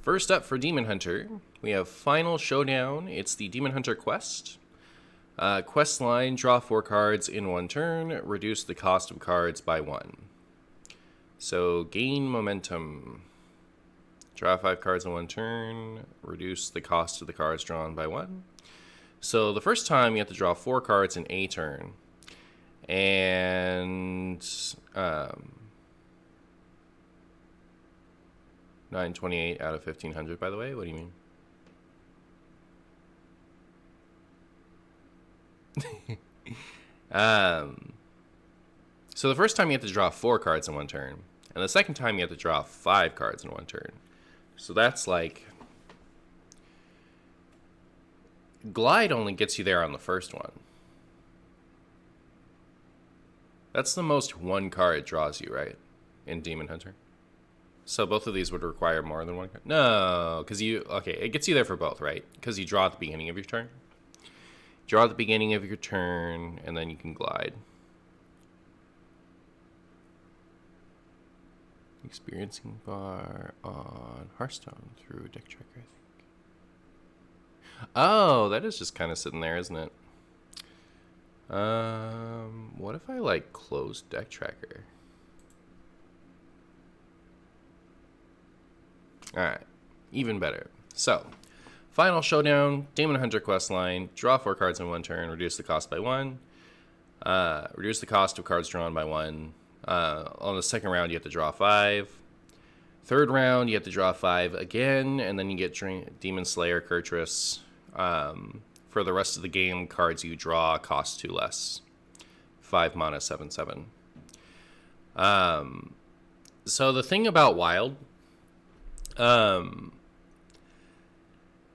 First up for Demon Hunter, we have Final Showdown. It's the Demon Hunter quest. Quest line, draw 4 cards in 1 turn, reduce the cost of cards by 1. So gain momentum. Draw 5 cards in 1 turn, reduce the cost of the cards drawn by 1. So the first time you have to draw 4 cards in a turn. And 928 out of 1500, by the way. What do you mean? So the first time you have to draw 4 cards in 1 turn, and the second time you have to draw 5 cards in 1 turn. So that's like, Glide only gets you there on the first one. That's the most 1 card draws you, right? In Demon Hunter. So both of these would require more than 1 card? No, because it gets you there for both, right? Because you draw at the beginning of your turn. Draw at the beginning of your turn, and then you can glide. Experiencing bar on Hearthstone through deck tracker, I think. Oh, that is just kind of sitting there, isn't it? What if I close deck tracker? Alright, even better. So, Final Showdown, Demon Hunter questline, draw 4 cards in 1 turn, reduce the cost by 1. Reduce the cost of cards drawn by 1. On the second round, you have to draw 5. Third round, you have to draw 5 again, and then you get Demon Slayer, Kurtrus. For the rest of the game, cards you draw cost 2 less. 5 mana, 7/7. So the thing about Wild,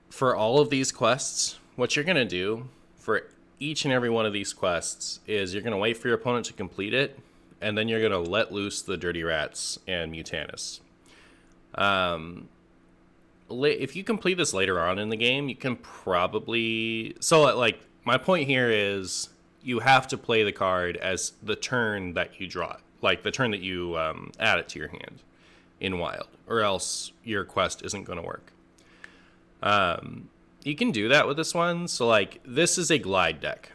for all of these quests, what you're going to do for each and every one of these quests is you're going to wait for your opponent to complete it, and then you're going to let loose the Dirty Rats and Mutanus. If you complete this later on in the game, you can probably... So, my point here is you have to play the card as the turn that you draw it. The turn that you add it to your hand in Wild, or else your quest isn't going to work. You can do that with this one. So, this is a Glide deck.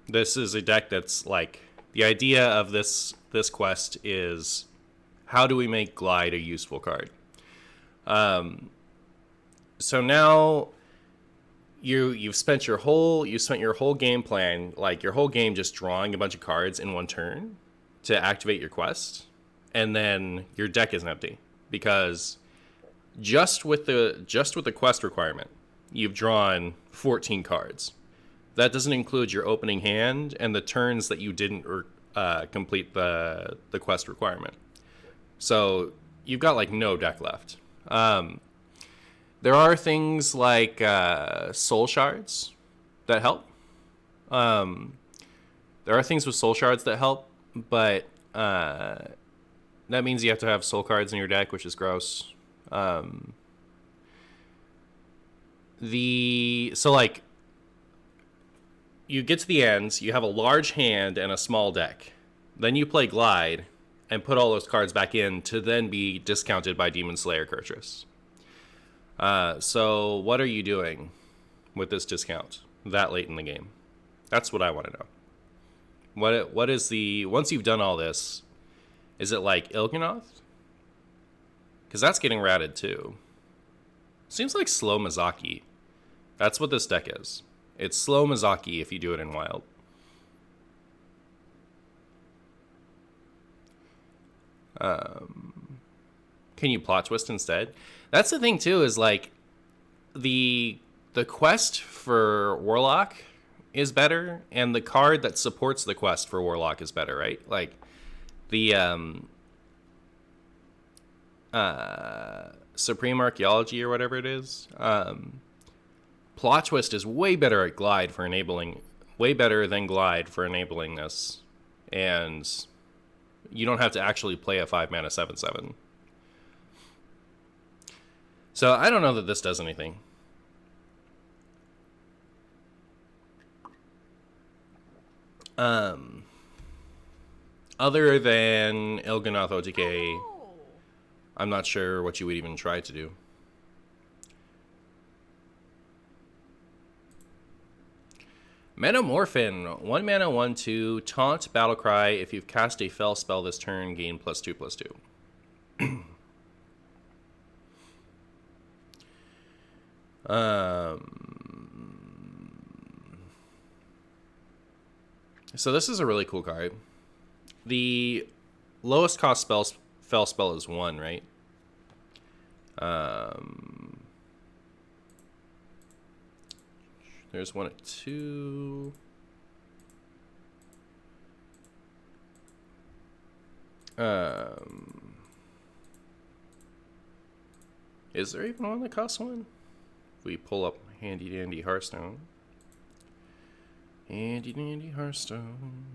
This is a deck that's, the idea of this quest is, how do we make Glide a useful card? So now you've spent your whole game plan, your whole game just drawing a bunch of cards in 1 turn to activate your quest, and then your deck isn't empty because just with the quest requirement, you've drawn 14 cards. That doesn't include your opening hand and the turns that you didn't complete the quest requirement. So you've got no deck left. There are things like soul shards that help. There are things with soul shards that help, but that means you have to have soul cards in your deck, which is gross. You get to the ends, you have a large hand and a small deck. Then you play Glide and put all those cards back in to then be discounted by Demon Slayer Kurtrus. So what are you doing with this discount that late in the game? That's what I want to know. What is once you've done all this, is it like Il'gynoth? Because that's getting ratted too. Seems like slow Mizaki. That's what this deck is. It's slow Mizaki if you do it in Wild. Can you plot twist instead? That's the thing too, is the quest for Warlock is better, and the card that supports the quest for Warlock is better, right? The Supreme Archaeology or whatever it is. Plot twist is way better at Glide for enabling, way better than Glide for enabling this, and you don't have to actually play a 5 mana 7/7. So I don't know that this does anything. Other than Il'gynoth OTK, I'm not sure what you would even try to do. Metamorphin, 1 mana, 1/2, taunt, battle cry. If you've cast a fell spell this turn, gain +2/+2. So this is a really cool card. The lowest cost fell spell is 1, right? There's 1 at 2. Is there even one that costs 1? If we pull up handy dandy Hearthstone. Handy dandy Hearthstone.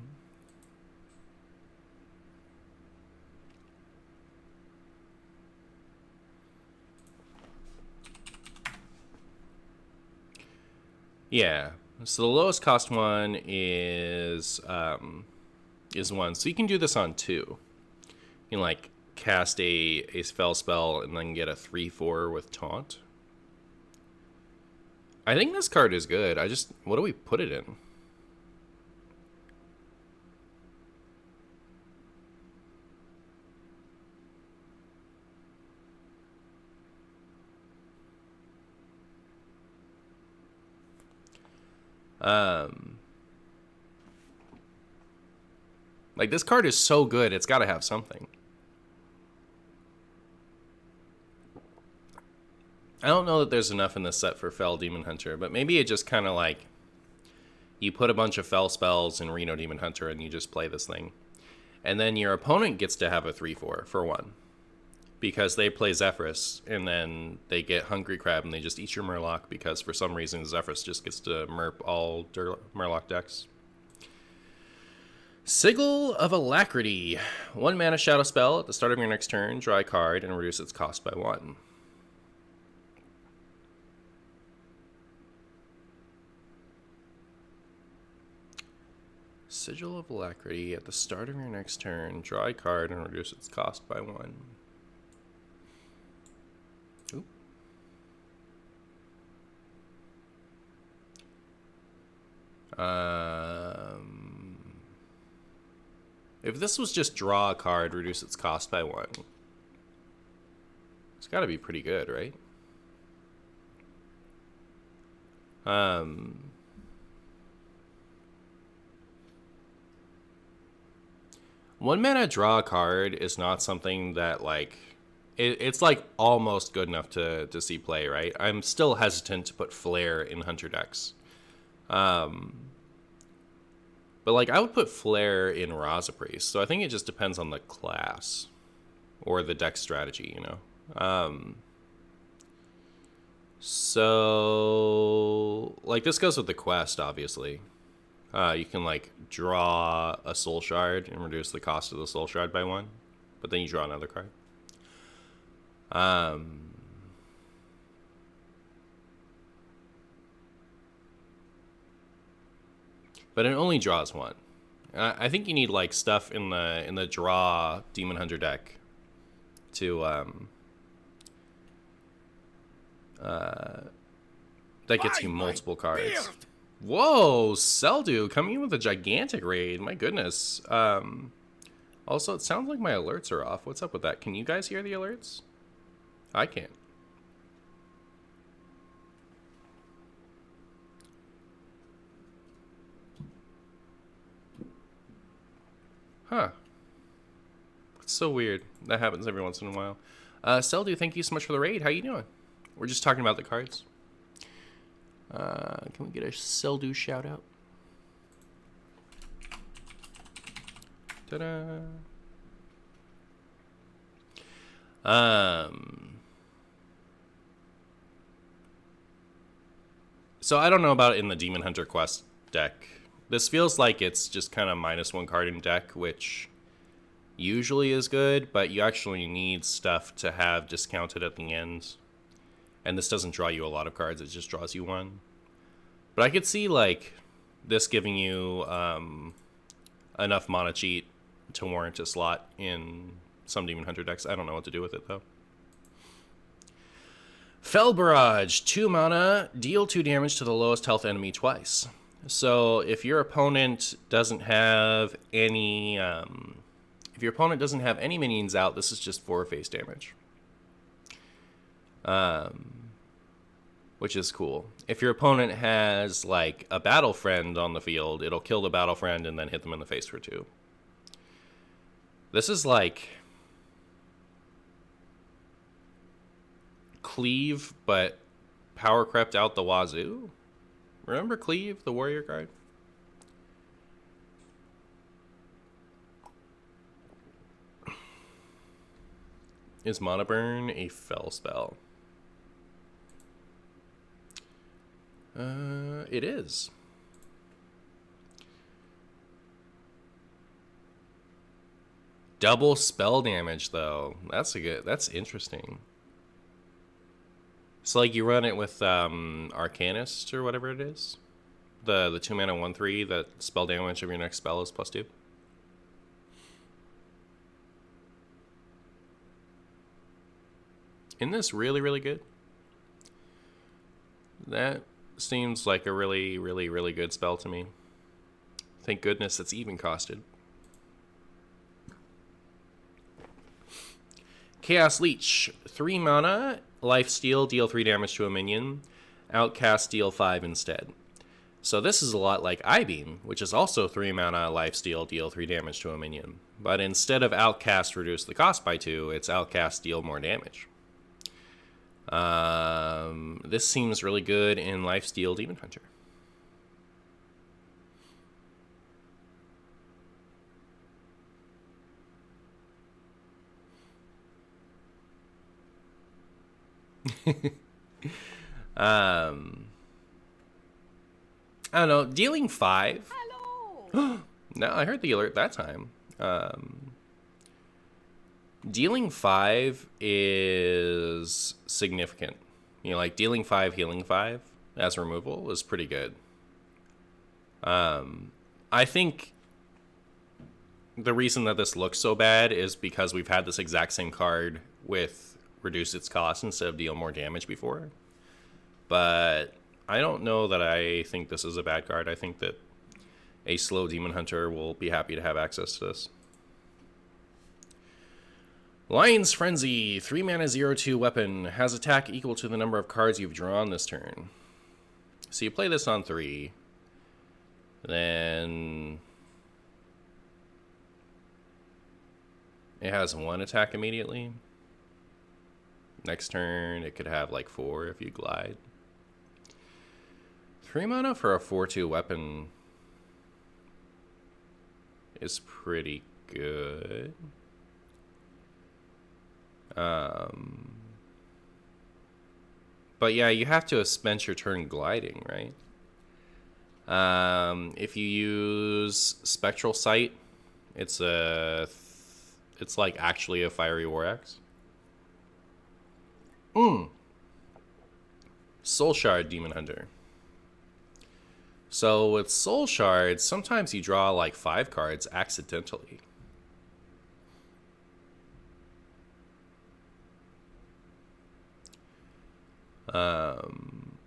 Yeah. So the lowest cost one is 1. So you can do this on 2. You can like cast a spell and then get a 3/4 with taunt. I think this card is good. What do we put it in? Like, this card is so good, it's got to have something. I don't know that there's enough in this set for Fell Demon Hunter, but maybe it just kind of like, you put a bunch of Fell spells in Reno Demon Hunter and you just play this thing. And then your opponent gets to have a 3/4 for 1. Because they play Zephrys, and then they get Hungry Crab, and they just eat your Murloc, because for some reason Zephrys just gets to merp all Murloc decks. Sigil of Alacrity. 1 mana shadow spell. At the start of your next turn, draw a card and reduce its cost by 1. Sigil of Alacrity. At the start of your next turn, draw a card and reduce its cost by 1. If this was just draw a card, reduce its cost by 1, it's got to be pretty good, right? 1 mana draw a card is not something that, like, it's like almost good enough to see play, right? I'm still hesitant to put Flare in Hunter decks. But, like, I would put Flare in Raza Priest, so I think it just depends on the class or the deck strategy, you know? So, like, this goes with the quest, obviously. You can, like, draw a Soul Shard and reduce the cost of the Soul Shard by 1, but then you draw another card. But it only draws 1. I think you need, like, stuff in the draw Demon Hunter deck to that gets you multiple cards. Whoa, Seldu coming in with a gigantic raid. My goodness. Also, it sounds like my alerts are off. What's up with that? Can you guys hear the alerts? I can't. Huh. It's so weird. That happens every once in a while. Seldu, thank you so much for the raid. How you doing? We're just talking about the cards. Can we get a Seldu shout out? Ta-da. So I don't know about in the Demon Hunter quest deck. This feels like it's just kind of -1 card in deck, which usually is good, but you actually need stuff to have discounted at the end. And this doesn't draw you a lot of cards, it just draws you 1. But I could see, like, this giving you enough mana cheat to warrant a slot in some Demon Hunter decks. I don't know what to do with it, though. Fell Barrage, 2 mana, deal 2 damage to the lowest health enemy twice. So if your opponent doesn't have any, minions out, this is just 4 face damage, which is cool. If your opponent has like a battle friend on the field, it'll kill the battle friend and then hit them in the face for 2. This is like Cleave, but power crept out the wazoo. Remember Cleave, the warrior card? Is Mana Burn a fell spell? It is. Double spell damage, though. That's interesting. So, like, you run it with Arcanist or whatever it is. The 2 mana 1/3 that spell damage of your next spell is +2. Isn't this really, really good? That seems like a really, really, really good spell to me. Thank goodness it's even costed. Chaos Leech, 3 mana, lifesteal, deal 3 damage to a minion. Outcast, deal 5 instead. So this is a lot like I-Beam, which is also 3 mana, lifesteal, deal 3 damage to a minion. But instead of Outcast, reduce the cost by 2, it's Outcast, deal more damage. This seems really good in Lifesteal Demon Hunter. I don't know, dealing 5. Hello. No, I heard the alert that time. Dealing 5 is significant. You know, like dealing 5, healing 5 as removal is pretty good. I think the reason that this looks so bad is because we've had this exact same card with reduce its cost instead of deal more damage before. But I don't know that I think this is a bad card. I think that a slow Demon Hunter will be happy to have access to this. Lion's Frenzy, 3 mana 0/2 weapon, has attack equal to the number of cards you've drawn this turn. So you play this on 3, then it has 1 attack immediately. Next turn, it could have like 4 if you glide. 3 mana for a 4/2 weapon is pretty good. But yeah, you have to have spent your turn gliding, right? If you use Spectral Sight, it's like actually a Fiery War Axe. Soul Shard Demon Hunter. So with Soul Shards, sometimes you draw like 5 cards accidentally.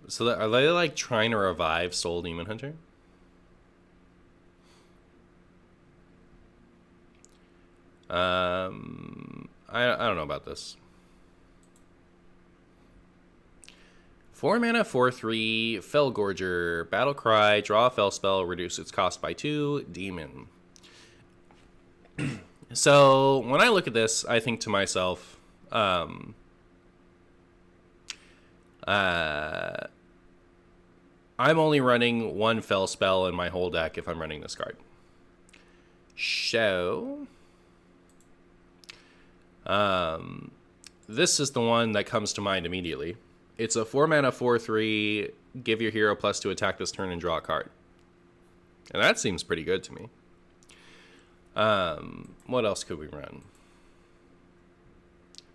So are they like trying to revive Soul Demon Hunter? I don't know about this. 4 mana, 4/3, Fellgorger, Battle Cry, draw a Fell spell, reduce its cost by 2, Demon. So when I look at this, I think to myself, I'm only running 1 Fell spell in my whole deck if I'm running this card. So, this is the one that comes to mind immediately. It's a 4 mana 4/3, give your hero +2 attack this turn and draw a card. And that seems pretty good to me. What else could we run?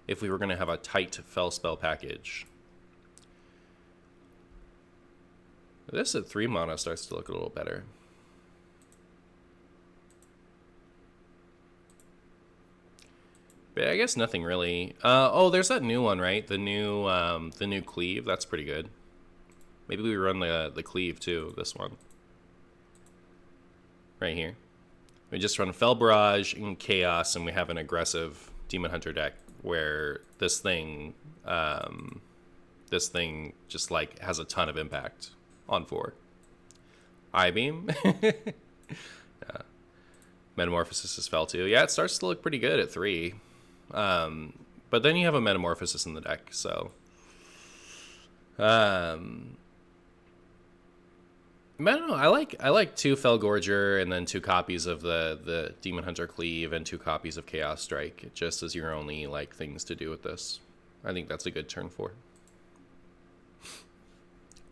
If we were going to have a tight Fell spell package. This at 3 mana starts to look a little better. But I guess nothing really. Oh, there's that new one, right? The new Cleave. That's pretty good. Maybe we run the Cleave too. This one. right here. We just run Fel Barrage and Chaos, and we have an aggressive Demon Hunter deck where this thing just like has a ton of impact on 4. I-Beam. Metamorphosis is Fel 2. Yeah, it starts to look pretty good at 3. But then you have a Metamorphosis in the deck, so... I don't know. I like 2 Felgorger and then 2 copies of the Demon Hunter Cleave and 2 copies of Chaos Strike, just as your only like things to do with this. I think that's a good turn 4.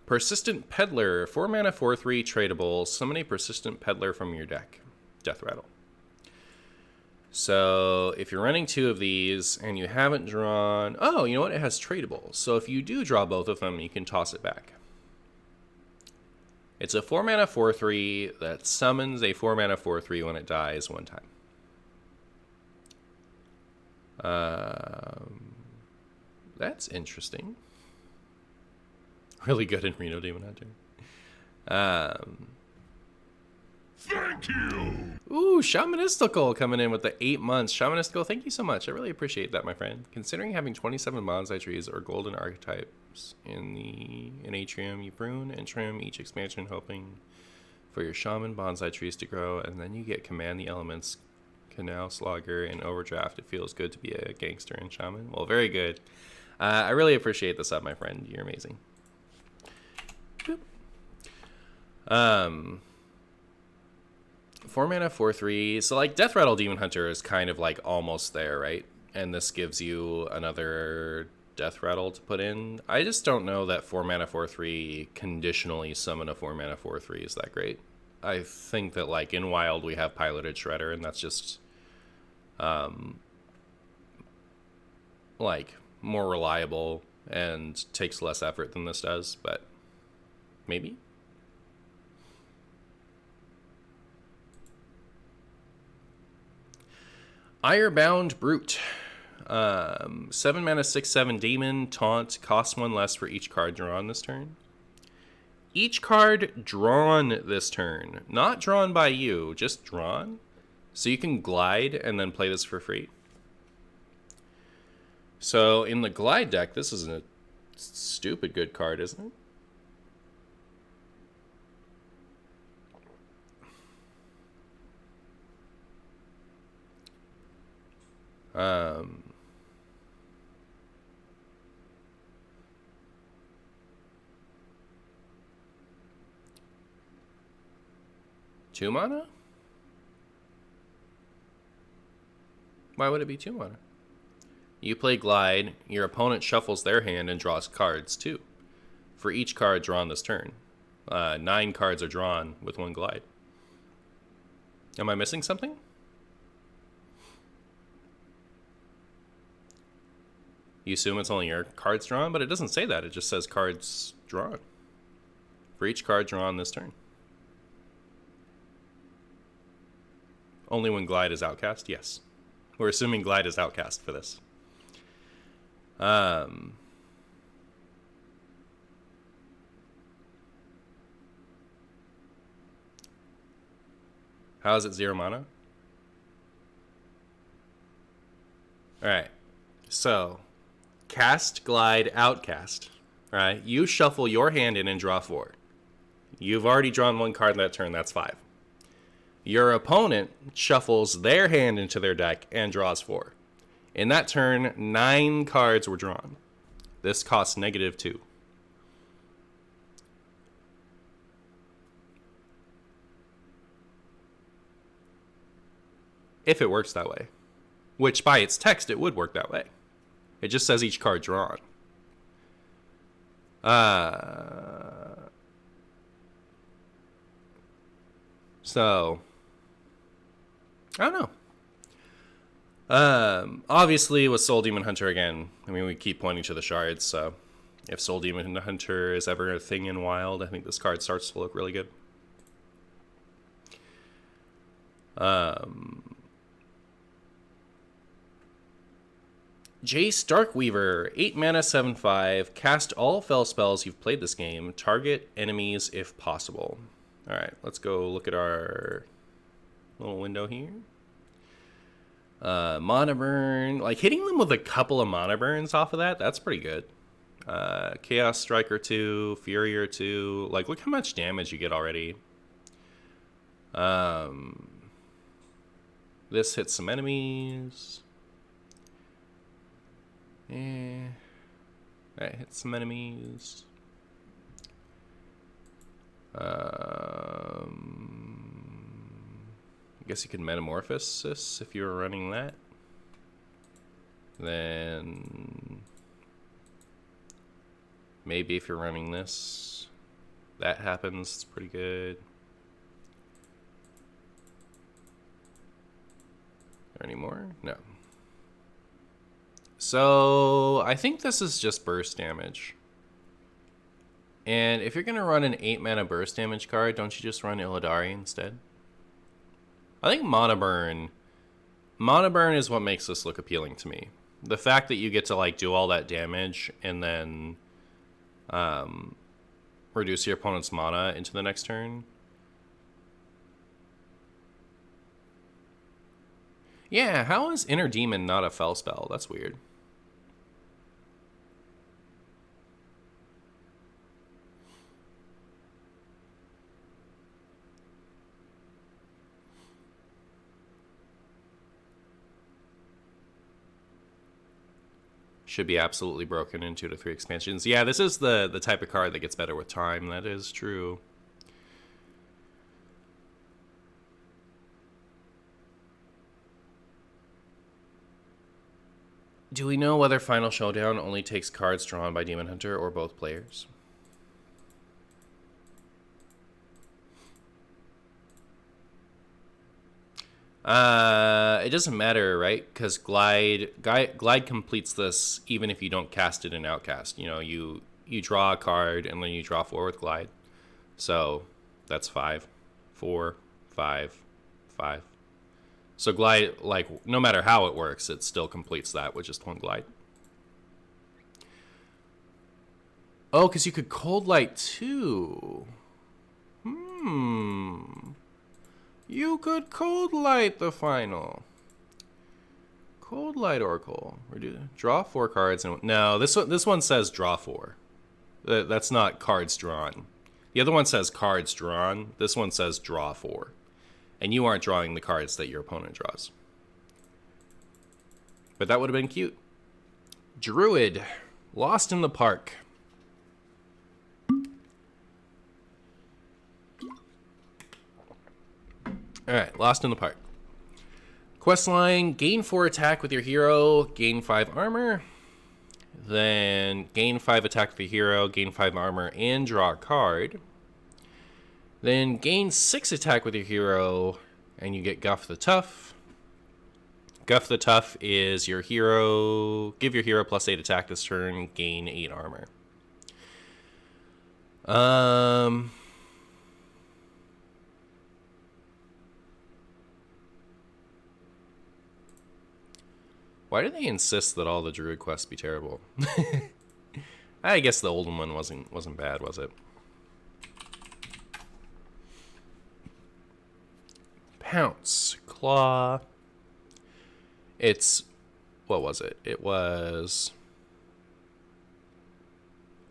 Persistent Peddler, 4 mana, 4/3 tradable. Summon a Persistent Peddler from your deck. Death Rattle. So if you're running 2 of these and you haven't drawn... Oh, you know what? It has tradable. So if you do draw both of them, you can toss it back. It's a 4 mana 4/3 that summons a 4 mana 4/3 when it dies 1 time. That's interesting. Really good in Reno Demon Hunter. Thank you! Ooh, Shamanistical coming in with the 8 months. Shamanistical, thank you so much. I really appreciate that, my friend. Considering having 27 bonsai trees or golden archetypes in Atrium, you prune and trim each expansion, hoping for your Shaman bonsai trees to grow, and then you get Command the Elements, Canal Slogger, and Overdraft. It feels good to be a gangster in Shaman. Well, very good. I really appreciate the sub, my friend. You're amazing. Boop. 4 mana 4/3. So like Death Rattle Demon Hunter is kind of like almost there, right? And this gives you another Death Rattle to put in. I just don't know that 4 mana 4/3 conditionally summon a 4 mana 4/3 is that great. I think that like in Wild we have Piloted Shredder, and that's just like more reliable and takes less effort than this does, but maybe. Irebound Brute. 7 mana 6/7 Demon, Taunt, costs 1 less for each card drawn this turn. Each card drawn this turn, not drawn by you, just drawn. So you can glide and then play this for free. So in the glide deck, this is a stupid good card, isn't it? 2 mana? Why would it be 2 mana? You play Glide, your opponent shuffles their hand and draws cards too. For each card drawn this turn. 9 cards are drawn with 1 Glide. Am I missing something? You assume it's only your cards drawn, but it doesn't say that. It just says cards drawn. For each card drawn this turn. Only when Glide is outcast? Yes. We're assuming Glide is outcast for this. How is it 0 mana? Alright. So, cast, Glide, outcast. Alright. You shuffle your hand in and draw 4. You've already drawn 1 card that turn, that's 5. Your opponent shuffles their hand into their deck and draws 4. In that turn, 9 cards were drawn. This costs -2. If it works that way. Which, by its text, it would work that way. It just says each card drawn. So, I don't know. Obviously, with Soul Demon Hunter again, I mean, we keep pointing to the shards, so if Soul Demon Hunter is ever a thing in Wild, I think this card starts to look really good. Jace Darkweaver, 8 mana 7/5, cast all fel spells you've played this game, target enemies if possible. Alright, let's go look at our Little window here. Mana burn. Like, hitting them with a couple of mana burns off of that, that's pretty good. Chaos Strike or 2, Fury or 2. Like, look how much damage you get already. This hits some enemies. That hits some enemies. I guess you could Metamorphosis if you were running that. Then maybe if you're running this, that happens. It's pretty good. Are there any more? No. So I think this is just burst damage. And if you're going to run an 8 mana burst damage card, don't you just run Illidari instead? I think Mana Burn is what makes this look appealing to me. The fact that you get to like do all that damage and then reduce your opponent's mana into the next turn. Yeah, how is Inner Demon not a Fel spell? That's weird. Should be absolutely broken in 2 to 3 expansions. Yeah, this is the type of card that gets better with time. That is true. Do we know whether Final Showdown only takes cards drawn by Demon Hunter or both players? It doesn't matter, right? Because Glide completes this even if you don't cast it in Outcast. You know, you draw a card and then you draw 4 with Glide. So that's 5, 4, 5, 5. So Glide, like, no matter how it works, it still completes that with just 1 Glide. Oh, because you could Cold Light too. You could Cold Light the final. Cold Light Oracle. Draw 4 cards. No, this one says draw 4. That's not cards drawn. The other one says cards drawn. This one says draw 4. And you aren't drawing the cards that your opponent draws. But that would have been cute. Druid. Lost in the Park. Alright, Lost in the Park. Questline, gain 4 attack with your hero, gain 5 armor. Then gain 5 attack with your hero, gain 5 armor, and draw a card. Then gain 6 attack with your hero, and you get Guff the Tough. Guff the Tough is your hero. Give your hero plus 8 attack this turn, gain 8 armor. Why do they insist that all the Druid quests be terrible? I guess the old one wasn't bad, was it? Pounce, Claw. It's, what was it? It was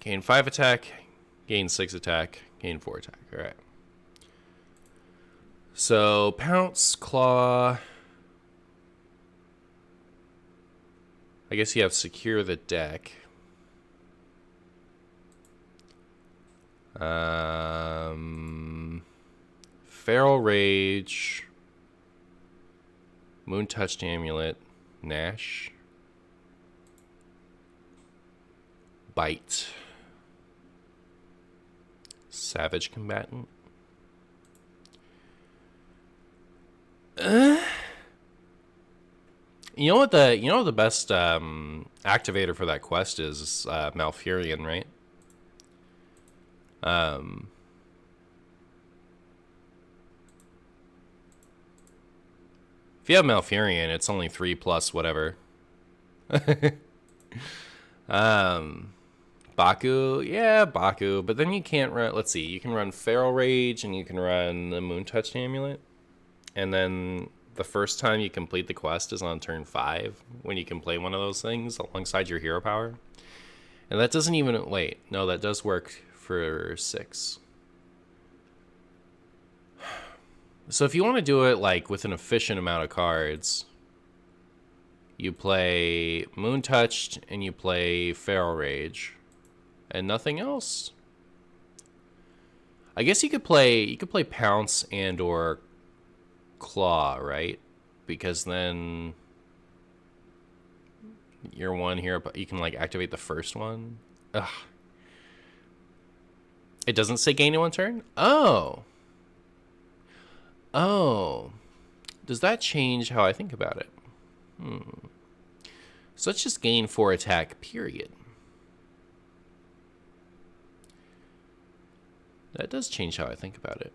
gain 5 attack, gain 6 attack, gain 4 attack. All right. So Pounce, Claw. I guess you have Secure the Deck. Feral Rage. Moon Touched Amulet. Nash. Bite. Savage Combatant. You know what the best activator for that quest is? Malfurion, right? If you have Malfurion, it's only 3 plus whatever. Baku, yeah, Baku, but then you can't run. Let's see, you can run Feral Rage and you can run the Moon Touched Amulet. and then the first time you complete the quest is on turn 5 when you can play one of those things alongside your hero power. And that doesn't even... Wait, no, that does work for 6. So if you want to do it like with an efficient amount of cards, you play Moon Touched and you play Feral Rage and nothing else. I guess you could play Pounce and or Claw, right? Because then you're one here, but you can like activate the first one. Ugh. It doesn't say gain in 1 turn? Oh. Oh. Does that change how I think about it? So let's just gain 4 attack, period. That does change how I think about it.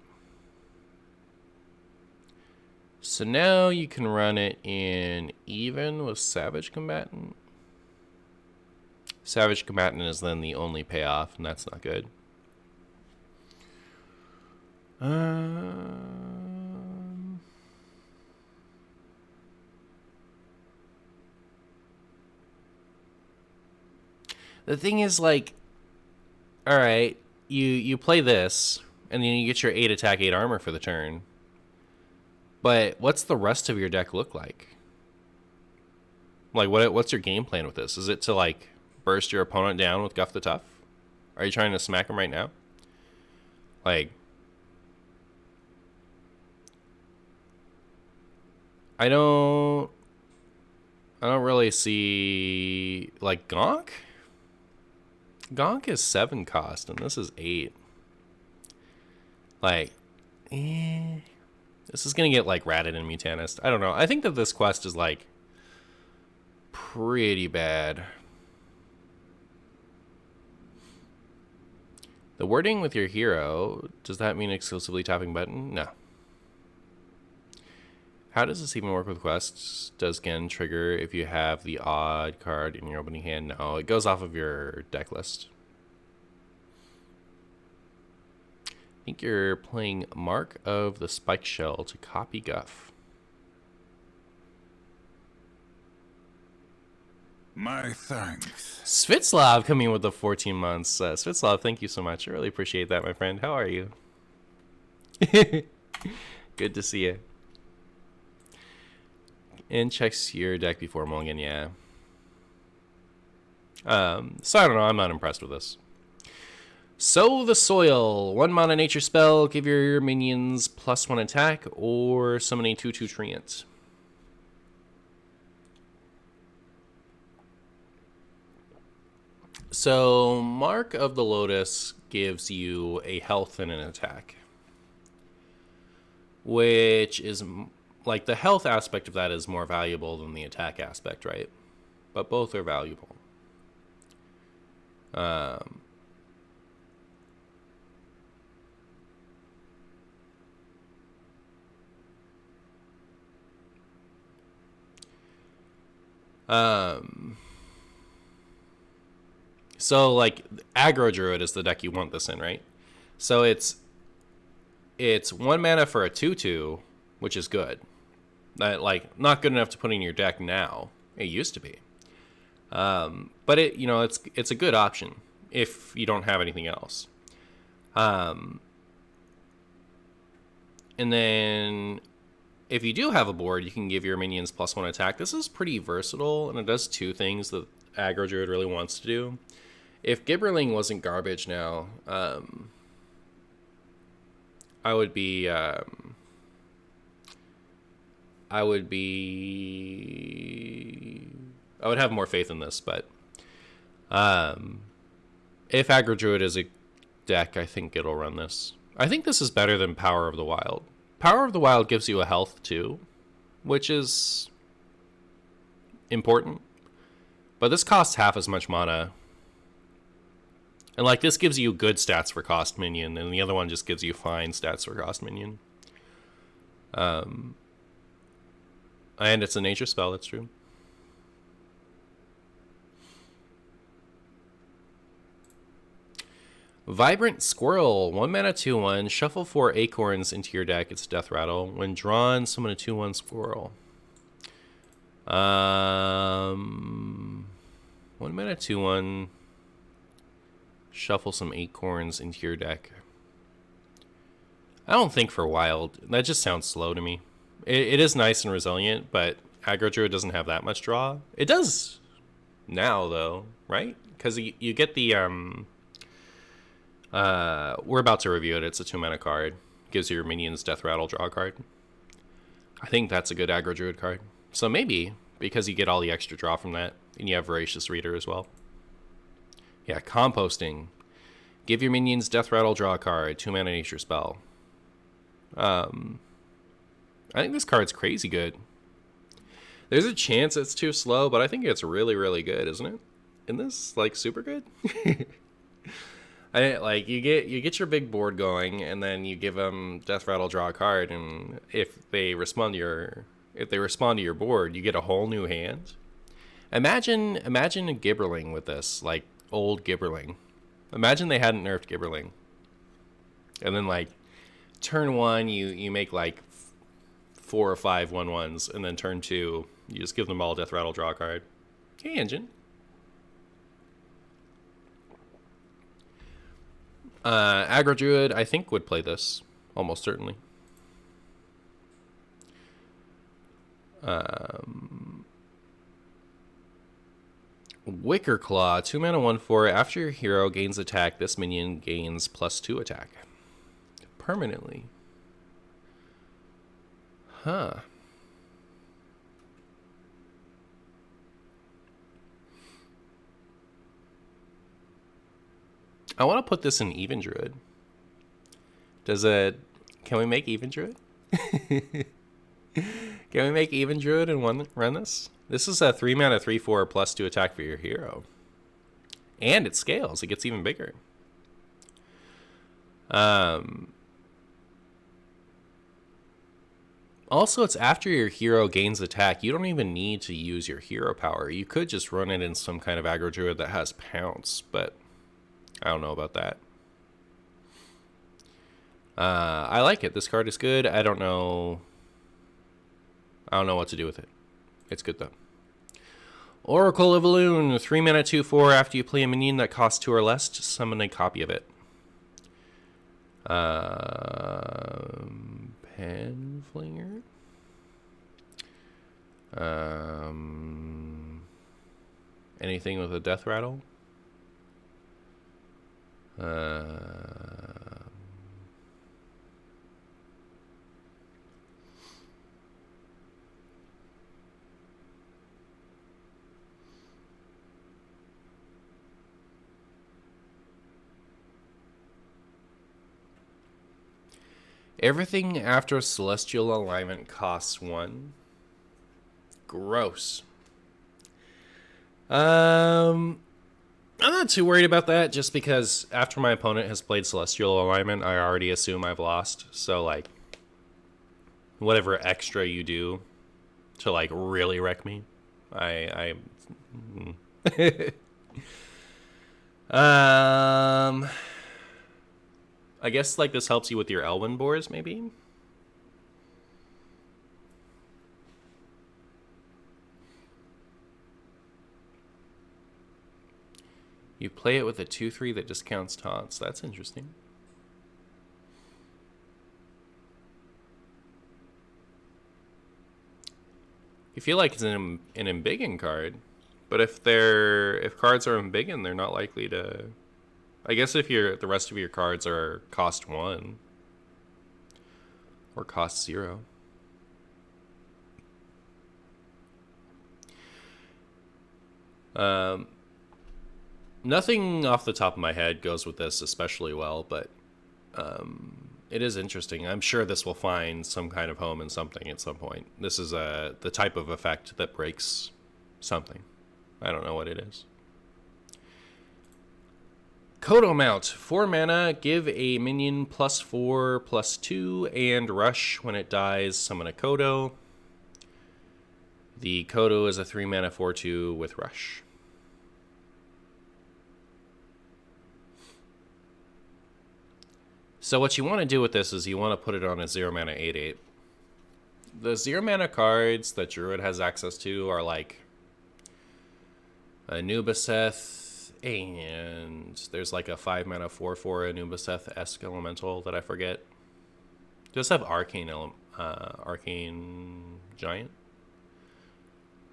So now you can run it in even with Savage Combatant. Savage Combatant is then the only payoff, and that's not good. The thing is, like, all right, you play this, and then you get your 8 attack, 8 armor for the turn. But what's the rest of your deck look like? Like, what's your game plan with this? Is it to, like, burst your opponent down with Guff the Tough? Are you trying to smack him right now? Like, I don't really see, like, Gonk? Gonk is 7 cost, and this is 8. Like, this is gonna get, like, ratted in Mutanist. I don't know. I think that this quest is, like, pretty bad. The wording with your hero, does that mean exclusively tapping button? No. How does this even work with quests? Does Gen trigger if you have the odd card in your opening hand? No, it goes off of your deck list. I think you're playing Mark of the Spike Shell to copy Guff. My thanks. Svitslav coming in with the 14 months. Svitslav, thank you so much. I really appreciate that, my friend. How are you? Good to see you. And checks your deck before mulligan, yeah. So I don't know, I'm not impressed with this. Sow the Soil. 1 mana nature spell, give your minions +1 attack, or summon a 2/2 treant. So Mark of the Lotus gives you a health and an attack, which is... like, the health aspect of that is more valuable than the attack aspect, right? But both are valuable. So, like, Aggro Druid is the deck you want this in, right? So it's 1 mana for a 2/2, which is good. Like, not good enough to put in your deck now. It used to be. But it, you know, it's a good option if you don't have anything else. And then if you do have a board, you can give your minions +1 attack. This is pretty versatile, and it does 2 things that Aggro Druid really wants to do. If Gibberling wasn't garbage now, I would have more faith in this, but if Aggro Druid is a deck, I think it'll run this. I think this is better than Power of the Wild. Power of the Wild gives you a health too, which is important, but this costs half as much mana. And, like, this gives you good stats for cost minion, and the other one just gives you fine stats for cost minion. And it's a nature spell, that's true. Vibrant Squirrel, 1 mana 2/1. Shuffle 4 acorns into your deck. It's Death Rattle. When drawn, summon a 2/1 squirrel. 1 mana 2/1. Shuffle some acorns into your deck. I don't think for wild. That just sounds slow to me. It is nice and resilient, but Aggro Druid doesn't have that much draw. It does now, though, right? Because you get the... we're about to review it. It's a 2-mana card. Gives your minions Death Rattle, draw a card. I think that's a good Aggro Druid card. So maybe, because you get all the extra draw from that, and you have Voracious Reader as well. Yeah, Composting. Give your minions Death Rattle, draw a card. 2-mana nature spell. I think this card's crazy good. There's a chance it's too slow, but I think it's really, really good, isn't it? Isn't this, like, super good? You get your big board going, and then you give them Death Rattle, draw a card, and if they respond to your board, you get a whole new hand. Imagine a Gibberling with this, like old Gibberling. Imagine they hadn't nerfed Gibberling, and then like turn 1 you make like 4 or 5 1/1s, and then turn 2 you just give them all Death Rattle, draw a card. Hey, Engine. Aggro Druid, I think, would play this. Almost certainly. Wicker Claw, 2 mana 1/4. After your hero gains attack, this minion gains +2 attack. Permanently. Huh. I want to put this in Even Druid. Can we make Even Druid? Can we make Even Druid and run this? This is a 3 mana 3/4 +2 attack for your hero. And it scales. It gets even bigger. Also, it's after your hero gains attack. You don't even need to use your hero power. You could just run it in some kind of Aggro Druid that has Pounce, but I don't know about that. I like it. This card is good. I don't know what to do with it. It's good, though. Oracle of Elune, 3 mana 2/4. After you play a minion that costs 2 or less, just summon a copy of it. Penflinger. Anything with a Death Rattle? Everything after Celestial Alignment costs 1. Gross. I'm not too worried about that, just because after my opponent has played Celestial Alignment, I already assume I've lost. So, like, whatever extra you do to, like, really wreck me, I guess, like, this helps you with your Elwyn boars, maybe? You play it with a 2/3 that discounts taunts. That's interesting. You feel like it's an embiggen card, but if cards are embiggen, they're not likely to. I guess if the rest of your cards are cost 1 or cost 0. Nothing off the top of my head goes with this especially well, but it is interesting. I'm sure this will find some kind of home in something at some point. This is the type of effect that breaks something. I don't know what it is. Kodo Mount, 4 mana, give a minion +4/+2 and rush. When it dies, summon a Kodo. The Kodo is a 3 mana 4/2 with rush. So what you want to do with this is you want to put it on a 0 mana 8/8. The 0 mana cards that Druid has access to are like Anubiseth, and there's like a 5 mana 4/4 Anubiseth-esque elemental that I forget. Just have Arcane Giant.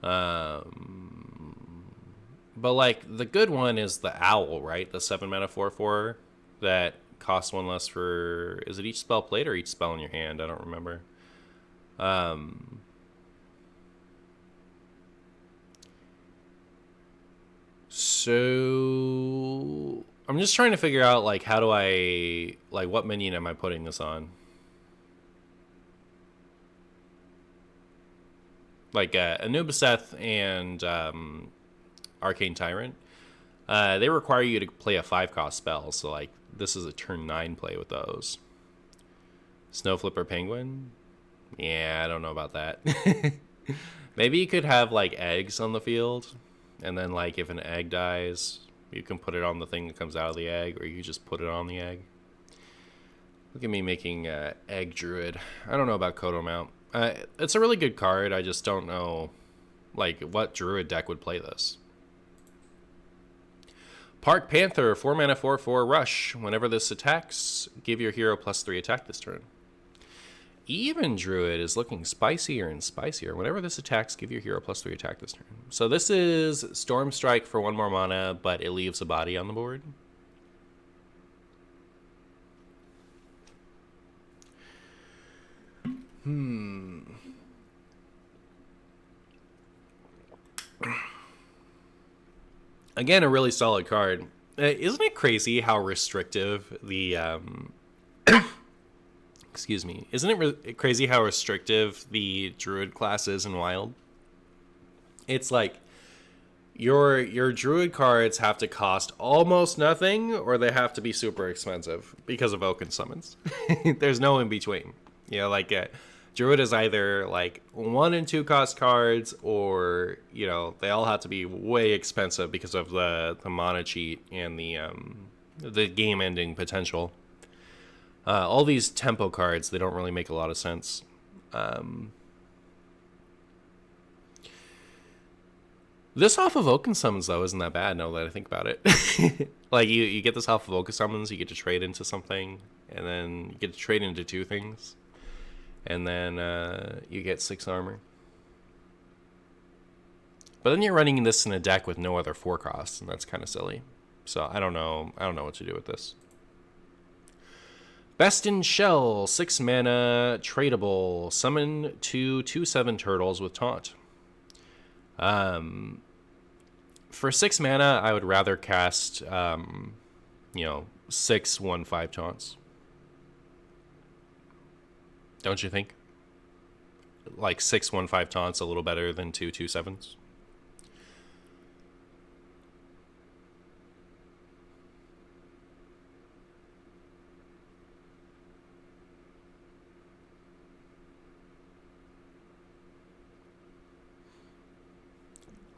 But like the good one is the Owl, right? The 7 mana 4/4 that costs 1 less for, is it each spell played or each spell in your hand? I don't remember. So I'm just trying to figure out like how do I, like what minion am I putting this on? Like Anubiseth and Arcane Tyrant, they require you to play a 5-cost spell. So like this is a turn 9 play with those. Snow Flipper Penguin? Yeah, I don't know about that. Maybe you could have like eggs on the field, and then like if an egg dies, you can put it on the thing that comes out of the egg, or you just put it on the egg. Look at me making Egg Druid. I don't know about Kodo Mount. It's a really good card. I just don't know like what Druid deck would play this. Park Panther, 4 mana 4/4 Rush. Whenever this attacks, give your hero +3 attack this turn. Even Druid is looking spicier and spicier. Whenever this attacks, give your hero +3 attack this turn. So this is Storm Strike for 1 more mana, but it leaves a body on the board. Again, a really solid card. Isn't it crazy how restrictive the excuse me. Isn't it crazy how restrictive the Druid class is in Wild? It's like your Druid cards have to cost almost nothing, or they have to be super expensive because of Oaken Summons. There's no in between. You know, like Druid is either like 1 and 2 cost cards, or you know they all have to be way expensive because of the mana cheat and the game ending potential. All these tempo cards, they don't really make a lot of sense. This off of Oaken Summons, though, isn't that bad now that I think about it. Like, you get this off of Oaken Summons, you get to trade into something, and then you get to trade into 2 things, and then you get 6 armor. But then you're running this in a deck with no other 4 costs, and that's kind of silly. So I don't know what to do with this. Best in Shell, 6 mana, tradable. Summon 2 2/7 turtles with taunt. For 6 mana, I would rather cast, 6 1/5 taunts. Don't you think? Like 6 1/5 taunts a little better than 2 2/7s.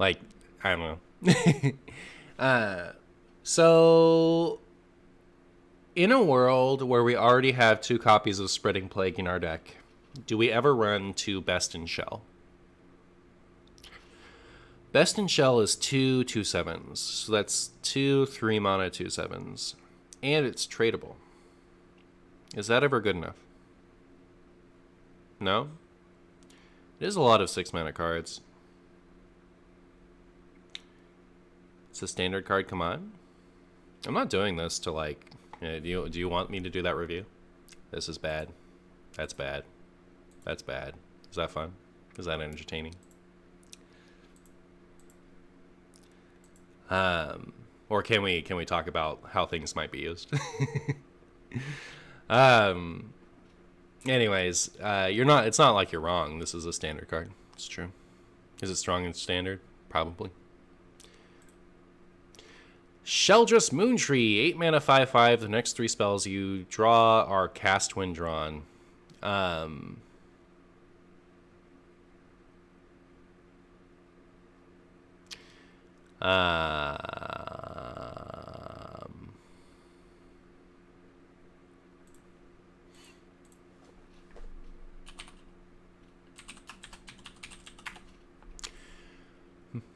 Like, I don't know. So, in a world where we already have 2 copies of Spreading Plague in our deck, do we ever run 2 Best in Shell? Best in Shell is 2 2/7s. So that's 2 3 mana 2/7s. And it's tradable. Is that ever good enough? No? It is a lot of 6 mana cards. It's a standard card, come on. I'm not doing this to like, do you want me to do that review? This is bad. That's bad. That's bad. Is that fun? Is that entertaining? Or can we talk about how things might be used? Anyways, it's not like you're wrong. This is a standard card. It's true. Is it strong in standard? Probably. Sheldress Moontree, 8 mana 5/5. The next 3 spells you draw are cast when drawn.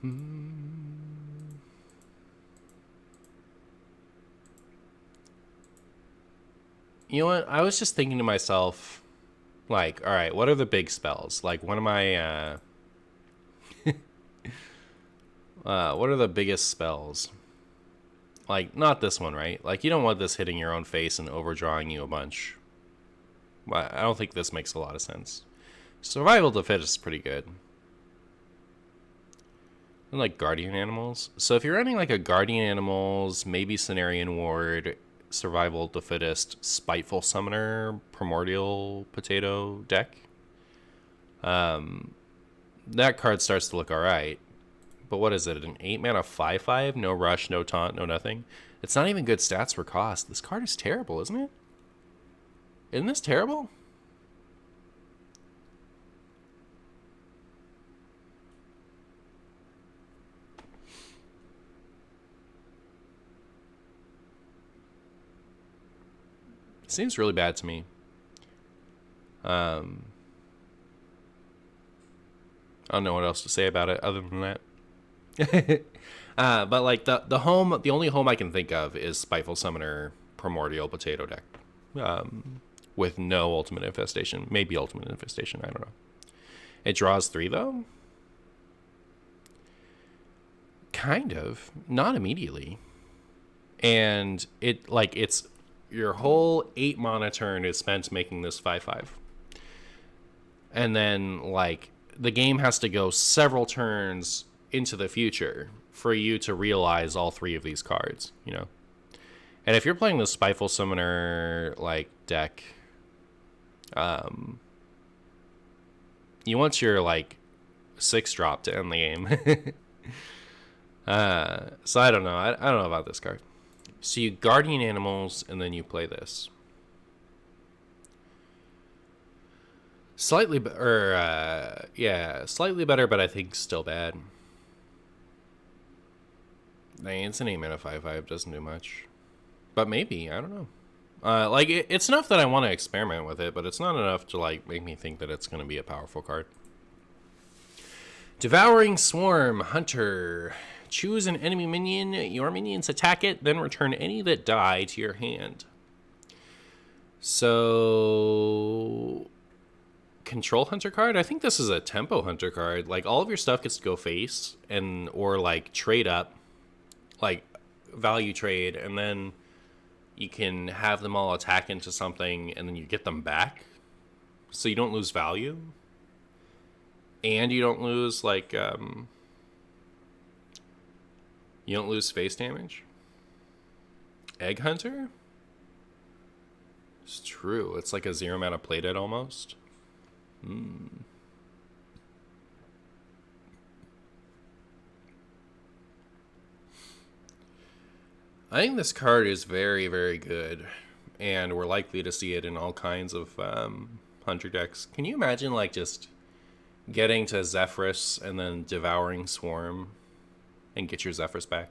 You know what? I was just thinking to myself, like, all right, what are the big spells? Like, one of my, what are the biggest spells? Like, not this one, right? Like, you don't want this hitting your own face and overdrawing you a bunch. I don't think this makes a lot of sense. Survival to Fit is pretty good. And like Guardian Animals. So if you're running like a Guardian Animals, maybe Cenarian Ward, Survival to Fittest, Spiteful Summoner, Primordial Potato deck, that card starts to look alright. But what is it? An 8-mana 5/5? No rush, no taunt, no nothing. It's not even good stats for cost. This card is terrible, isn't it? Isn't this terrible? Seems really bad to me. I don't know what else to say about it other than that. But like the only home I can think of is Spiteful Summoner Primordial Potato deck, with no Ultimate Infestation. Maybe Ultimate Infestation. I don't know. It draws 3 though. Kind of, not immediately, and it's your whole 8 mana turn is spent making this 5/5, and then like the game has to go several turns into the future for you to realize all 3 of these cards, you know. And if you're playing the Spiteful Summoner like deck, you want your like 6-drop to end the game. So I don't know. I don't know about this card. So you Guardian Animals and then you play this. Slightly better, slightly better, but I think still bad. Dang, it's an 8-mana 5/5, doesn't do much. But maybe, I don't know. Like, it's enough that I want to experiment with it, but it's not enough to, like, make me think that it's going to be a powerful card. Devouring Swarm, Hunter. Choose an enemy minion, your minions attack it, then return any that die to your hand. So... Control Hunter card? I think this is a Tempo Hunter card. Like, all of your stuff gets to go face, or, like, trade up. Like, value trade, and then you can have them all attack into something, and then you get them back. So you don't lose value. And you don't lose, like, you don't lose face damage. Egg Hunter? It's true. It's like a 0-mana playdead almost. I think this card is very, very good. And we're likely to see it in all kinds of Hunter decks. Can you imagine, like, just getting to Zephrys and then Devouring Swarm and get your Zephrys back?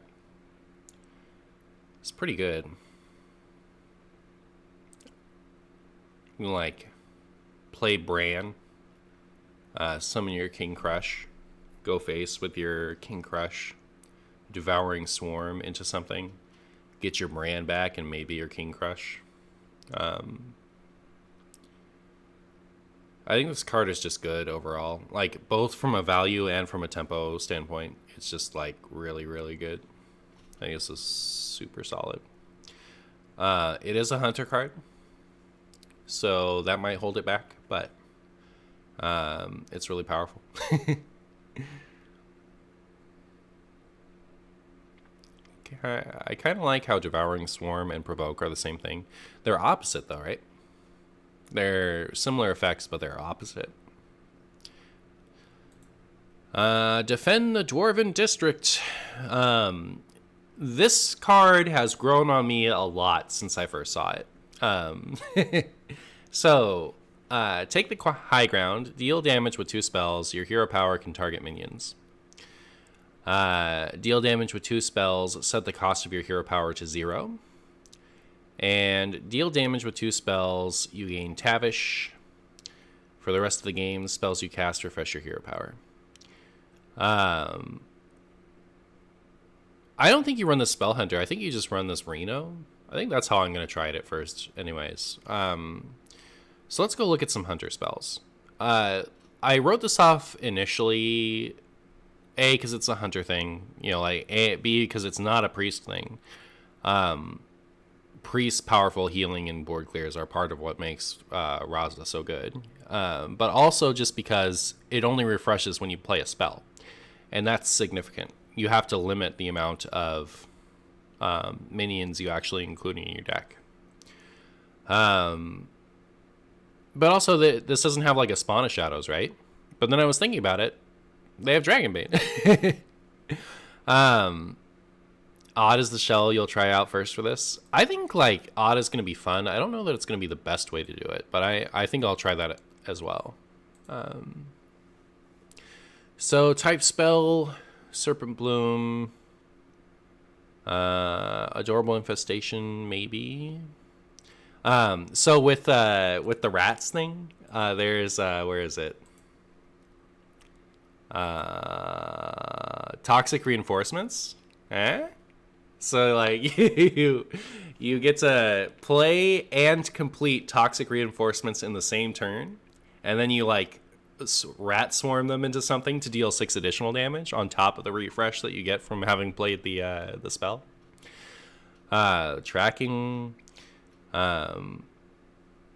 It's pretty good. You can, like, play Bran, summon your King Crush, go face with your King Crush, Devouring Swarm into something, get your Bran back and maybe your King Crush. I think this card is just good overall. Like, both from a value and from a tempo standpoint, it's just, like, really, really good. I think this is super solid. It is a Hunter card, so that might hold it back, but it's really powerful. I kind of like how Devouring Swarm and Provoke are the same thing. They're opposite, though, right? They're similar effects, but they're opposite. Defend the Dwarven District. This card has grown on me a lot since I first saw it. So, take the high ground, deal damage with 2 spells. Your hero power can target minions. Deal damage with 2 spells, set the cost of your hero power to 0. And deal damage with 2 spells, you gain Tavish. For the rest of the game, spells you cast refresh your hero power. I don't think you run the Spell Hunter. I think you just run this Reno. I think that's how I'm going to try it at first anyways. So let's go look at some Hunter spells. I wrote this off initially, A, because it's a Hunter thing. You know, like, A, B, because it's not a Priest thing. Priest, powerful healing, and board clears are part of what makes Raza so good. But also just because it only refreshes when you play a spell. And that's significant. You have to limit the amount of minions you actually include in your deck. But also, this doesn't have like a Spawn of Shadows, right? But then I was thinking about it. They have Dragonbait. Odd is the shell you'll try out first for this. I think like Odd is going to be fun. I don't know that it's going to be the best way to do it, but I think I'll try that as well. So type spell, Serpent Bloom, Adorable Infestation, maybe. So with the rats thing, there's where is it? Toxic Reinforcements. So like you get to play and complete Toxic Reinforcements in the same turn, and then you like rat swarm them into something to deal 6 additional damage on top of the refresh that you get from having played the spell. Tracking,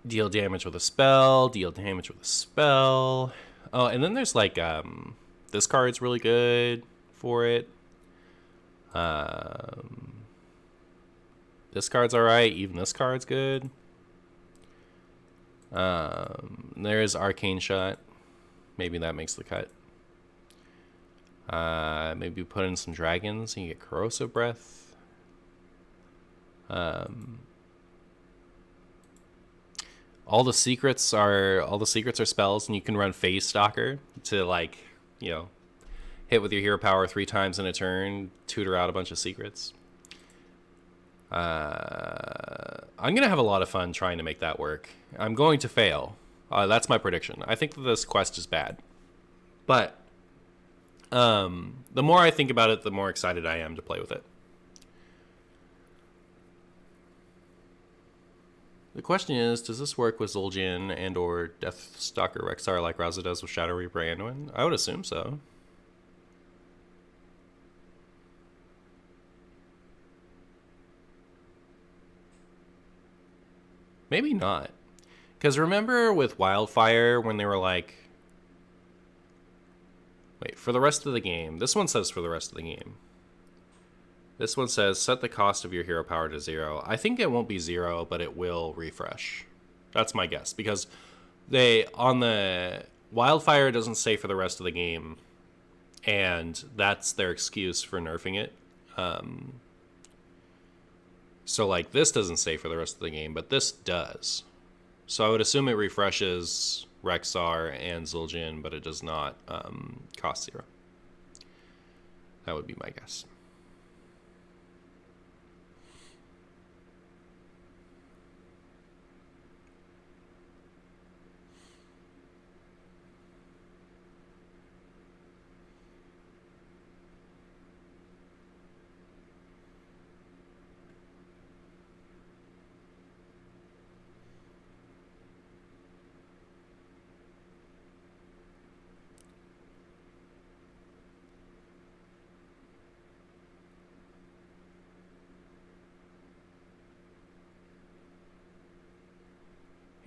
deal damage with a spell, deal damage with a spell. Oh, and then there's like this card's really good for it. This card's alright. Even this card's good. There's Arcane Shot. Maybe that makes the cut. Maybe put in some dragons and you get Corrosive Breath. All the secrets are spells, and you can run Phase Stalker to like, you know, hit with your hero power 3 times in a turn, tutor out a bunch of secrets. I'm gonna have a lot of fun trying to make that work. I'm going to fail. That's my prediction. I think that this quest is bad, but the more I think about it, the more excited I am to play with it. The question is, does this work with Zul'jin and or Deathstalker Rexxar like Raza does with Shadow Reaper Anduin? I would assume so. Maybe not. Because remember with Wildfire when they were like... Wait, for the rest of the game. This one says for the rest of the game. This one says set the cost of your hero power to 0. I think it won't be 0, but it will refresh. That's my guess. Because they on the Wildfire doesn't say for the rest of the game. And that's their excuse for nerfing it. So like this doesn't say for the rest of the game, but this does. So I would assume it refreshes Rexxar and Zul'jin, but it does not cost 0. That would be my guess.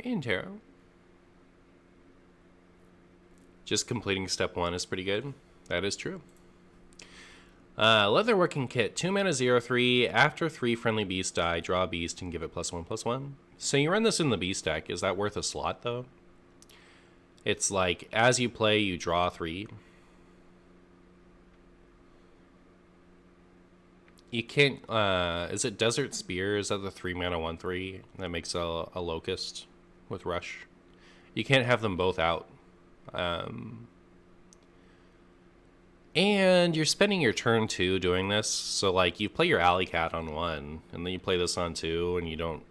Hey, Intero. Just completing step 1 is pretty good. That is true. Leatherworking Kit. 2 mana 0/3. After 3 friendly beasts die, draw a beast and give it +1/+1. So you run this in the beast deck. Is that worth a slot, though? It's like, as you play, you draw 3. You can't... is it Desert Spear? Is that the 3 mana 1/3 that makes a Locust with Rush? You can't have them both out. And you're spending your turn 2 doing this. So, like, you play your Alley Cat on 1, and then you play this on 2, and you don't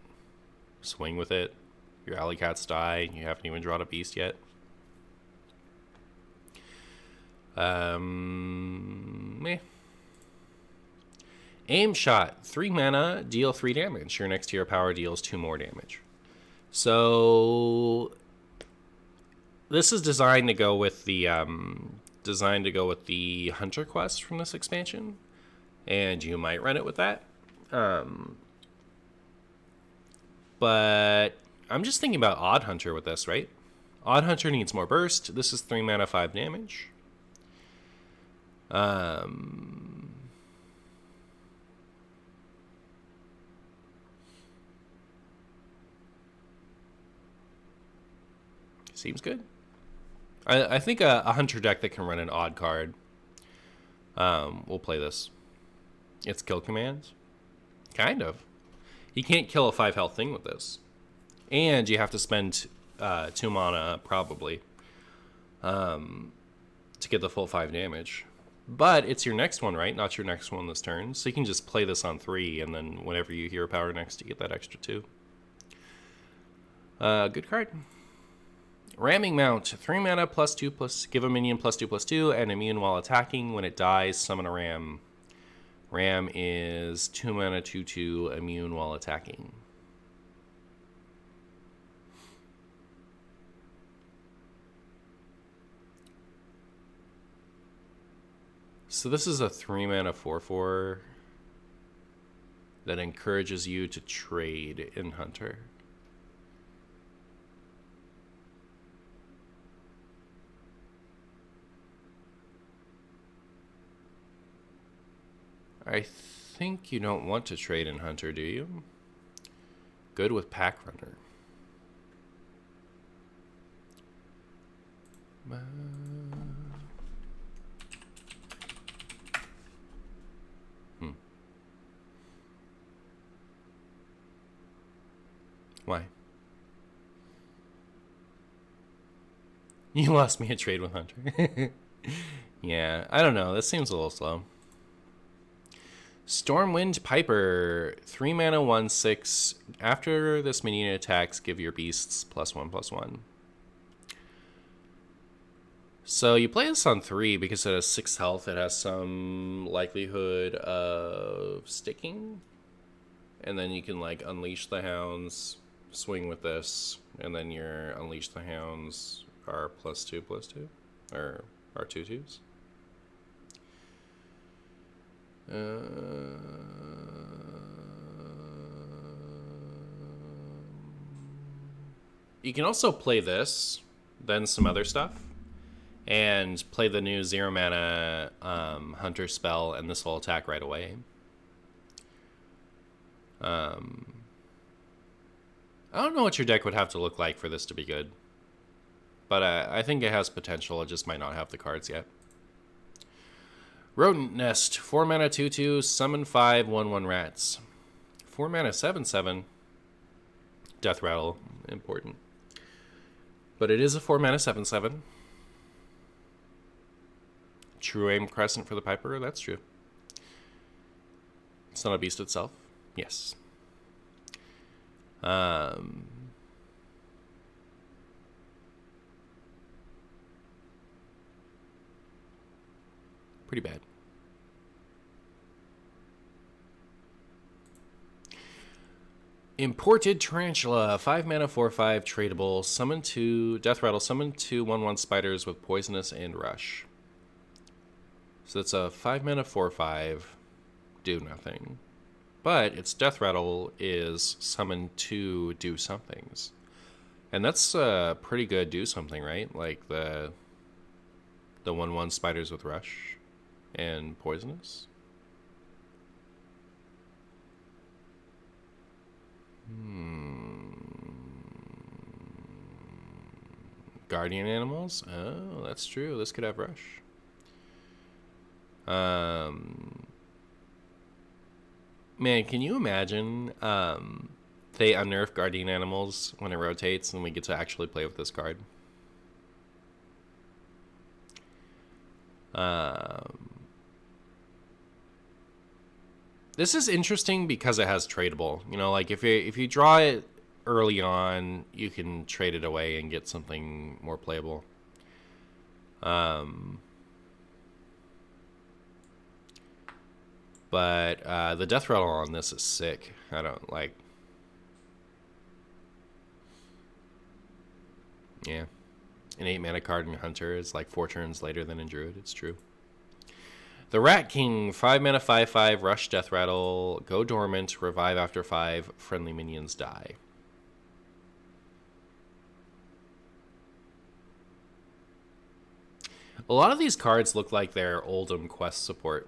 swing with it. Your Alley Cats die, and you haven't even drawn a beast yet. Meh. Aim shot, 3 mana, deal 3 damage. Your next hero power deals 2 more damage. So this is designed to go with the Hunter quest from this expansion, and you might run it with that. But I'm just thinking about Odd Hunter with this, right? Odd Hunter needs more burst. This is 3 mana, 5 damage. Seems good. I think a Hunter deck that can run an Odd card will play this. It's kill commands. Kind of. You can't kill a 5 health thing with this. And you have to spend 2 mana, probably, to get the full 5 damage. But it's your next one, right? Not your next one this turn. So you can just play this on 3, and then whenever you hero power next, you get that extra 2. Good card. Ramming Mount. 3 mana, +2+, give a minion +2/+2, and immune while attacking. When it dies, summon a ram. Ram is 2 mana, 2/2, immune while attacking. So this is a 3 mana 4/4 that encourages you to trade in Hunter. I think you don't want to trade in Hunter, do you? Good with Pack Runner. Why? You lost me a trade with Hunter. Yeah, I don't know. This seems a little slow. Stormwind Piper, 3 mana, 1/6. After this minion attacks, give your beasts +1/+1. So you play this on 3 because it has 6 health. It has some likelihood of sticking. And then you can like unleash the hounds, swing with this, and then your unleash the hounds are +2/+2, or are 2/2s. You can also play this, then some other stuff, and play the new 0 mana Hunter spell, and this will attack right away. I don't know what your deck would have to look like for this to be good, but I think it has potential. It just might not have the cards yet. Rodent Nest, 4 mana 2/2, summon 5 1/1 rats. 4 mana 7/7. Death Rattle, important. But it is a 4 mana 7/7. True Aim Crescent for the Piper, that's true. It's not a beast itself. Yes. Pretty bad. Imported Tarantula, 5 mana 4/5, tradable. Summon 2, Death Rattle, summon 2 1/1 spiders with poisonous and rush. So it's a 5 mana 4/5, do nothing. But its Death Rattle is summon 2 do somethings. And that's a pretty good do something, right? Like the 1/1 spiders with rush and poisonous. Guardian animals? Oh, that's true. This could have rush. Man, can you imagine they unnerf guardian animals when it rotates and we get to actually play with this card? This is interesting because it has tradable. You know, like if you draw it early on, you can trade it away and get something more playable. But But the death rattle on this is sick. I don't like. Yeah. An 8 mana card in Hunter is like 4 turns later than in Druid. It's true. The Rat King, 5 mana, 5/5, rush, death rattle, go dormant, revive after 5, friendly minions die. A lot of these cards look like they're Oldhim quest support,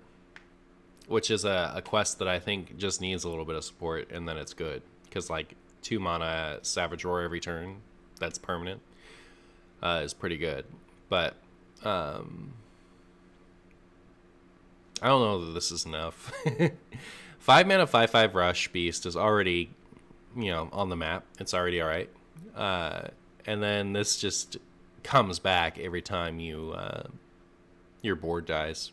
which is a quest that I think just needs a little bit of support, and then it's good. Because, like, 2 mana Savage Roar every turn, that's permanent, is pretty good. But, I don't know that this is enough. 5 mana, 5/5 rush beast is already, on the map. It's already alright. And then this just comes back every time your board dies.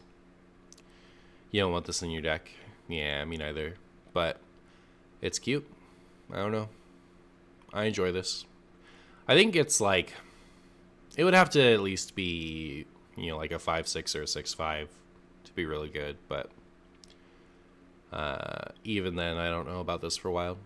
You don't want this in your deck. Yeah, me neither. But it's cute. I don't know. I enjoy this. I think it's like, it would have to at least be, like a 5/6 or a 6/5 to be really good. But even then, I don't know about this for a while.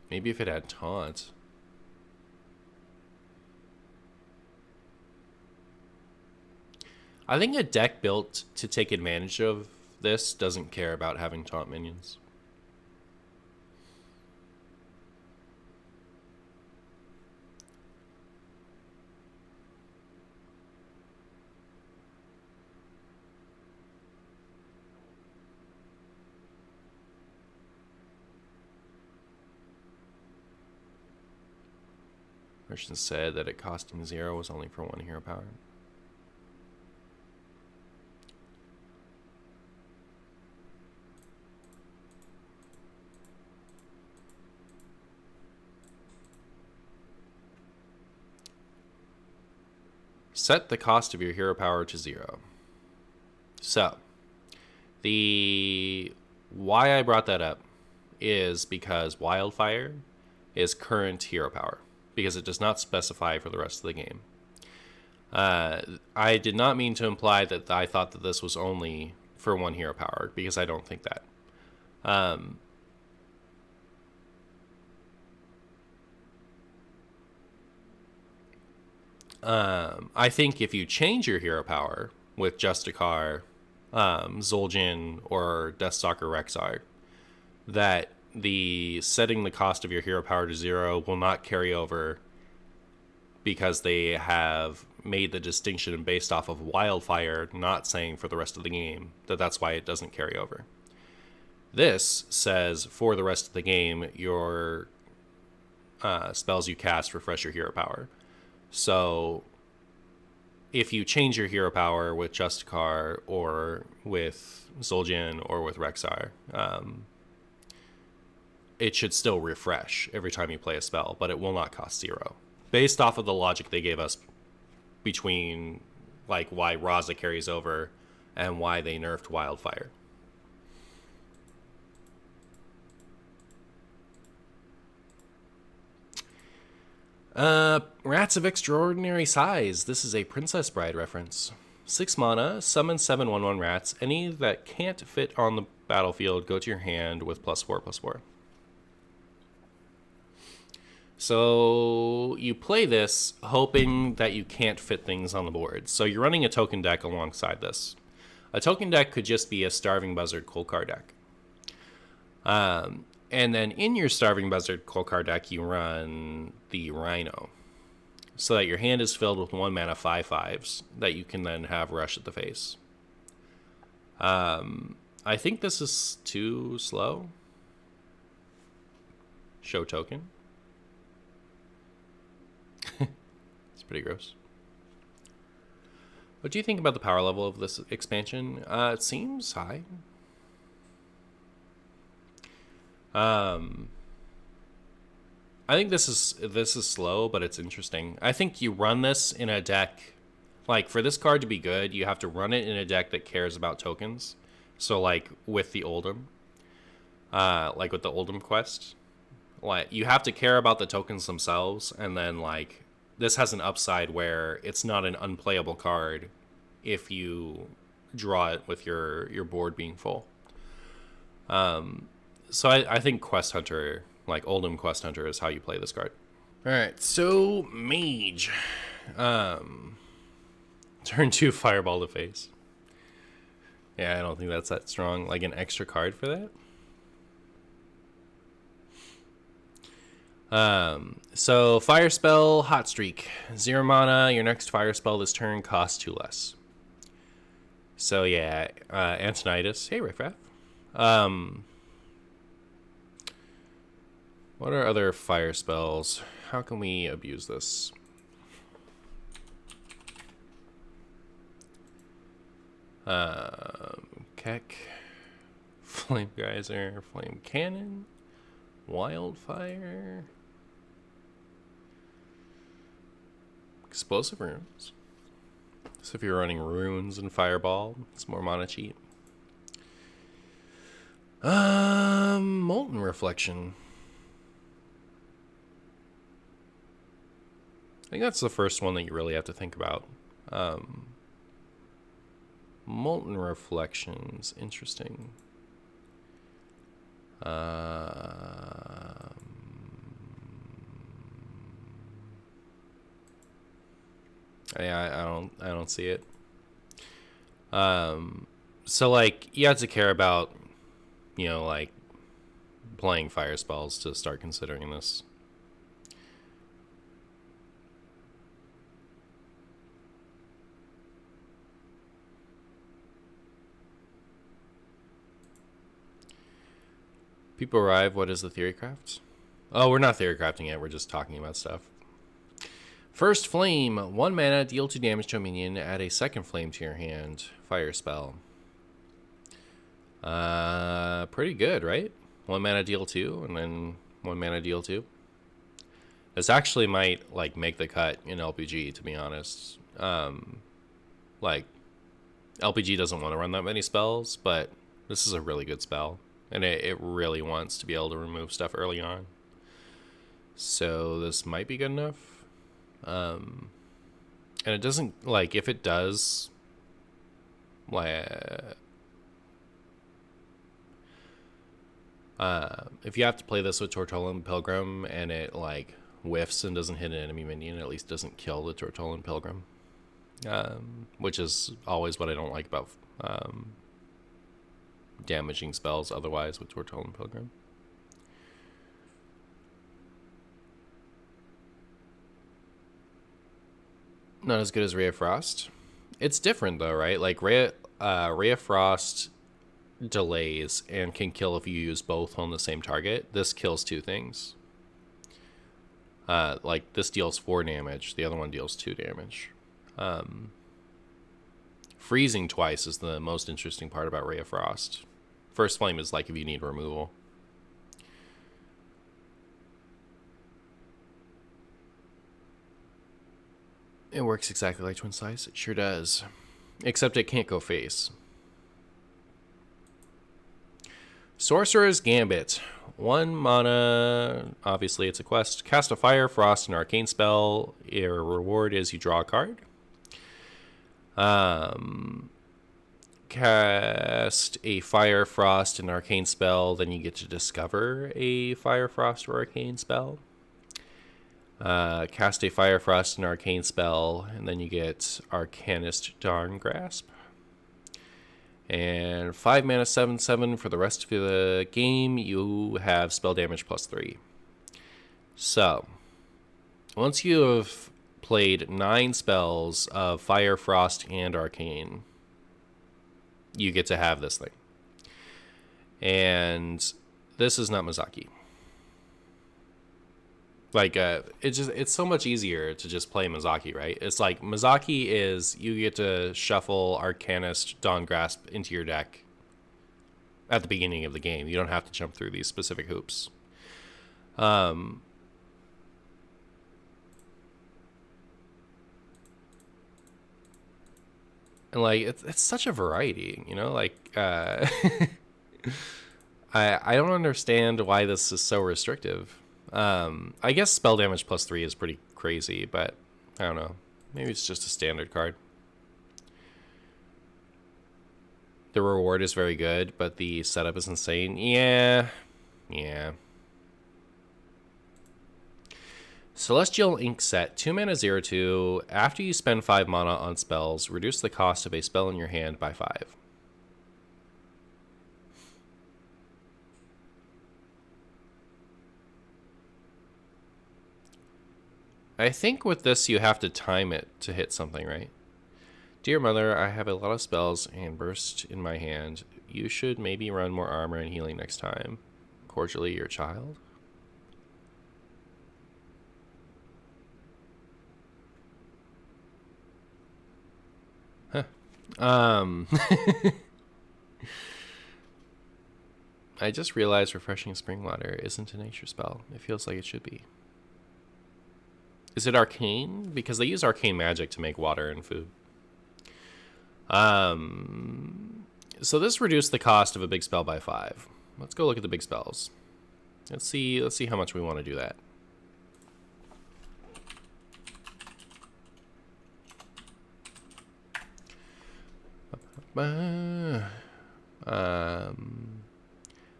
Maybe if it had taunt. I think a deck built to take advantage of this doesn't care about having taunt minions. Martian said that it costing 0 was only for 1 hero power. Set the cost of your hero power to 0. So, why I brought that up is because Wildfire is current hero power, because it does not specify for the rest of the game. I did not mean to imply that I thought that this was only for 1 hero power, because I don't think that. I think if you change your hero power with Justicar, Zul'jin, or Deathstalker Rexar, that the setting the cost of your hero power to 0 will not carry over, because they have made the distinction based off of Wildfire, not saying for the rest of the game, that's why it doesn't carry over. This says for the rest of the game, your spells you cast refresh your hero power. So if you change your hero power with Justicar or with Zul'jin or with Rexar, it should still refresh every time you play a spell, but it will not cost 0. Based off of the logic they gave us between like why Raza carries over and why they nerfed Wildfire. Rats of extraordinary size. This is a Princess Bride reference. 6 mana, summon 7 1/1 rats. Any that can't fit on the battlefield, go to your hand with +4/+4. So you play this hoping that you can't fit things on the board. So you're running a token deck alongside this. A token deck could just be a Starving Buzzard Kolkar deck. And then in your Starving Buzzard Kolkar deck, you run the Rhino, so that your hand is filled with 1 mana 5/5s that you can then have rush at the face. I think this is too slow. Show token. It's pretty gross. What do you think about the power level of this expansion? It seems high. I think this is slow, but it's interesting. I think you run this in a deck, like for this card to be good, you have to run it in a deck that cares about tokens. So like with the Oldhim, like with the Oldhim quest, like you have to care about the tokens themselves, and then like this has an upside where it's not an unplayable card if you draw it with your board being full. So I think Quest Hunter, like Oldham Quest Hunter, is how you play this card. All right, so Mage. Turn 2 Fireball to face. Yeah, I don't think that's that strong. Like an extra card for that. So Fire Spell, Hot Streak. 0 mana, your next Fire Spell this turn costs 2 less. So yeah, Antonidas. Hey, Riff Raff. What are other fire spells? How can we abuse this? Keck, Flame Geyser, Flame Cannon, Wildfire, Explosive Runes. So if you're running Runes and Fireball, it's more mana cheap. Molten Reflection. I think that's the first one that you really have to think about. Molten Reflections, interesting. Yeah, I don't see it. So like you have to care about, you know, like playing fire spells to start considering this. People arrive. What is the theory craft? Oh, we're not theory crafting yet. We're just talking about stuff. First Flame. 1 mana, deal 2 damage to a minion. Add a second flame to your hand. Fire spell. Pretty good, right? 1 mana, deal 2, and then 1 mana, deal 2. This actually might like make the cut in LPG, to be honest. Like LPG doesn't want to run that many spells, but this is a really good spell. And it really wants to be able to remove stuff early on. So this might be good enough. And it doesn't, like, if it does, like, if you have to play this with Tortolan Pilgrim and it, like, whiffs and doesn't hit an enemy minion, at least doesn't kill the Tortolan Pilgrim. Which is always what I don't like about, damaging spells otherwise with Tortolan Pilgrim. Not as good as Ray of Frost. It's different though, right? Like Ray of Frost delays and can kill if you use both on the same target. This kills 2 things. Like this deals 4 damage, the other one deals 2 damage. Freezing twice is the most interesting part about Ray of Frost. First Flame is like if you need removal. It works exactly like Twin Slice. It sure does. Except it can't go face. Sorcerer's Gambit. 1 mana. Obviously, it's a quest. Cast a Fire, Frost, and Arcane spell. Your reward is you draw a card. Cast a Fire, Frost, and Arcane spell. Then you get to discover a Fire, Frost, or Arcane spell. Cast a Fire, Frost, and Arcane spell, and then you get Arcanist Darn Grasp. And 5 mana, 7/7 for the rest of the game. You have spell damage +3. So, once you have played 9 spells of Fire, Frost, and Arcane, you get to have this thing. And this is not Mizaki. Like, it's so much easier to just play Mizaki, right? It's like, Mizaki is, you get to shuffle Arcanist Dawn Grasp into your deck at the beginning of the game. You don't have to jump through these specific hoops. And, like, it's such a variety, you know? Like, I don't understand why this is so restrictive. I guess spell damage +3 is pretty crazy, but I don't know. Maybe it's just a standard card. The reward is very good, but the setup is insane. Yeah. Celestial Ink Set, 2 mana 0/2. After you spend 5 mana on spells, reduce the cost of a spell in your hand by 5. I think with this you have to time it to hit something, right? Dear Mother, I have a lot of spells and burst in my hand. You should maybe run more armor and healing next time. Cordially, your child. Huh. I just realized refreshing spring water isn't a nature spell. It feels like it should be. Is it arcane? Because they use arcane magic to make water and food. So this reduced the cost of a big spell by 5. Let's go look at the big spells. Let's see how much we want to do that.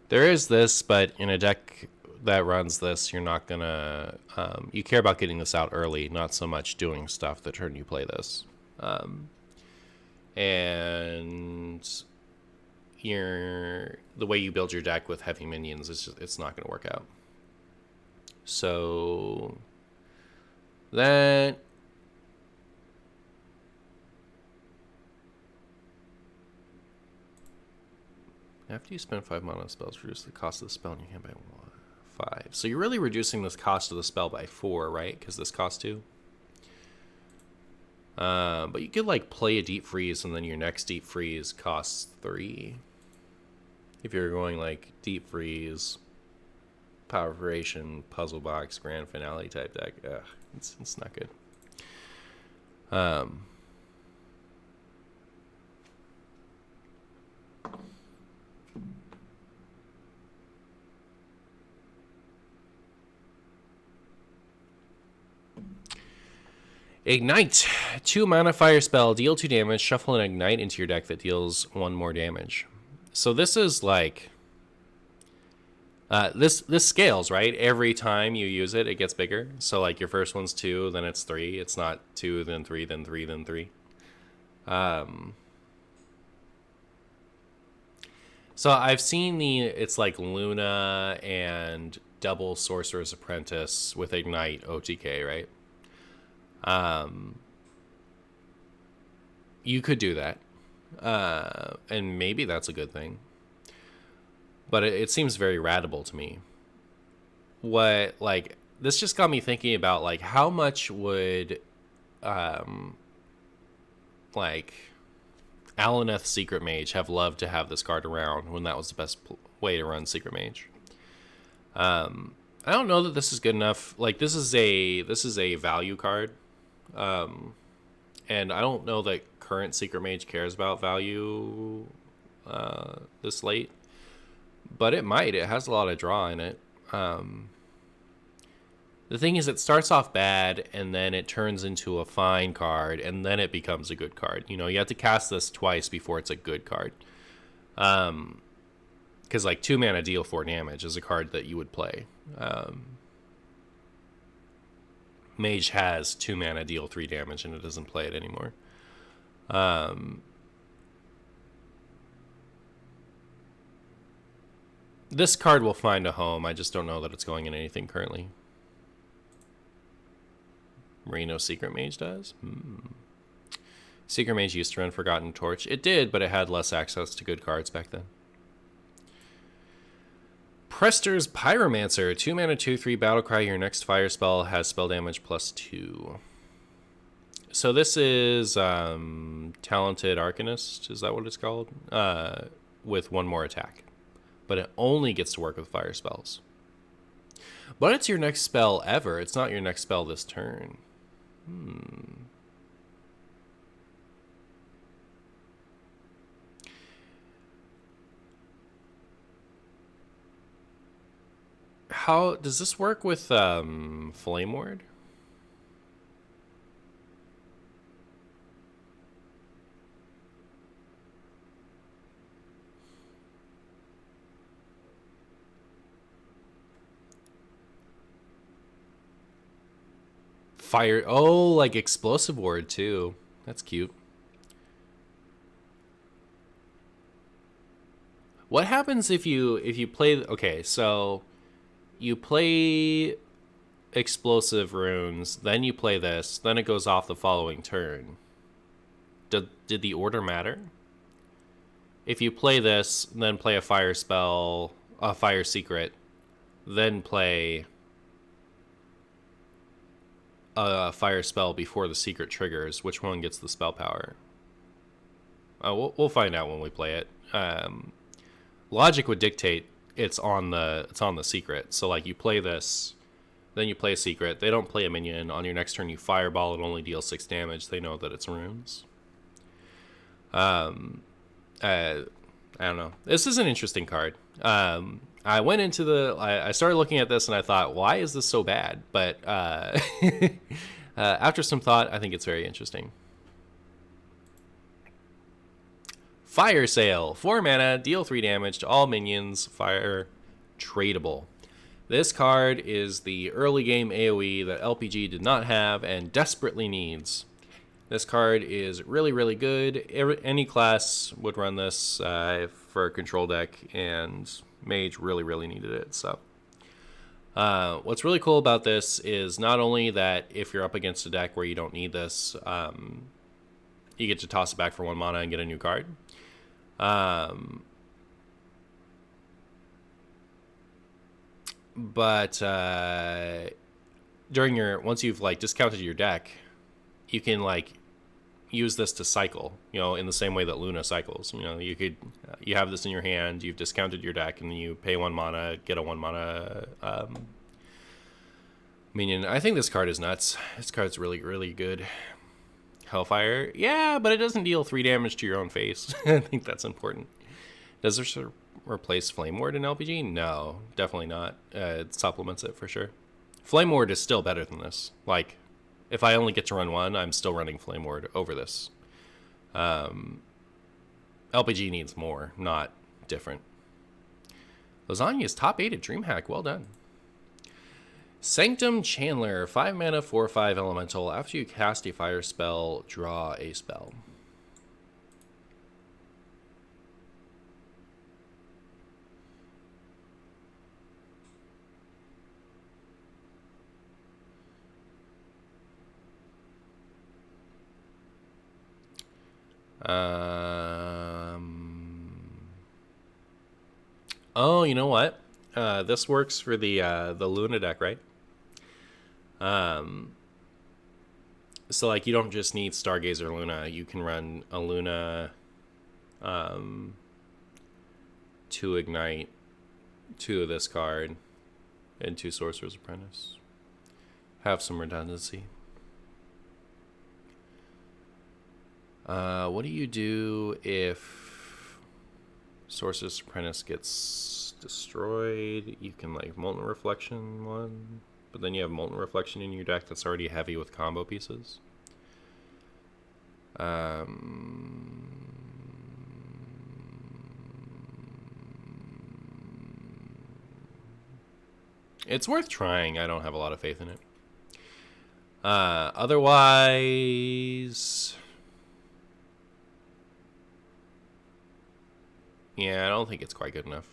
There is this, but in a deck that runs this, you're not gonna you care about getting this out early, not so much doing stuff the turn you play this. And the way you build your deck with heavy minions, it's not gonna work out. So that after you spend 5 mana on spells, reduce the cost of the spell in your hand by 5. So you're really reducing this cost of the spell by 4, right? Because this costs 2. But you could like play a deep freeze and then your next deep freeze costs 3. If you're going like deep freeze, power variation, puzzle box, grand finale type deck, it's not good. Ignite. 2 mana fire spell, deal 2 damage, shuffle an ignite into your deck that deals 1 more damage. So this is like this scales, right? Every time you use it, it gets bigger. So like your first one's 2, then it's 3. It's not 2, then 3, then 3, then 3. So I've seen it's like Luna and double Sorcerer's Apprentice with Ignite OTK, right? You could do that. And maybe that's a good thing. But it seems very ratable to me. This just got me thinking about, like, how much would, Alaneth Secret Mage have loved to have this card around when that was the best way to run Secret Mage. I don't know that this is good enough. Like, this is a value card. And I don't know that current Secret Mage cares about value this late. But it might. It has a lot of draw in it. The thing is, it starts off bad, and then it turns into a fine card, and then it becomes a good card. You know, you have to cast this twice before it's a good card. Because, like, 2 mana deal 4 damage is a card that you would play. Mage has 2 mana deal 3 damage, and it doesn't play it anymore. This card will find a home. I just don't know that it's going in anything currently. Merino Secret Mage does? Secret Mage used to run Forgotten Torch. It did, but it had less access to good cards back then. Prester's Pyromancer. 2 mana 2/3 Battlecry. Your next fire spell has spell damage +2. So this is Talented Arcanist. Is that what it's called? With 1 more attack. But it only gets to work with fire spells. But it's your next spell ever. It's not your next spell this turn. How does this work with Flame Ward? Fire. Oh, like explosive ward too. That's cute. What happens if you play? Okay, so you play explosive runes, then you play this, then it goes off the following turn. Did the order matter? If you play this, then play a fire spell, a fire secret, then play a fire spell before the secret triggers, which one gets the spell power? We'll find out when we play it. Logic would dictate it's on the secret. So like you play this, then you play a secret. They don't play a minion. On your next turn, you fireball. It only deals 6 damage. They know that it's runes. I don't know. This is an interesting card. I went into I started looking at this and I thought, why is this so bad? But after some thought, I think it's very interesting. Fire Sale. 4 mana, deal 3 damage to all minions. Fire, tradable. This card is the early game AoE that LPG did not have and desperately needs. This card is really, really good. Any class would run this for a control deck, and Mage really, really needed it. So, what's really cool about this is not only that if you're up against a deck where you don't need this, you get to toss it back for 1 mana and get a new card. But once you've like discounted your deck, you can like use this to cycle, in the same way that Luna cycles. You have this in your hand, you've discounted your deck, and then you pay 1 mana, get a 1 mana minion. I think this card is nuts. This card's really, really good. Hellfire, yeah, but it doesn't deal 3 damage to your own face. I think that's important. Does this replace Flame Ward in LPG? No, definitely not. It supplements it for sure. Flame Ward is still better than this. Like, if I only get to run 1, I'm still running Flame Ward over this. LPG needs more, not different. Lasagna's top 8 at DreamHack. Well done. Sanctum Chandler. 5 mana, 4/5 elemental. After you cast a fire spell, draw a spell. Oh, you know what? This works for the Luna deck, right? So like you don't just need Stargazer Luna. You can run a Luna, 2 Ignite, 2 of this card, and 2 Sorcerer's Apprentice. Have some redundancy. What do you do if Sorcerer's Apprentice gets destroyed? You can like Molten Reflection 1, but then you have Molten Reflection in your deck that's already heavy with combo pieces. It's worth trying. I don't have a lot of faith in it. Otherwise, yeah, I don't think it's quite good enough.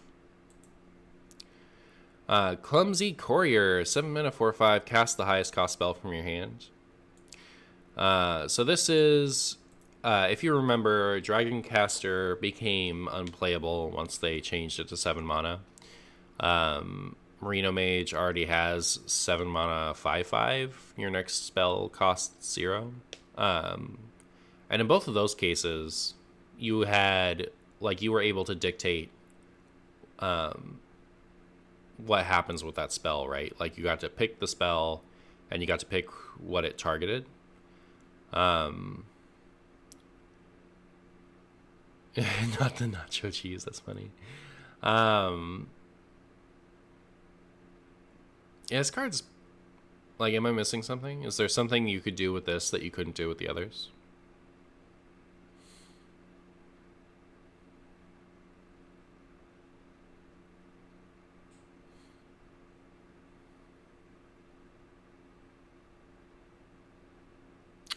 Clumsy Courier. 7 mana, 4/5. Cast the highest cost spell from your hand. So this is, if you remember, Dragoncaster became unplayable once they changed it to 7 mana. Merino Mage already has 7 mana, 5/5. Your next spell costs 0. And in both of those cases, you had, like, you were able to dictate what happens with that spell, right? Like, you got to pick the spell, and you got to pick what it targeted. Not the nacho cheese, that's funny. Yeah, this card's like, am I missing something? Is there something you could do with this that you couldn't do with the others?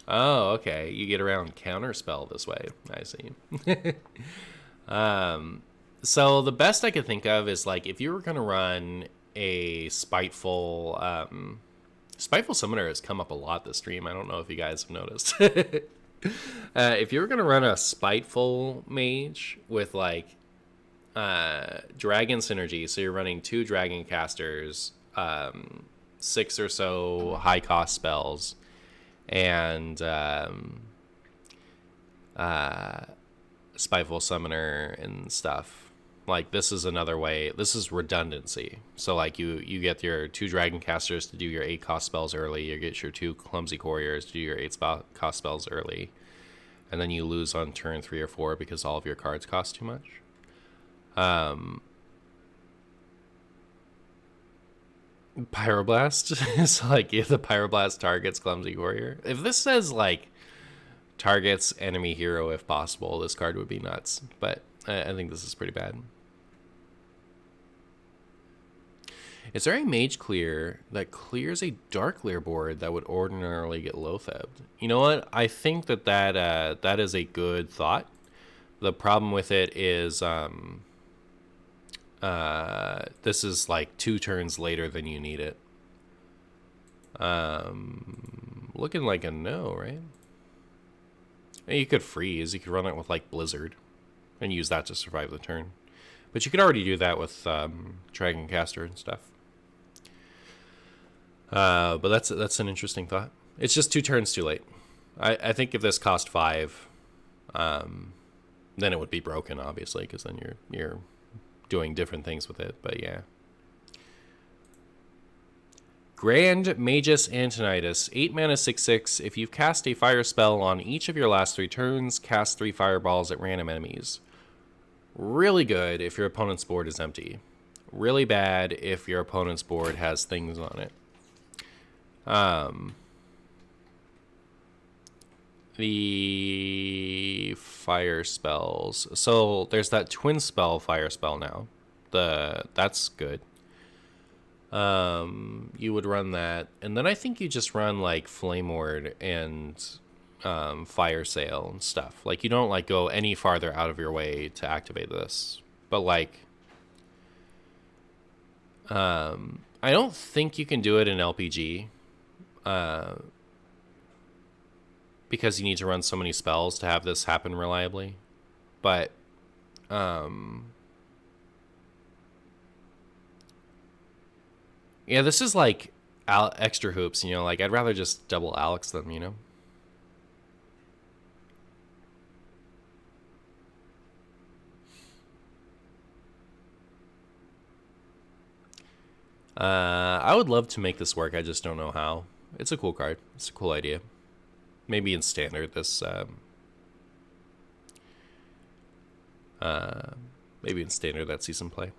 Oh, okay. You get around counterspell this way. I see. So the best I could think of is like if you were gonna run a spiteful summoner has come up a lot this stream. I don't know if you guys have noticed. If you were gonna run a spiteful mage with like dragon synergy, so you're running 2 dragon casters, 6 or so high cost spells, and spiteful summoner and stuff. Like, this is another way. This is redundancy. So like you get your 2 dragon casters to do your 8 cost spells early. You get your 2 clumsy couriers to do your 8 cost spells early, and then you lose on turn 3 or 4 because all of your cards cost too much. Pyroblast. So like if the Pyroblast targets clumsy courier, if this says like targets enemy hero if possible, this card would be nuts. But I think this is pretty bad. Is there a mage clear that clears a dark clear board that would ordinarily get low-thebbed? You know what? I think that is a good thought. The problem with it is this is like 2 turns later than you need it. Looking like a no, right? You could freeze. You could run it with like Blizzard and use that to survive the turn. But you could already do that with Dragon Caster and stuff. But that's an interesting thought. It's just 2 turns too late. I think if this cost 5, then it would be broken, obviously, because then you're doing different things with it. But yeah. Grand Magus Antonitus, 8 mana 6/6. If you've cast a fire spell on each of your last 3 turns, cast 3 fireballs at random enemies. Really good if your opponent's board is empty. Really bad if your opponent's board has things on it. The fire spells. So there's that twin spell fire spell now. That's good. You would run that, and then I think you just run like Flame Ward and Fire Sail and stuff. Like, you don't like go any farther out of your way to activate this. But like, I don't think you can do it in LPG, because you need to run so many spells to have this happen reliably. But yeah, this is like extra hoops, you know, like I'd rather just double Alex them, you know? I would love to make this work, I just don't know how. It's a cool card. It's a cool idea. Maybe in standard maybe in standard that sees some play.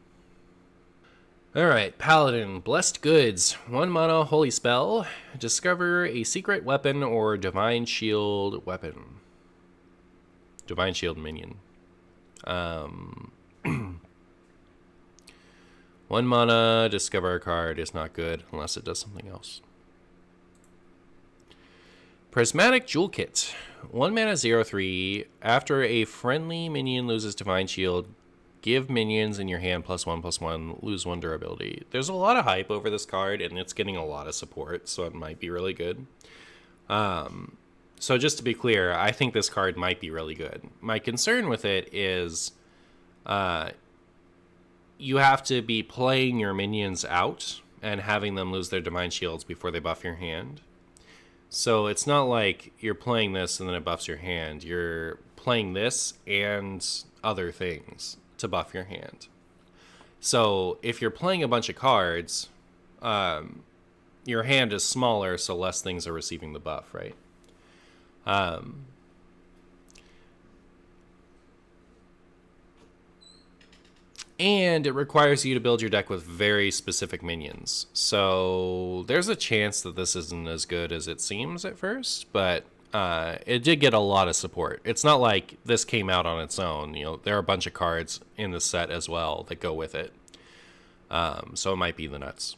Alright, Paladin, Blessed Goods, 1 mana, holy spell. Discover a secret weapon or divine shield weapon. Divine shield minion. 1 mana, discover a card is not good unless it does something else. Prismatic Jewel Kit, 1 mana 0/3. After a friendly minion loses divine shield, give minions in your hand +1/+1, lose 1 durability. There's a lot of hype over this card, and it's getting a lot of support, so it might be really good. So just to be clear, I think this card might be really good. My concern with it is you have to be playing your minions out and having them lose their divine shields before they buff your hand. So it's not like you're playing this and then it buffs your hand. You're playing this and other things to buff your hand. So if you're playing a bunch of cards, your hand is smaller, so less things are receiving the buff, right? And it requires you to build your deck with very specific minions. So there's a chance that this isn't as good as it seems at first, but it did get a lot of support. It's not like this came out on its own. You know, there are a bunch of cards in the set as well that go with it. So it might be the nuts.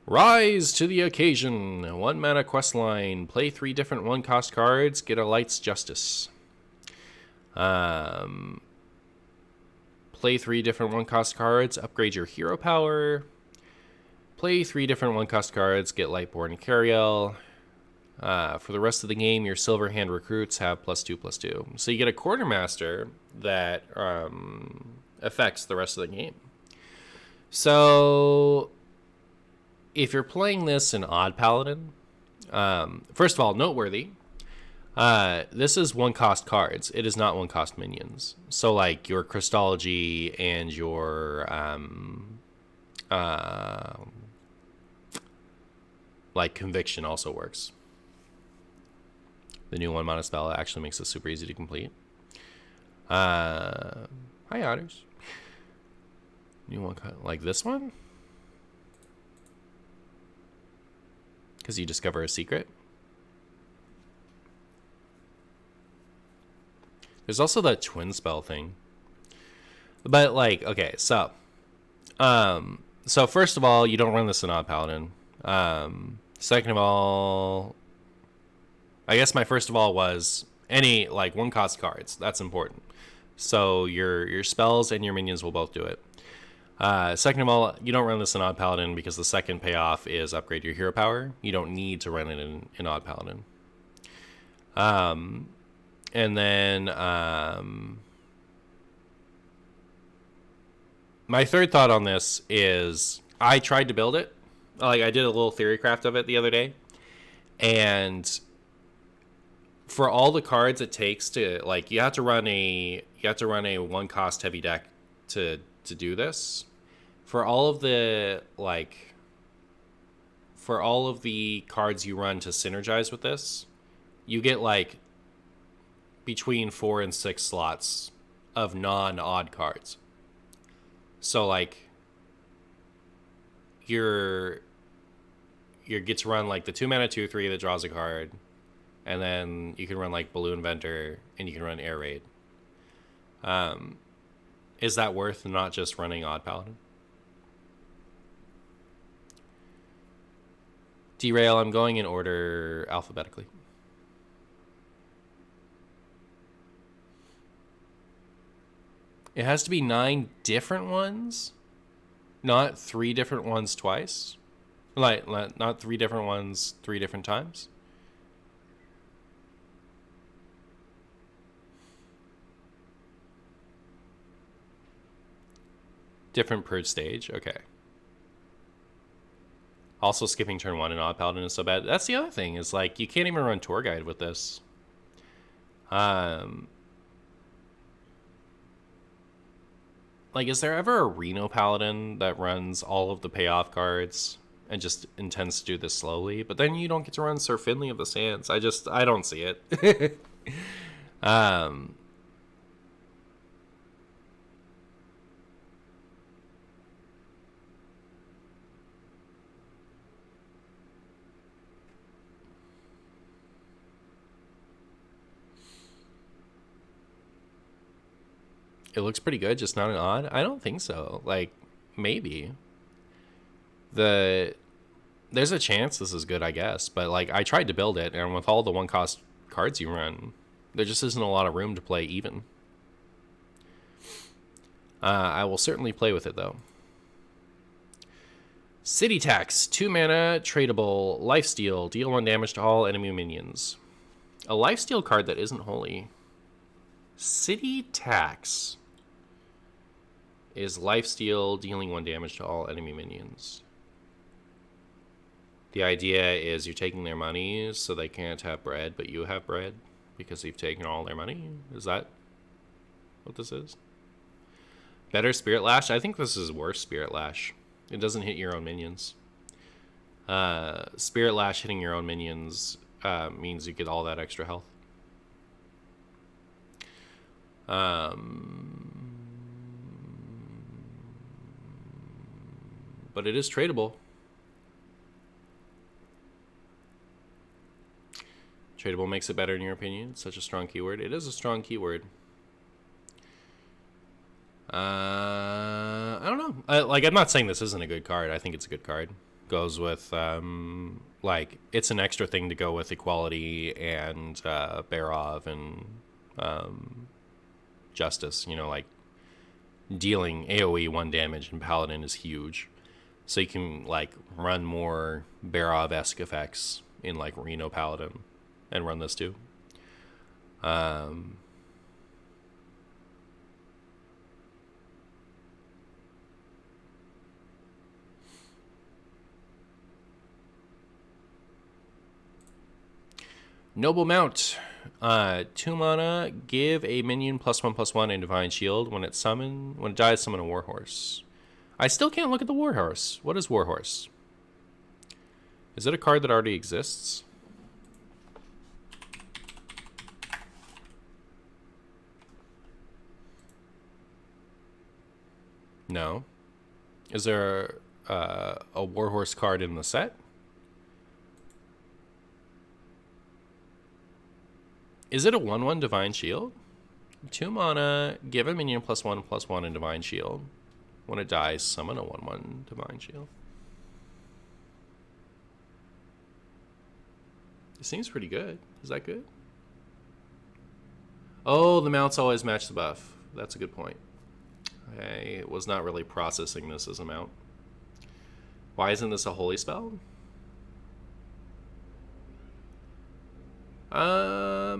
Rise to the occasion. 1 mana quest line. Play 3 different 1-cost cards. Get a Light's Justice. Play 3 different 1-cost cards. Upgrade your hero power. Play 3 different 1-cost cards. Get Lightborn Cariel. For the rest of the game, your Silver Hand recruits have +2/+2. So you get a Quartermaster that affects the rest of the game. So if you're playing this in Odd Paladin, first of all, noteworthy, this is 1-cost cards. It is not 1-cost minions. So like your Christology and your like Conviction also works. The new 1 mana spell actually makes it super easy to complete. Hi Otters. New one, like this one? Because you discover a secret. There's also that twin spell thing. But like, okay, so first of all, you don't run this in Odd Paladin. Second of all, I guess my first of all was any like 1-cost cards. That's important. So your spells and your minions will both do it. Second of all, you don't run this in Odd Paladin because the second payoff is upgrade your hero power. You don't need to run it in Odd Paladin. And then my third thought on this is I tried to build it. Like I did a little theory craft of it the other day. And for all the cards it takes to like you have to run a 1-cost heavy deck to do this. For all of the cards you run to synergize with this, you get like between 4 and 6 slots of non-odd cards. So like you get to run like the 2 mana 2/3 that draws a card, and then you can run like Balloon Venter and you can run Air Raid. Is that worth not just running Odd Paladin? Derail, I'm going in order alphabetically. It has to be 9 different ones, not 3 different ones twice. Like not 3 different ones 3 different times. Different per stage. Okay. Also, skipping turn 1 in Odd Paladin is so bad. That's the other thing, is like you can't even run Tour Guide with this. Like, is there ever a Reno Paladin that runs all of the payoff cards and just intends to do this slowly? But then you don't get to run Sir Finley of the Sands. I don't see it. It looks pretty good, just not an odd. I don't think so. Like, maybe. There's a chance this is good, I guess. But, like, I tried to build it, and with all the 1-cost cards you run, there just isn't a lot of room to play even. I will certainly play with it, though. City Tax. 2 mana, tradable, lifesteal. Deal 1 damage to all enemy minions. A lifesteal card that isn't holy. City Tax is lifesteal, dealing 1 damage to all enemy minions. The idea is you're taking their money so they can't have bread, but you have bread because you've taken all their money. Is that what this is? Better Spirit Lash? I think this is worse Spirit Lash. It doesn't hit your own minions. Spirit Lash hitting your own minions means you get all that extra health. but it is tradable. Tradable makes it better in your opinion. It's such a strong keyword. It is a strong keyword. I don't know. I'm not saying this isn't a good card. I think it's a good card. Goes with, it's an extra thing to go with Equality and Barov and Justice. Dealing AoE 1 damage in Paladin is huge. So you can, run more Barov-esque effects in, Reno Paladin and run this too. Noble Mount. 2 mana, give a minion +1/+1 and Divine Shield. When it dies, summon a Warhorse. I still can't look at the Warhorse. What is Warhorse? Is it a card that already exists? No. Is there a Warhorse card in the set? Is it a 1/1 Divine Shield? 2 mana, give a minion +1/+1 and Divine Shield. When it dies, summon a 1/1 Divine Shield. It seems pretty good. Is that good? Oh, the mounts always match the buff. That's a good point. I was not really processing this as a mount. Why isn't this a holy spell?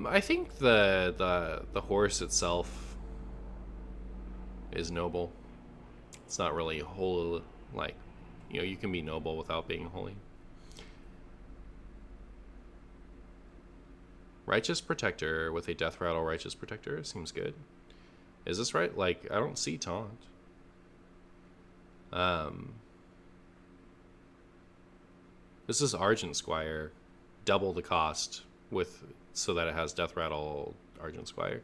I think the horse itself is noble. It's not really holy, you can be noble without being holy. Righteous Protector with a Death Rattle Righteous Protector seems good. Is this right? I don't see taunt. This is Argent Squire, double the cost so that it has Death Rattle Argent Squire.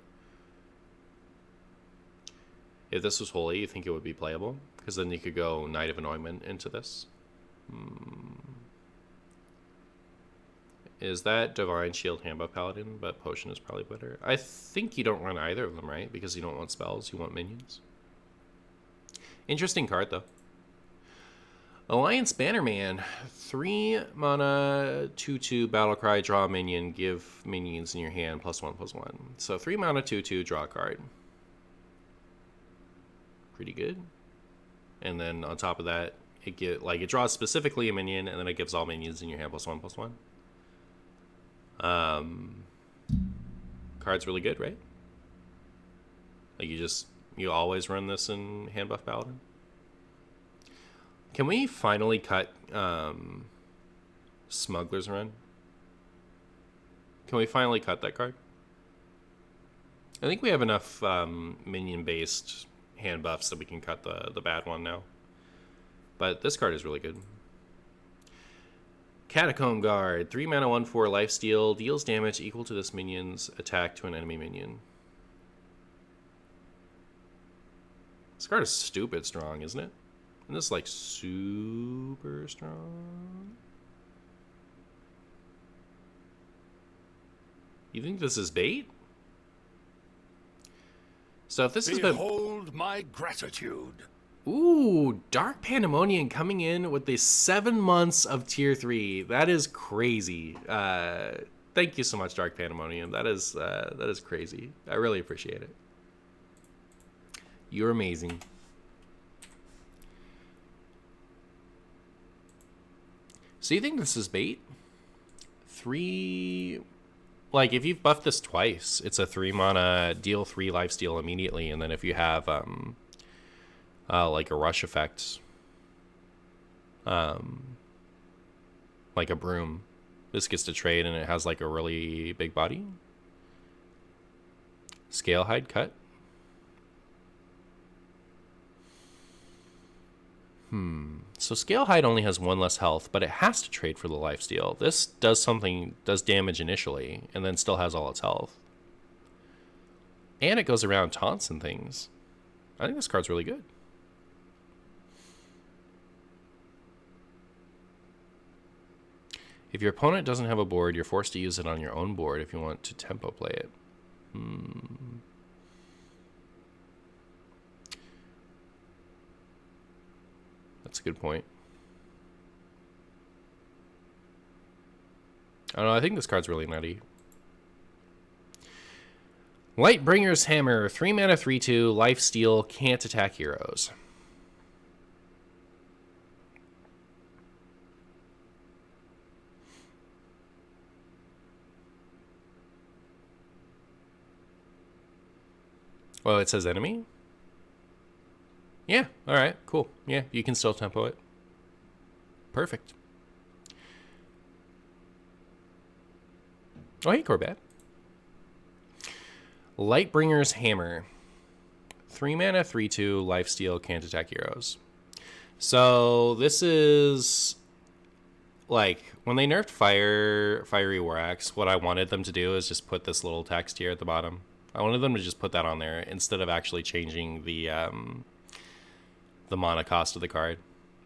If this was holy, you think it would be playable? Because then you could go Knight of Anointment into this. Is that Divine Shield Handbuff Paladin? But Potion is probably better. I think you don't run either of them, right? Because you don't want spells, you want minions. Interesting card, though. Alliance Bannerman. 3 mana, 2/2, Battlecry, draw a minion, give minions in your hand +1/+1. So 3 mana, 2/2, draw a card. Pretty good. And then on top of that, it draws specifically a minion, and then it gives all minions in your hand +1/+1. Card's really good, right? You always run this in Handbuff Paladin. Can we finally cut Smuggler's Run? Can we finally cut that card? I think we have enough minion-based hand buffs that we can cut the bad one now. But this card is really good. Catacomb Guard. 3 mana, 1/4 lifesteal. Deals damage equal to this minion's attack to an enemy minion. This card is stupid strong, isn't it? And this is super strong. You think this is bait? So if this has been... Behold my gratitude. Ooh, Dark Pandemonium coming in with the 7 months of tier 3. That is crazy. Thank you so much, Dark Pandemonium. That is crazy. I really appreciate it. You're amazing. So you think this is bait? 3... if you've buffed this twice, it's a 3 mana, deal 3 lifesteal immediately, and then if you have a rush effect, like a broom, this gets to trade, and it has a really big body. Scale Hide cut. So Scale Hide only has 1 less health, but it has to trade for the lifesteal. This does damage initially, and then still has all its health. And it goes around taunts and things. I think this card's really good. If your opponent doesn't have a board, you're forced to use it on your own board if you want to tempo play it. That's a good point. I don't know, I think this card's really nutty. Lightbringer's Hammer, 3 mana, 3/2, lifesteal, can't attack heroes. Well, it says enemy? Yeah, alright, cool. Yeah, you can still tempo it. Perfect. Oh, hey, Corbett. Lightbringer's Hammer. 3 mana, 3/2, lifesteal, can't attack heroes. So, this is... like, when they nerfed Fiery War Axe, what I wanted them to do is just put this little text here at the bottom. I wanted them to just put that on there instead of actually changing the mana cost of the card.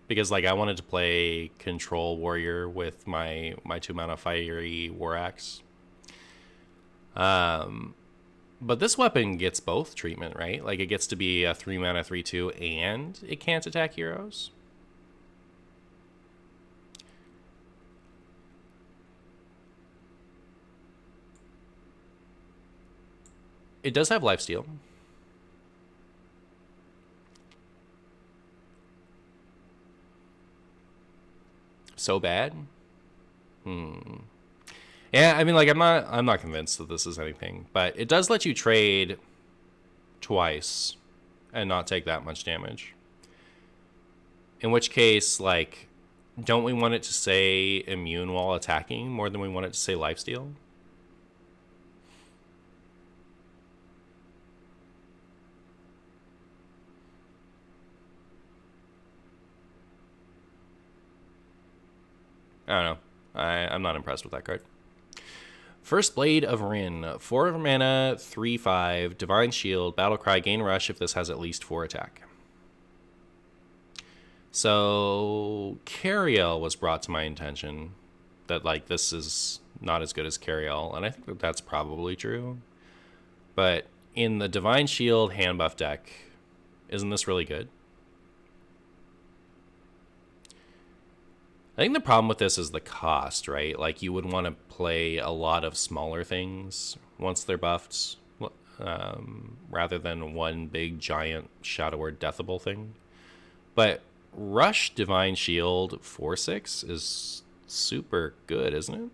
Because, like, I wanted to play Control Warrior with my 2 mana Fiery War Axe. But this weapon gets both treatment, right? Like, it gets to be a 3 mana 3/2 and it can't attack heroes. It does have lifesteal. So bad? Yeah, I mean, like, I'm not convinced that this is anything, but it does let you trade twice and not take that much damage. In which case, like, don't we want it to say immune while attacking more than we want it to say lifesteal? I don't know. I'm not impressed with that card. First Blade of Rin. 4 mana, 3/5, Divine Shield, Battlecry, gain rush if this has at least 4 attack. So, Cariel was brought to my attention that, like, this is not as good as Cariel, and I think that that's probably true. But in the Divine Shield hand buff deck, isn't this really good? I think the problem with this is the cost, right? Like, you would want to play a lot of smaller things once they're buffed, rather than one big giant Shadow Word Deathable thing. But Rush Divine Shield 4/6 is super good, isn't it?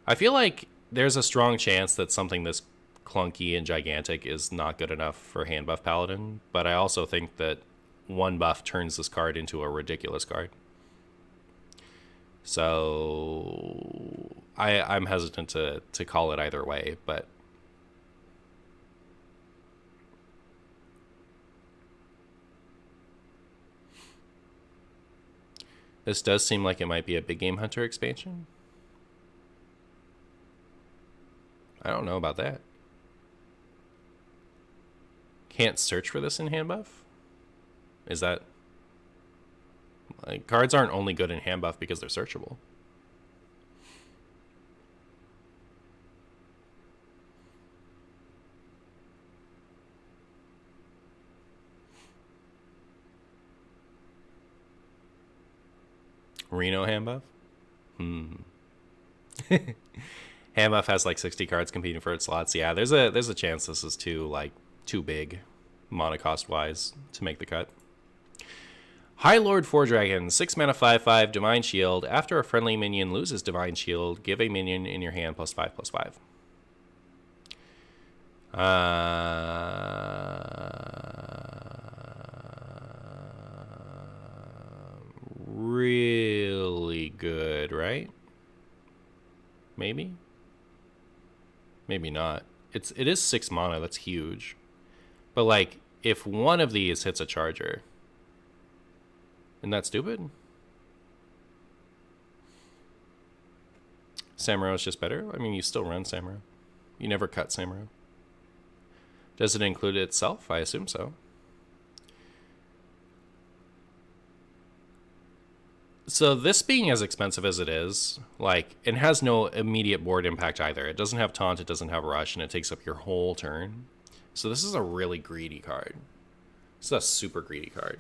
I feel like there's a strong chance that something this clunky and gigantic is not good enough for hand buff Paladin, but I also think that one buff turns this card into a ridiculous card. So I'm hesitant to call it either way, but this does seem like it might be a Big Game Hunter expansion. I don't know about that. Can't search for this in hand buff? Is that... like, cards aren't only good in hand buff because they're searchable. Reno hand buff? Hand buff has like 60 cards competing for its slots. Yeah, there's a chance this is too big, mana cost wise, to make the cut. High Lord Foredragon, 6 mana 5/5, Divine Shield. After a friendly minion loses Divine Shield, give a minion in your hand +5/+5. Really good, right? Maybe? Maybe not. It is 6 mana, that's huge. But, like, if one of these hits a charger, isn't that stupid? Samuro is just better? I mean, you still run Samuro. You never cut Samuro. Does it include it itself? I assume so. So this being as expensive as it is, like, it has no immediate board impact either. It doesn't have taunt, it doesn't have rush, and it takes up your whole turn. So this is a really greedy card. This is a super greedy card.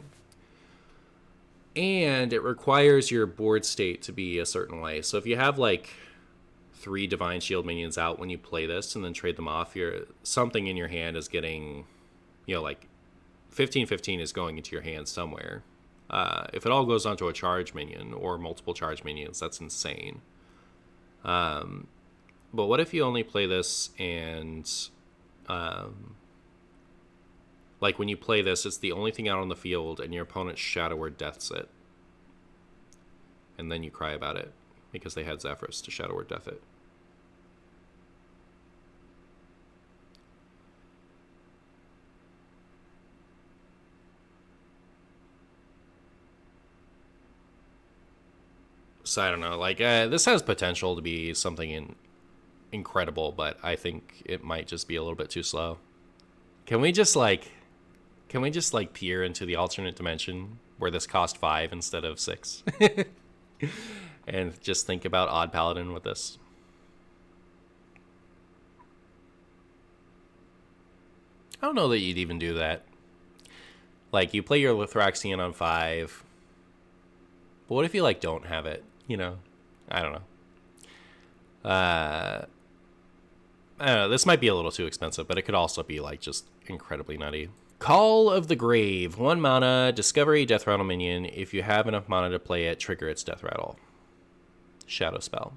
And it requires your board state to be a certain way. So if you have like 3 Divine Shield minions out when you play this and then trade them off, something in your hand is getting, like 15/15 is going into your hand somewhere. If it all goes onto a charge minion or multiple charge minions, that's insane. But what if you only play this and like when you play this, it's the only thing out on the field and your opponent Shadow Word Deaths it. And then you cry about it because they had Zephrys to Shadow Word Death it. So I don't know. Like this has potential to be something incredible, but I think it might just be a little bit too slow. Can we just peer into the alternate dimension where this cost 5 instead of 6? And just think about Odd Paladin with this. I don't know that you'd even do that. Like, you play your Lithraxian on 5. But what if you, don't have it? I don't know. I don't know. This might be a little too expensive, but it could also be, just incredibly nutty. Call of the Grave. 1 mana, discover a Death Rattle minion. If you have enough mana to play it, trigger its Death Rattle. Shadow spell.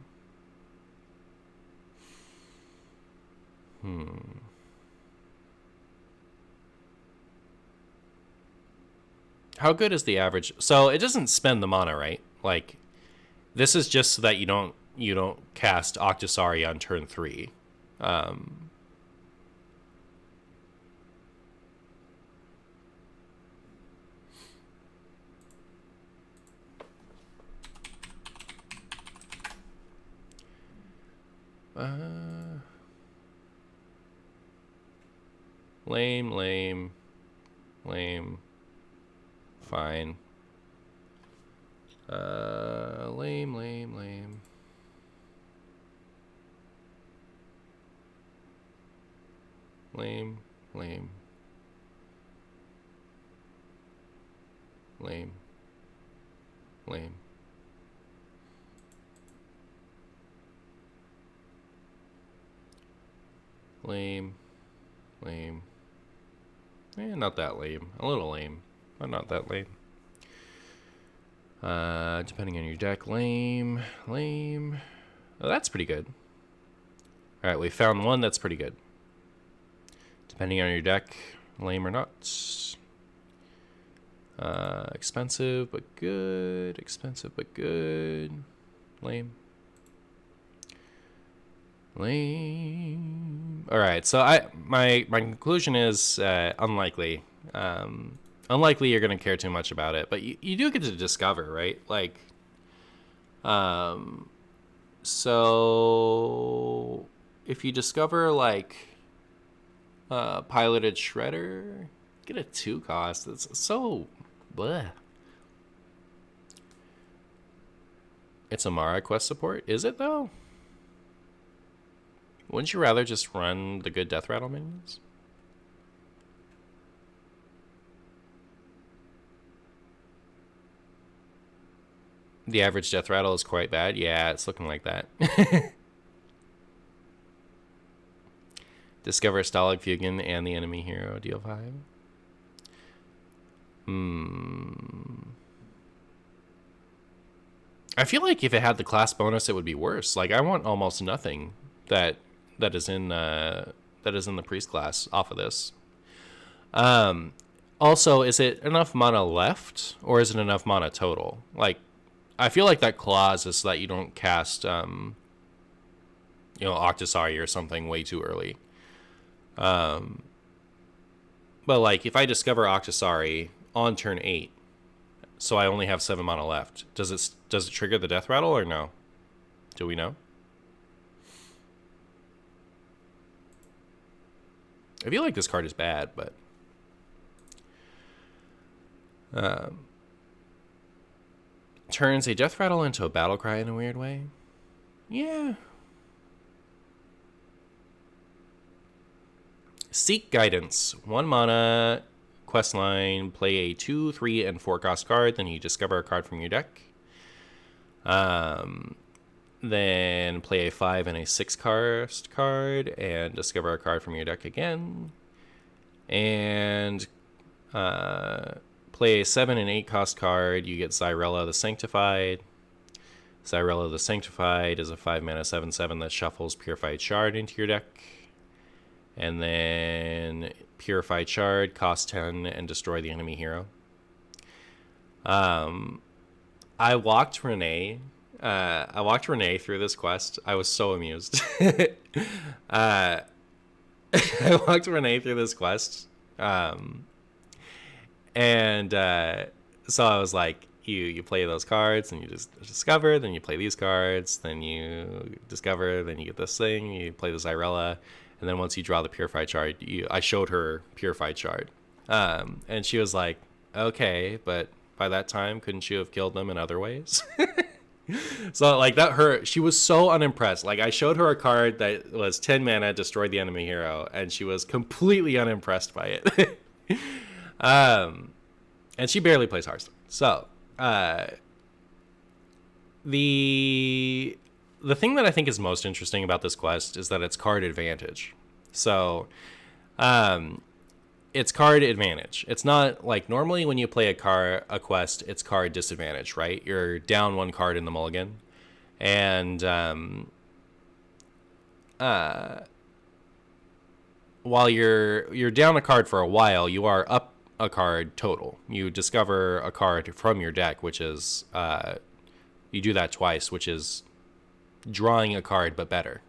How good is the average? So it doesn't spend the mana, right? Like, this is just so that you don't cast Octosari on turn 3. Lame. Fine. Lame. Not that lame. A little lame, but not that lame. Depending on your deck, lame. Oh, that's pretty good. All right, we found one that's pretty good. Depending on your deck, lame or not. Expensive but good. Lame. All right, so my conclusion is unlikely. Unlikely you're going to care too much about it, but you do get to discover, right? So if you discover Piloted Shredder, get a 2 cost. It's so bleh. It's Amara quest support, is it though? Wouldn't you rather just run the good Death Rattle minions? The average Death Rattle is quite bad. Yeah, it's looking like that. Discover Stalag Fugan and the enemy hero, deal 5. I feel like if it had the class bonus, it would be worse. I want almost nothing that is in the priest class off of this. Also, is it enough mana left, or is it enough mana total? I feel like that clause is so that you don't cast, Octosari or something way too early. But if I discover Octosari on turn 8, so I only have 7 mana left, does it trigger the Death Rattle or no? Do we know? I feel like this card is bad, but turns a death rattle into a battle cry in a weird way. Yeah. Seek Guidance. 1 mana, quest line, play a 2, 3, and 4 cost card, then you discover a card from your deck. Then play a 5 and a 6 cost card, and discover a card from your deck again. And play a 7 and 8 cost card, you get Xyrella the Sanctified. Xyrella the Sanctified is a 5 mana 7/7 that shuffles Purified Shard into your deck. And then Purified Shard, cost 10, and destroy the enemy hero. I walked Renee through this quest. I was so amused. I walked Renee through this quest. So I was like, you play those cards, and you just discover, then you play these cards, then you discover, then you get this thing, you play the Xyrella. And then once you draw the Purified Shard, I showed her Purified Shard. And she was like, okay, but by that time, couldn't you have killed them in other ways? So like she was so unimpressed. Like I showed her a card that was 10 mana, destroyed the enemy hero, and she was completely unimpressed by it. And she barely plays Hearthstone. So the thing that I think is most interesting about this quest is that it's card advantage. So, it's card advantage. It's not like normally when you play a quest, it's card disadvantage, right? You're down 1 card in the mulligan, and while you're down a card for a while, you are up a card total. You discover a card from your deck, which is you do that twice, which is drawing a card but better.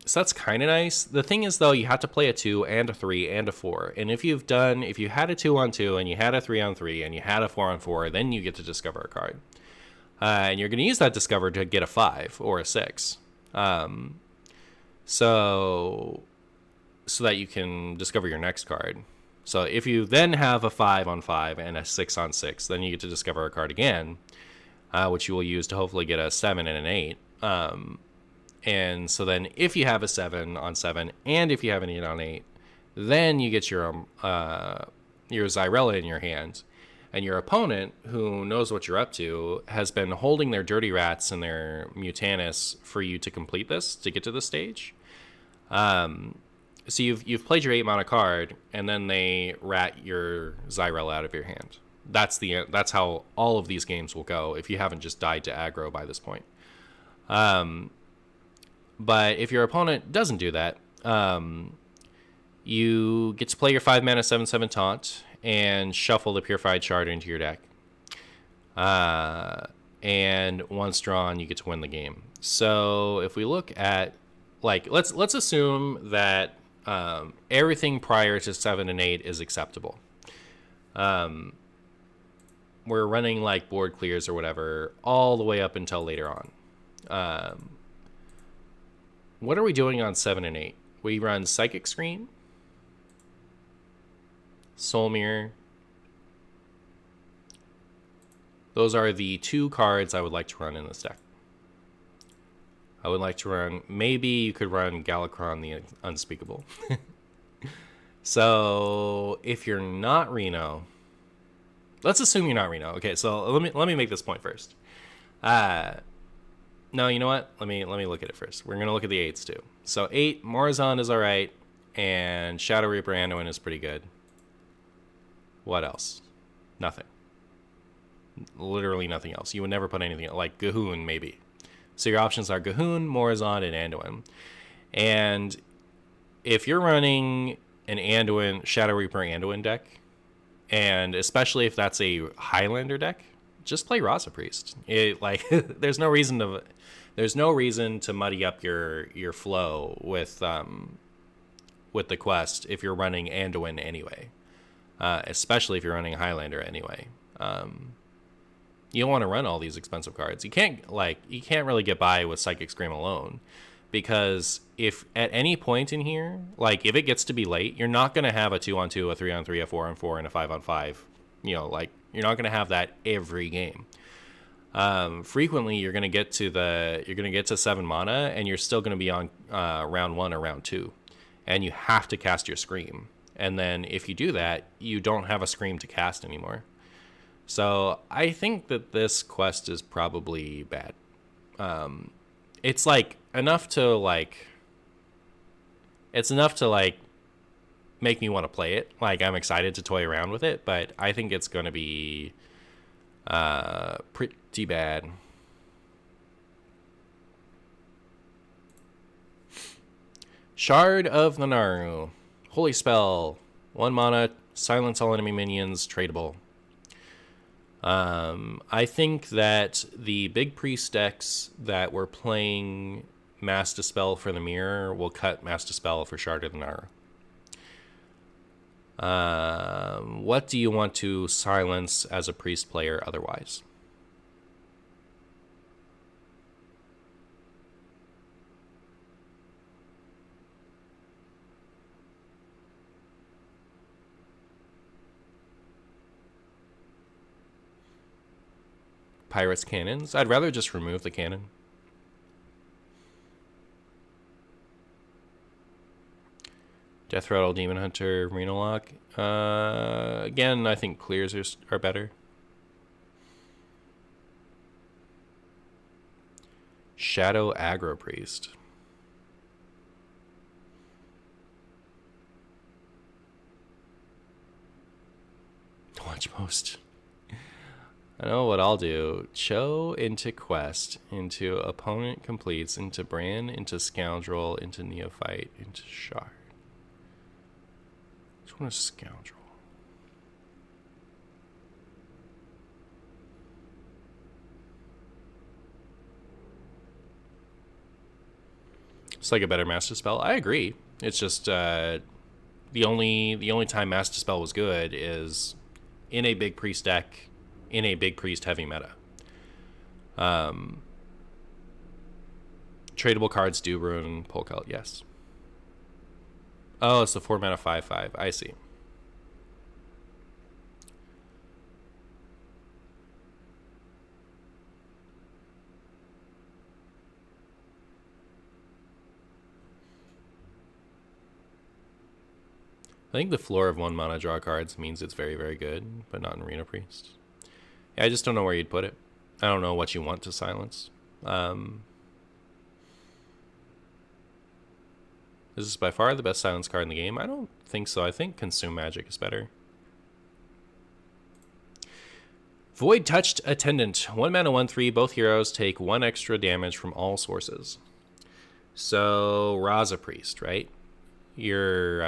So that's kind of nice. The thing is, though, you have to play a 2 and a 3 and a 4. And if you had a 2/2 and you had a 3/3 and you had a 4/4, then you get to discover a card. And you're going to use that discover to get a 5 or a 6. So that you can discover your next card. So if you then have a 5/5 and a 6/6, then you get to discover a card again, which you will use to hopefully get a 7 and an 8. And so then if you have a 7/7 and if you have an 8/8, then you get your Xyrella in your hand. And your opponent, who knows what you're up to, has been holding their Dirty Rats and their Mutanus for you to complete this, to get to this stage. So you've played your 8 mana card, and then they rat your Xyrella out of your hand. That's how all of these games will go if you haven't just died to aggro by this point. But if your opponent doesn't do that, you get to play your 5 mana 7/7 taunt and shuffle the Purified Shard into your deck. And once drawn, you get to win the game. So if we look at, like, let's assume that everything prior to 7 and 8 is acceptable. We're running like board clears or whatever all the way up until later on. What are we doing on 7 and 8? We run Psychic Scream, Soul Mirror. Those are the 2 cards I would like to run in this deck. I would like to run, maybe you could run Galakron the Unspeakable. So if you're not Reno, let's assume you're not Reno. Okay, so let me make this point first. No, you know what? Let me look at it first. We're gonna look at the 8s too. So 8, Morazan is alright, and Shadow Reaper Anduin is pretty good. What else? Nothing. Literally nothing else. You would never put anything like Gahoon maybe. So your options are Gahoon, Morazan, and Anduin. And if you're running an Anduin, Shadow Reaper Anduin deck, and especially if that's a Highlander deck, just play Rasa Priest. There's no reason to muddy up your flow with the quest if you're running Anduin anyway. Especially if you're running Highlander anyway. You don't want to run all these expensive cards. You can't really get by with Psychic Scream alone, because if at any point in here, like if it gets to be late, you're not going to have a 2/2, a 3/3, a 4/4, and a 5/5, You're not going to have that every game. Frequently, you're going to get to 7 mana, and you're still going to be on round 1 or round 2, and you have to cast your Scream. And then if you do that, you don't have a Scream to cast anymore. So I think that this quest is probably bad. It's like enough to like. It's enough to like make me want to play it. Like I'm excited to toy around with it, but I think it's going to be pretty bad. Shard of the Naru. Holy spell. 1 mana, silence all enemy minions, tradable. I think that the big priest decks that were playing Mass Dispel for the Mirror will cut Mass Dispel for Shard of the Naru. What do you want to silence as a priest player otherwise? Pirates cannons? I'd rather just remove the cannon. Death Rattle, Demon Hunter, Marina Lock. Again, I think clears are better. Shadow Aggro Priest. Watch post. I know what I'll do. Cho into Quest, into Opponent Completes, into Brand, into Scoundrel, into Neophyte, into Shard. Which one is Scoundrel? It's like a better Master Spell. I agree. It's just the only time Master Spell was good is in a big priest deck, in a big priest heavy meta. Tradable cards do ruin Polka, yes. Oh, it's the 4 mana 5/5. I see. I think the floor of 1 mana draw cards means it's very, very good, but not in Arena Priest. Yeah, I just don't know where you'd put it. I don't know what you want to silence. This is by far the best silence card in the game. I don't think so. I think Consume Magic is better. Void Touched Attendant. 1 mana 1/3. Both heroes take 1 extra damage from all sources. So Raza Priest, right? Your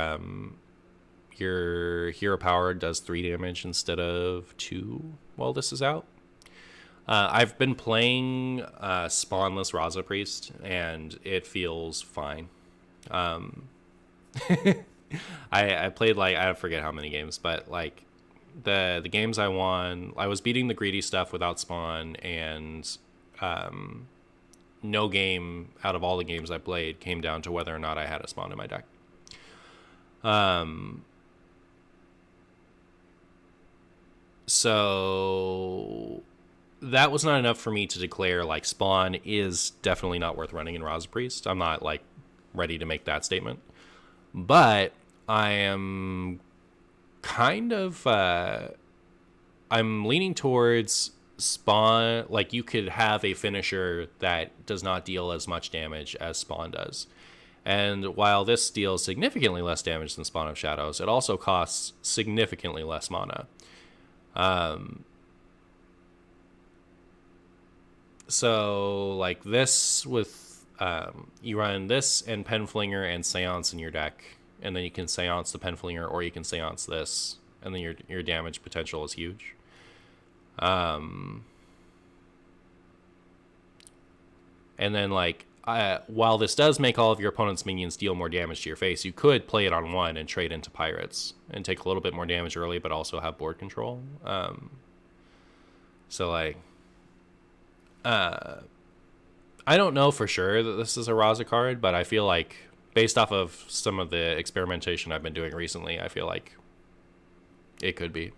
hero power does 3 damage instead of 2 while this is out. I've been playing spawnless Raza Priest, and it feels fine. I played like I forget how many games, but like the games I won, I was beating the greedy stuff without spawn, and no game out of all the games I played came down to whether or not I had a spawn in my deck. So that was not enough for me to declare like spawn is definitely not worth running in Raza Priest. I'm not like ready to make that statement, but I am kind of I'm leaning towards spawn. Like you could have a finisher that does not deal as much damage as spawn does, and while this deals significantly less damage than Spawn of Shadows, it also costs significantly less mana. So like this with you run this and Penflinger and Seance in your deck, and then you can Seance the Penflinger, or you can Seance this, and then your damage potential is huge. And then like while this does make all of your opponent's minions deal more damage to your face, you could play it on 1 and trade into Pirates and take a little bit more damage early, but also have board control. So like I don't know for sure that this is a Raza card, but I feel like based off of some of the experimentation I've been doing recently, I feel like it could be.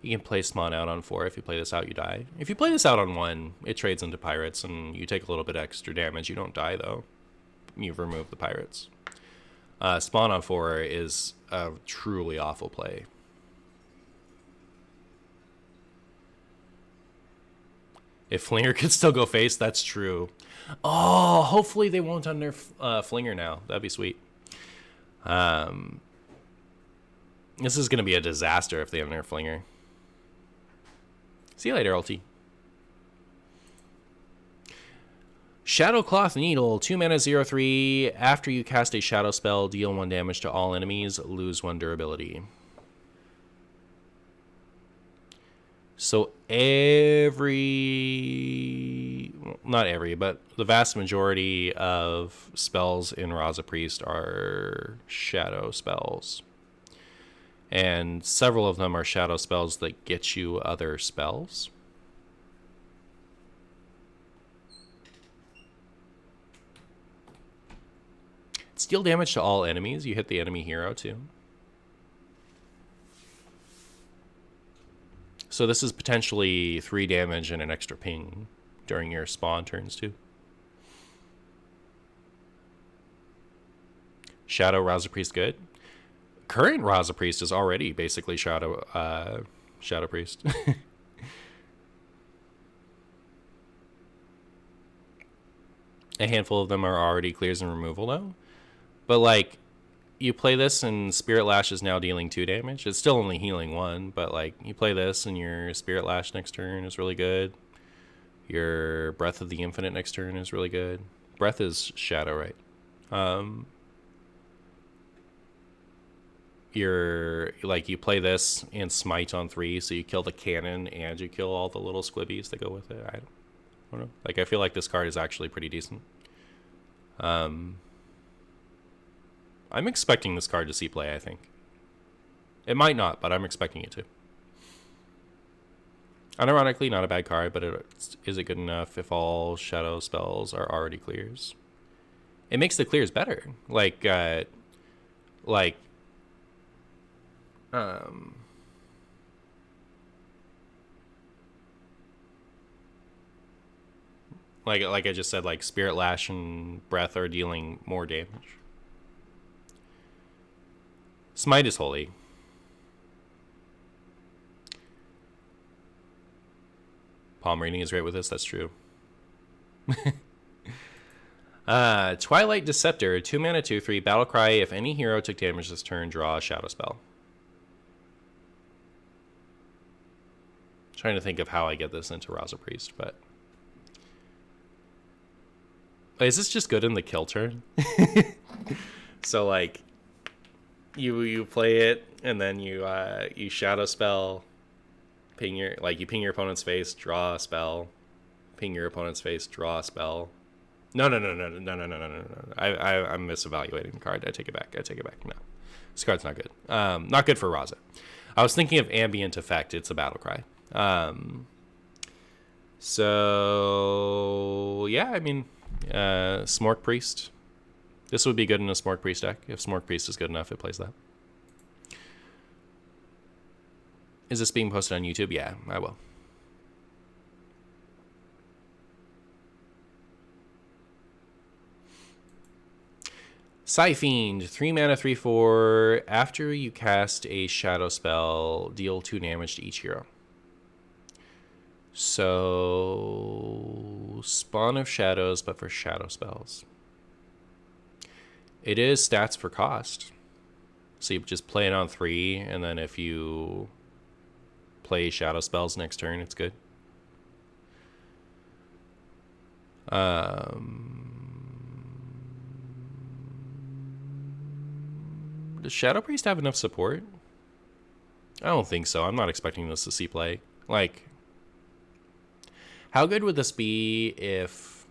You can play Spawn out on 4. If you play this out, you die. If you play this out on 1, it trades into Pirates, and you take a little bit extra damage. You don't die, though. You've removed the Pirates. Spawn on 4 is a truly awful play. If Flinger could still go face, that's true. Oh, hopefully they won't unnerf Flinger now. That'd be sweet. This is going to be a disaster if they unnerf Flinger. See you later, ulti. Shadowcloth Needle, 2 mana, 0/3. After you cast a shadow spell, deal 1 damage to all enemies, lose 1 durability. So not every, but the vast majority of spells in Raza Priest are shadow spells. And several of them are shadow spells that get you other spells. Deal damage to all enemies. You hit the enemy hero too. So this is potentially 3 damage and an extra ping during your spawn turns too. Shadow Raza Priest good. Current Raza Priest is already basically Shadow Priest. A handful of them are already clears and removal though. But like, you play this and Spirit Lash is now dealing 2 damage. It's still only healing 1, but like, you play this and your Spirit Lash next turn is really good. Your Breath of the Infinite next turn is really good. Breath is Shadow, right? You play this and Smite on 3, so you kill the cannon and you kill all the little squibbies that go with it. I don't know. Like, I feel like this card is actually pretty decent. I'm expecting this card to see play, I think. It might not, but I'm expecting it to. Unironically, not a bad card, but is it good enough if all shadow spells are already clears? It makes the clears better. Like I just said, like Spirit Lash and Breath are dealing more damage. Smite is holy. Palm reading is great with this, that's true. Twilight Deceptor, 2 mana, 2/3, battle cry. If any hero took damage this turn, draw a shadow spell. Trying to think of how I get this into Raza Priest, but is this just good in the kill turn? So like, you play it and then you shadow spell, ping your opponent's face, draw a spell, ping your opponent's face, draw a spell. No. I'm misevaluating the card. I take it back. No, this card's not good. Not good for Raza. I was thinking of ambient effect. It's a battle cry. So yeah, I mean, Smork Priest. This would be good in a Smork Priest deck. If Smork Priest is good enough, it plays that. Is this being posted on YouTube? Yeah, I will. Psyfiend, 3 mana, 3/4. After you cast a shadow spell, deal 2 damage to each hero. So, Spawn of Shadows, but for shadow spells. It is stats for cost. So you just play it on 3, and then if you play shadow spells next turn, it's good. Does Shadow Priest have enough support? I don't think so. I'm not expecting this to see play. Like, how good would this be if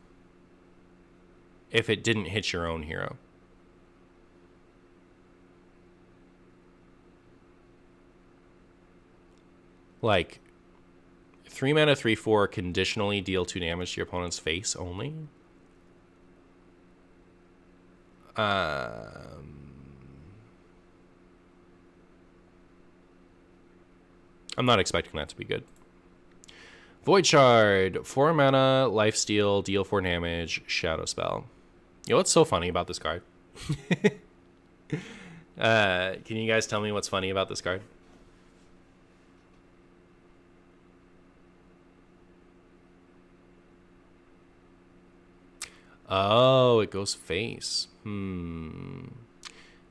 it didn't hit your own hero? Like, 3 mana, 3/4, conditionally deal 2 damage to your opponent's face only. I'm not expecting that to be good. Void Shard, 4 mana, lifesteal, deal 4 damage, shadow spell. You know what's so funny about this card? Can you guys tell me what's funny about this card? Oh, it goes face.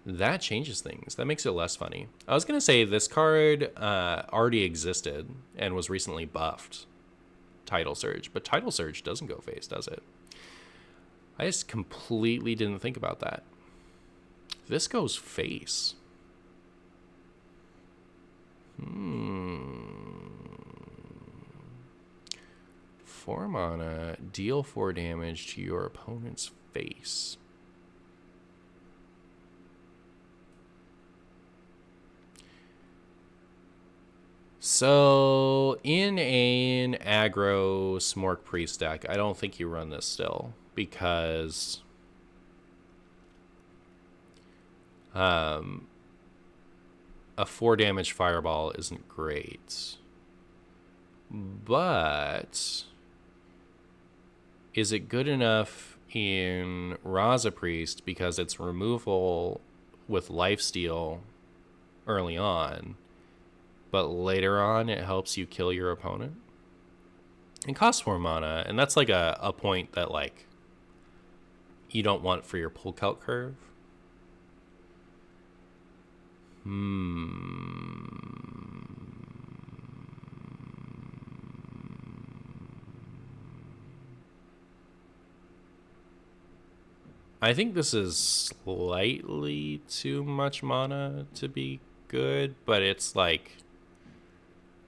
That changes things. That makes it less funny. I was going to say this card already existed and was recently buffed. Tidal Surge. But Tidal Surge doesn't go face, does it? I just completely didn't think about that. This goes face. 4 mana, deal 4 damage to your opponent's face. So, in an aggro Smork Priest deck, I don't think you run this still, because a 4 damage fireball isn't great. But is it good enough in Raza Priest because it's removal with lifesteal early on, but later on it helps you kill your opponent? It costs 4 mana, and that's like a point that like you don't want for your pull count curve. I think this is slightly too much mana to be good, but it's like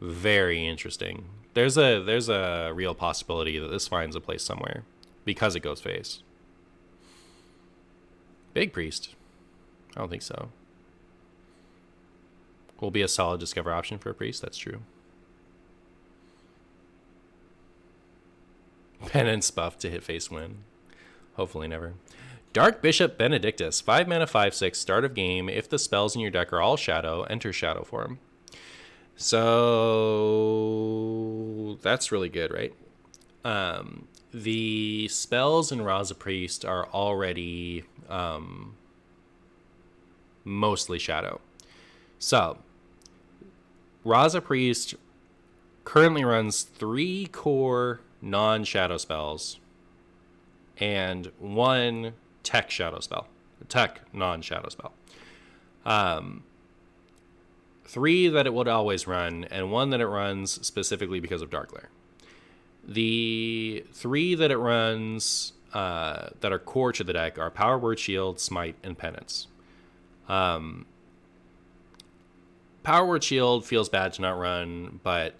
very interesting. There's a real possibility that this finds a place somewhere because it goes face. Big Priest? I don't think so. Will be a solid discover option for a priest, that's true. Penance buff to hit face win. Hopefully never. Dark Bishop Benedictus, 5 mana, 5/6, start of game. If the spells in your deck are all shadow, enter shadow form. So that's really good, right? The spells in Raza Priest are already mostly shadow. So Raza Priest currently runs 3 core non-shadow spells and 1 tech shadow spell. Tech non-shadow spell. 3 that it would always run, and 1 that it runs specifically because of Dark Glare. The 3 that it runs that are core to the deck are Power Word Shield, Smite, and Penance. Power Word Shield feels bad to not run, but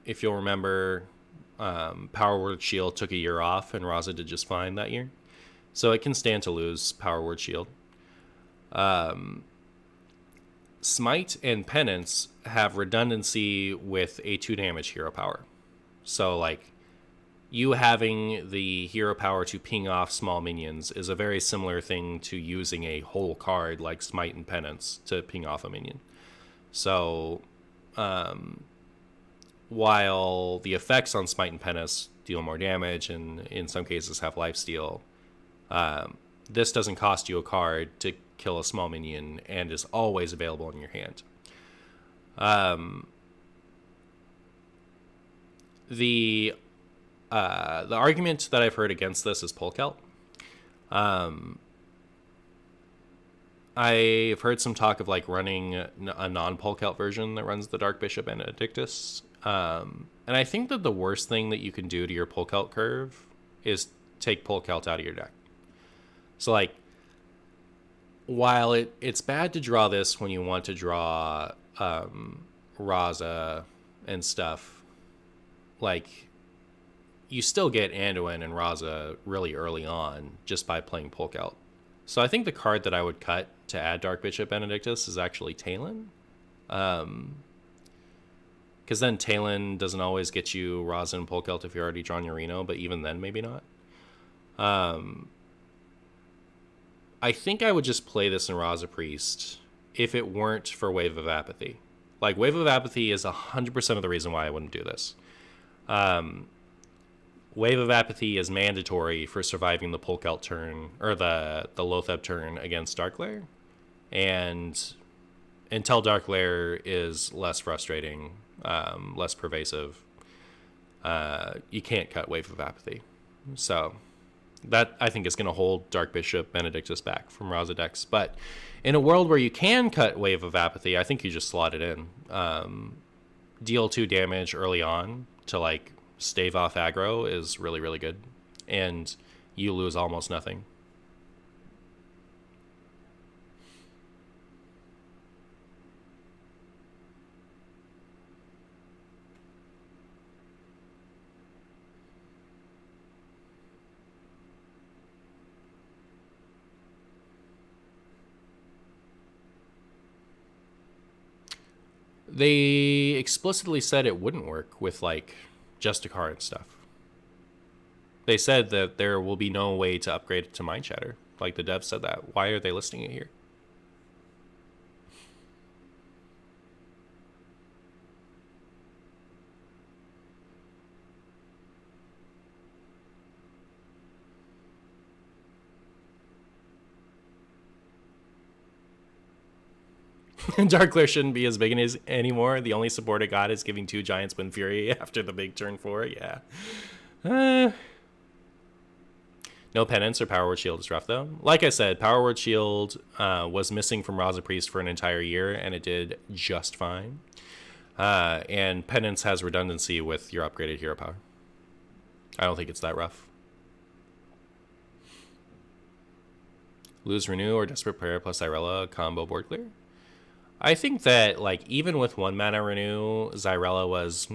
if you'll remember, Power Word Shield took a year off, and Raza did just fine that year. So it can stand to lose Power Word Shield. Smite and Penance have redundancy with a 2 damage hero power. So, like, you having the hero power to ping off small minions is a very similar thing to using a whole card like Smite and Penance to ping off a minion. So, while the effects on Smite and Penance deal more damage and in some cases have lifesteal, this doesn't cost you a card to kill a small minion and is always available in your hand. The argument that I've heard against this is Polkelt. I've heard some talk of like running a non-Polkelt version that runs the Dark Bishop Benedictus. And I think that the worst thing that you can do to your Polkelt curve is take Polkelt out of your deck. So like, while it's bad to draw this when you want to draw Raza and stuff, like, you still get Anduin and Raza really early on just by playing Polkelt. So I think the card that I would cut to add Dark Bishop Benedictus is actually Talon. Because then Talon doesn't always get you Raza and Polkelt if you're already drawn your Reno, but even then, maybe not. I think I would just play this in Raza Priest if it weren't for Wave of Apathy. Like, Wave of Apathy is 100% of the reason why I wouldn't do this. Wave of Apathy is mandatory for surviving the Polkelt turn, or the Lotheb turn against Darkglare. And until Darkglare is less frustrating, less pervasive, you can't cut Wave of Apathy. So that, I think, is going to hold Dark Bishop Benedictus back from Raza decks. But in a world where you can cut Wave of Apathy, I think you just slot it in. Deal 2 damage early on to, like, stave off aggro is really, really good. And you lose almost nothing. They explicitly said it wouldn't work with, like, Justicar and stuff. They said that there will be no way to upgrade it to Mind Shatter. Like, the devs said that. Why are they listing it here? Darkglare shouldn't be as big as anymore. The only support it got is giving 2 Giants Wind Fury after the big turn 4. Yeah. No Penance or Power Word Shield is rough, though. Like I said, Power Word Shield was missing from Raza Priest for an entire year, and it did just fine. And Penance has redundancy with your upgraded hero power. I don't think it's that rough. Lose Renew or Desperate Prayer plus Xyrella combo board clear. I think that, like, even with 1 mana Renew, Xyrella was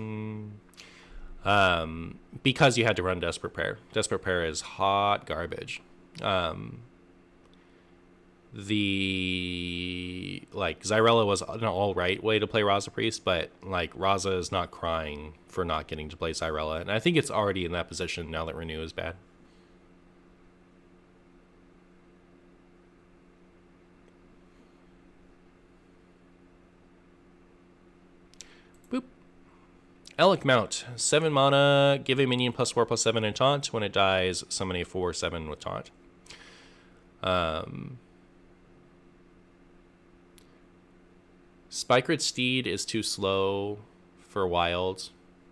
because you had to run Desperate Prayer. Desperate Prayer is hot garbage. Xyrella was an all-right way to play Raza Priest, but, like, Raza is not crying for not getting to play Xyrella, and I think it's already in that position now that Renew is bad. Boop. Elec Mount. 7 mana, give a minion +4/+7 and taunt. When it dies, summon a 4/7 with taunt. Spikered Steed is too slow for Wild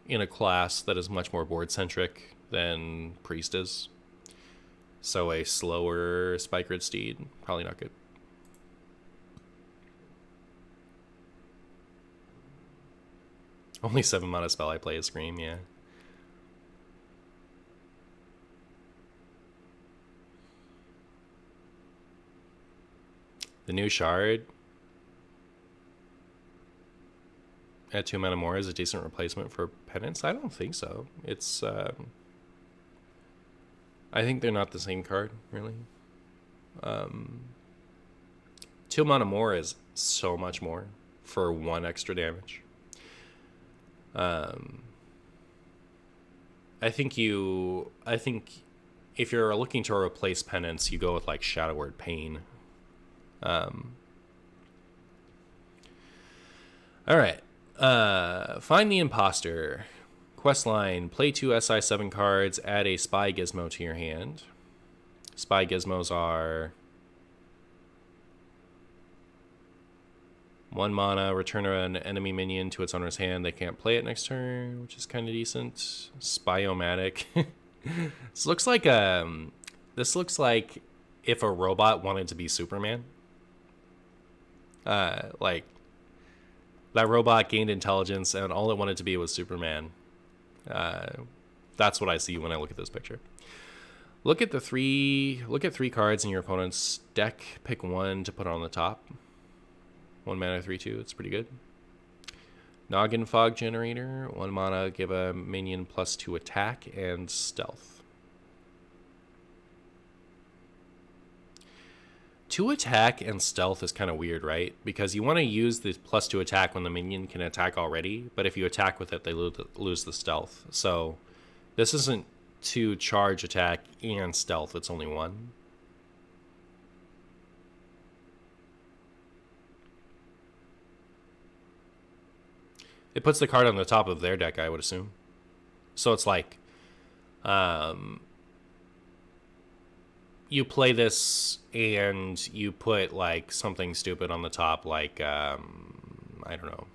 in a class that is much more board-centric than Priest is. So a slower Spikered Steed, probably not good. Only 7 mana spell I play is Scream, yeah. The new Shard at 2 mana more is a decent replacement for Penance? I don't think so. It's, I think they're not the same card, really. 2 mana more is so much more for 1 extra damage. I think if you're looking to replace Penance, you go with, like, Shadow Word Pain. Alright. Find the Imposter. Questline, play 2 SI7 cards, add a Spy Gizmo to your hand. Spy Gizmos are 1 mana, return an enemy minion to its owner's hand. They can't play it next turn, which is kind of decent. Spy-O-Matic. This looks like if a robot wanted to be Superman. Like, that robot gained intelligence and all it wanted to be was Superman. That's what I see when I look at this picture. Look at 3 cards in your opponent's deck. Pick 1 to put on the top. 1 mana, 3/2. It's pretty good. Noggin Fog Generator. 1 mana, give a minion +2 attack and stealth. 2 attack and stealth is kind of weird, right? Because you want to use the +2 attack when the minion can attack already, but if you attack with it, they lose the stealth. So this isn't 2 charge attack and stealth, it's only 1. It puts the card on the top of their deck, I would assume. So it's like, you play this and you put like something stupid on the top, like I don't know,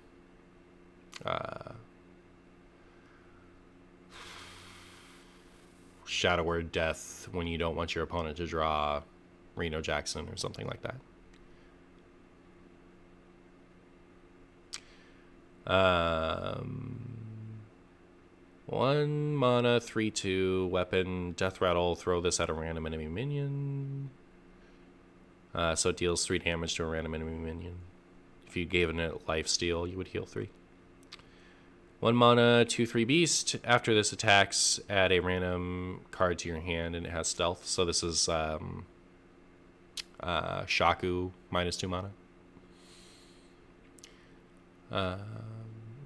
Shadow Word Death when you don't want your opponent to draw Reno Jackson or something like that. One mana, 3/2 weapon, death rattle. Throw this at a random enemy minion. So it deals 3 damage to a random enemy minion. If you gave it life steal, you would heal 3. 1 mana, 2/3 beast. After this attacks, add a random card to your hand, and it has stealth. So this is Shaku minus 2 mana.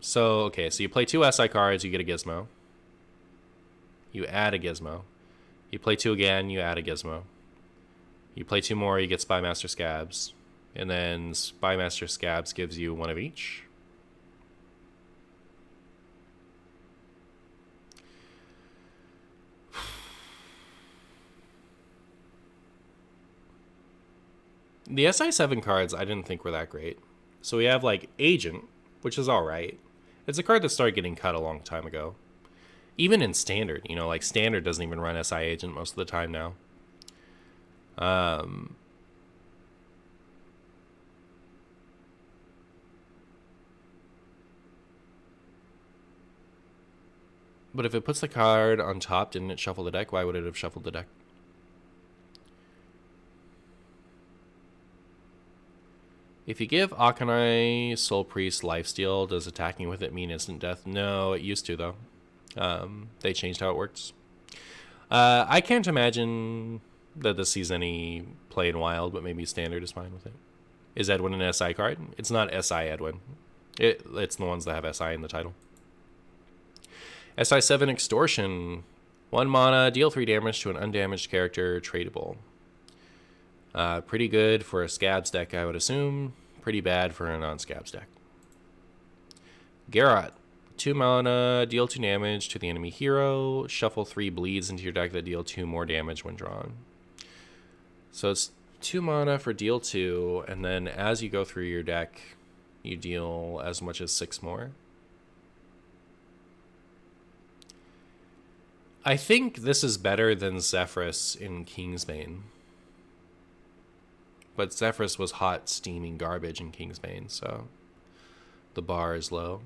So you play 2 SI cards, you get a gizmo. You add a gizmo. You play 2 again, you add a gizmo. You play 2 more, you get Spymaster Scabs. And then Spymaster Scabs gives you 1 of each. The SI7 cards I didn't think were that great. So we have like Agent, which is alright. It's a card that started getting cut a long time ago. Even in Standard, like Standard doesn't even run SI Agent most of the time now. But if it puts the card on top, didn't it shuffle the deck? Why would it have shuffled the deck? If you give Akanai Soul Priest lifesteal, does attacking with it mean instant death? No, it used to, though. They changed how it works. I can't imagine that this sees any play in Wild, but maybe Standard is fine with it. Is Edwin an SI card? It's not SI Edwin. It's the ones that have SI in the title. SI7 Extortion. 1 mana, deal 3 damage to an undamaged character, tradable. Pretty good for a Scabs deck, I would assume. Pretty bad for a non-Scabs deck. Garrot. 2 mana, deal 2 damage to the enemy hero. Shuffle 3 bleeds into your deck that deal 2 more damage when drawn. So it's 2 mana for deal 2, and then as you go through your deck, you deal as much as 6 more. I think this is better than Zephrys in Kingsbane. But Zephrys was hot, steaming garbage in Kingsbane, so the bar is low.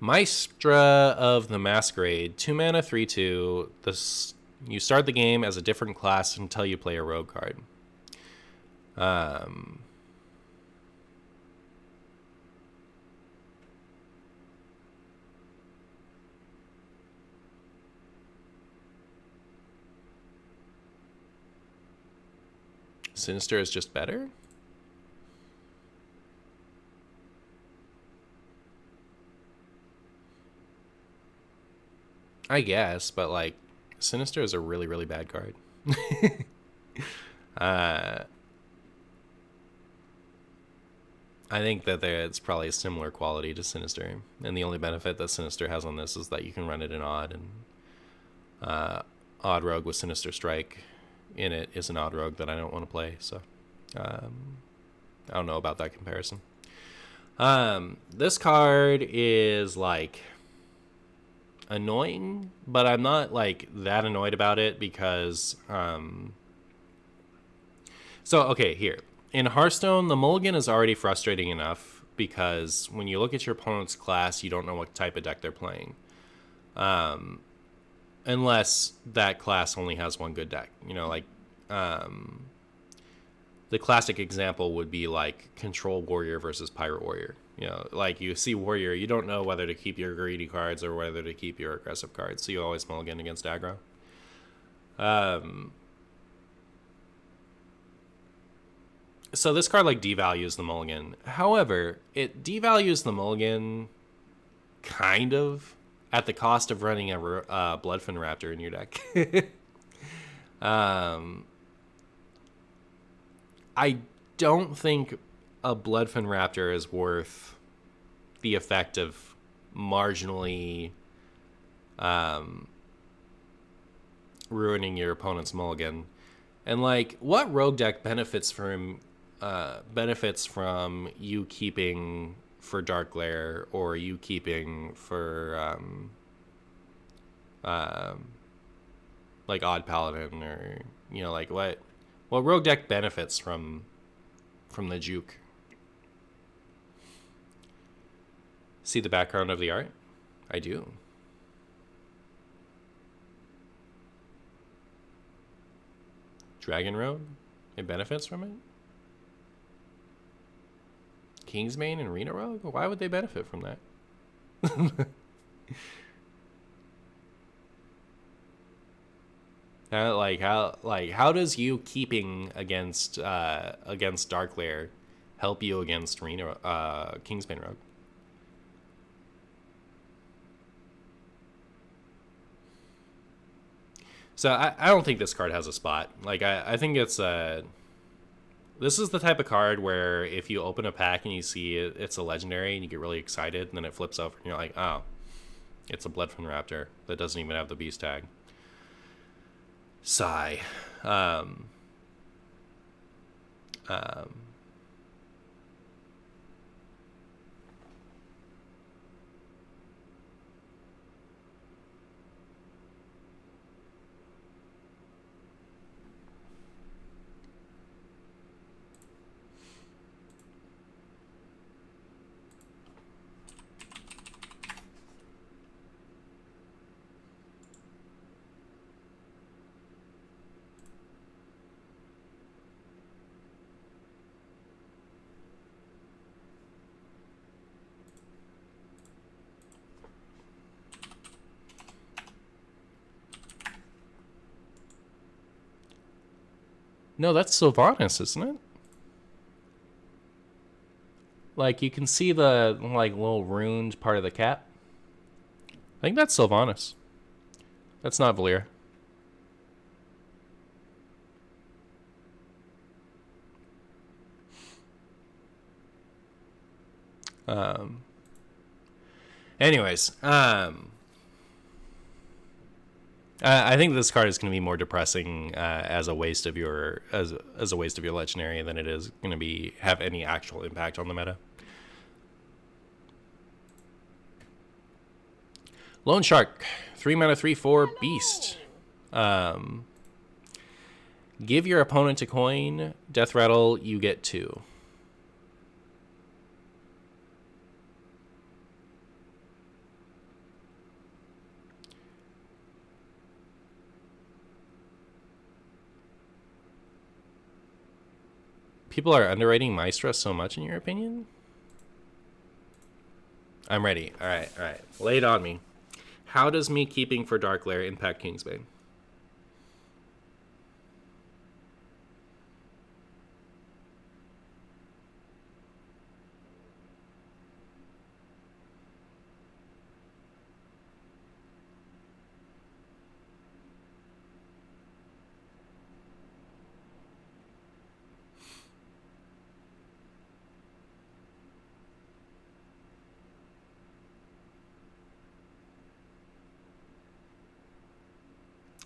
Maestra of the Masquerade. 2 mana, 3/2. You start the game as a different class until you play a rogue card. Sinister is just better? I guess, but like Sinister is a really, really bad card. I think that it's probably a similar quality to Sinister, and the only benefit that Sinister has on this is that you can run it in Odd, and Odd Rogue with Sinister Strike in it is an Odd Rogue that I don't want to play, so I don't know about that comparison. This card is like annoying, but I'm not like that annoyed about it because here in Hearthstone, the mulligan is already frustrating enough because when you look at your opponent's class, you don't know what type of deck they're playing, unless that class only has one good deck. The classic example would be like Control Warrior versus Pirate Warrior. Like you see Warrior, you don't know whether to keep your greedy cards or whether to keep your aggressive cards, so you always mulligan against aggro. So this card like devalues the mulligan. However, it devalues the mulligan kind of at the cost of running a Bloodfin Raptor in your deck. Um, I don't think a Bloodfin Raptor is worth the effect of marginally ruining your opponent's mulligan. And like, what rogue deck benefits from you keeping for Dark Glare, or you keeping for like Odd Paladin, or like what rogue deck benefits from the juke? See the background of the art? I do. Dragon Road? It benefits from it? Kingsbane and Reno Rogue? Why would they benefit from that? How does you keeping against Darkglare help you against Kingsbane Rogue? So I don't think this card has a spot. Like I think it's this is the type of card where if you open a pack and you see it's a legendary and you get really excited, and then it flips over and you're like, oh, it's a Bloodfin Raptor that doesn't even have the beast tag. Sigh. No, that's Sylvanas, isn't it? Like, you can see the, like, little ruined part of the cap. I think that's Sylvanas. That's not Valir. Anyways, I think this card is going to be more depressing as a waste of your as a waste of your legendary than it is going to have any actual impact on the meta. Lone Shark, 3 mana, 3/4 beast. Give your opponent a coin. Death Rattle, you get 2. People are underrating Maestra so much, in your opinion? I'm ready. All right. Lay it on me. How does me keeping for Darkglare impact Kingsbane?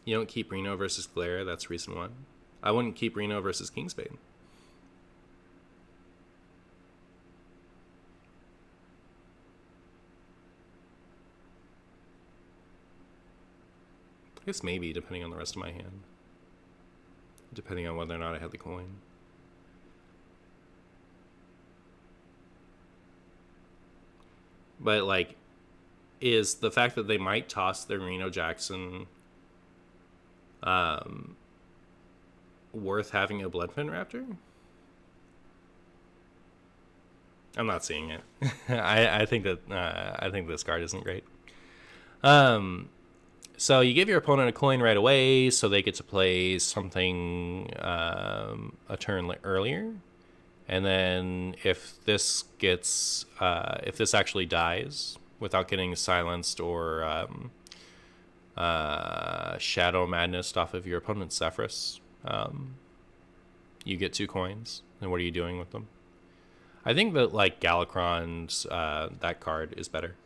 You don't keep Reno versus Glare. That's reason 1. I wouldn't keep Reno versus Kingsbane. I guess maybe, depending on the rest of my hand. Depending on whether or not I had the coin. But, like, is the fact that they might toss their Reno Jackson worth having a Bloodfin Raptor? I'm not seeing it. I think this card isn't great. So you give your opponent a coin right away, so they get to play something a turn earlier, and then if this actually dies without getting silenced or Shadow Madness off of your opponent's Zephyrus. You get 2 coins, and what are you doing with them? I think that, like, Galakron's, that card is better.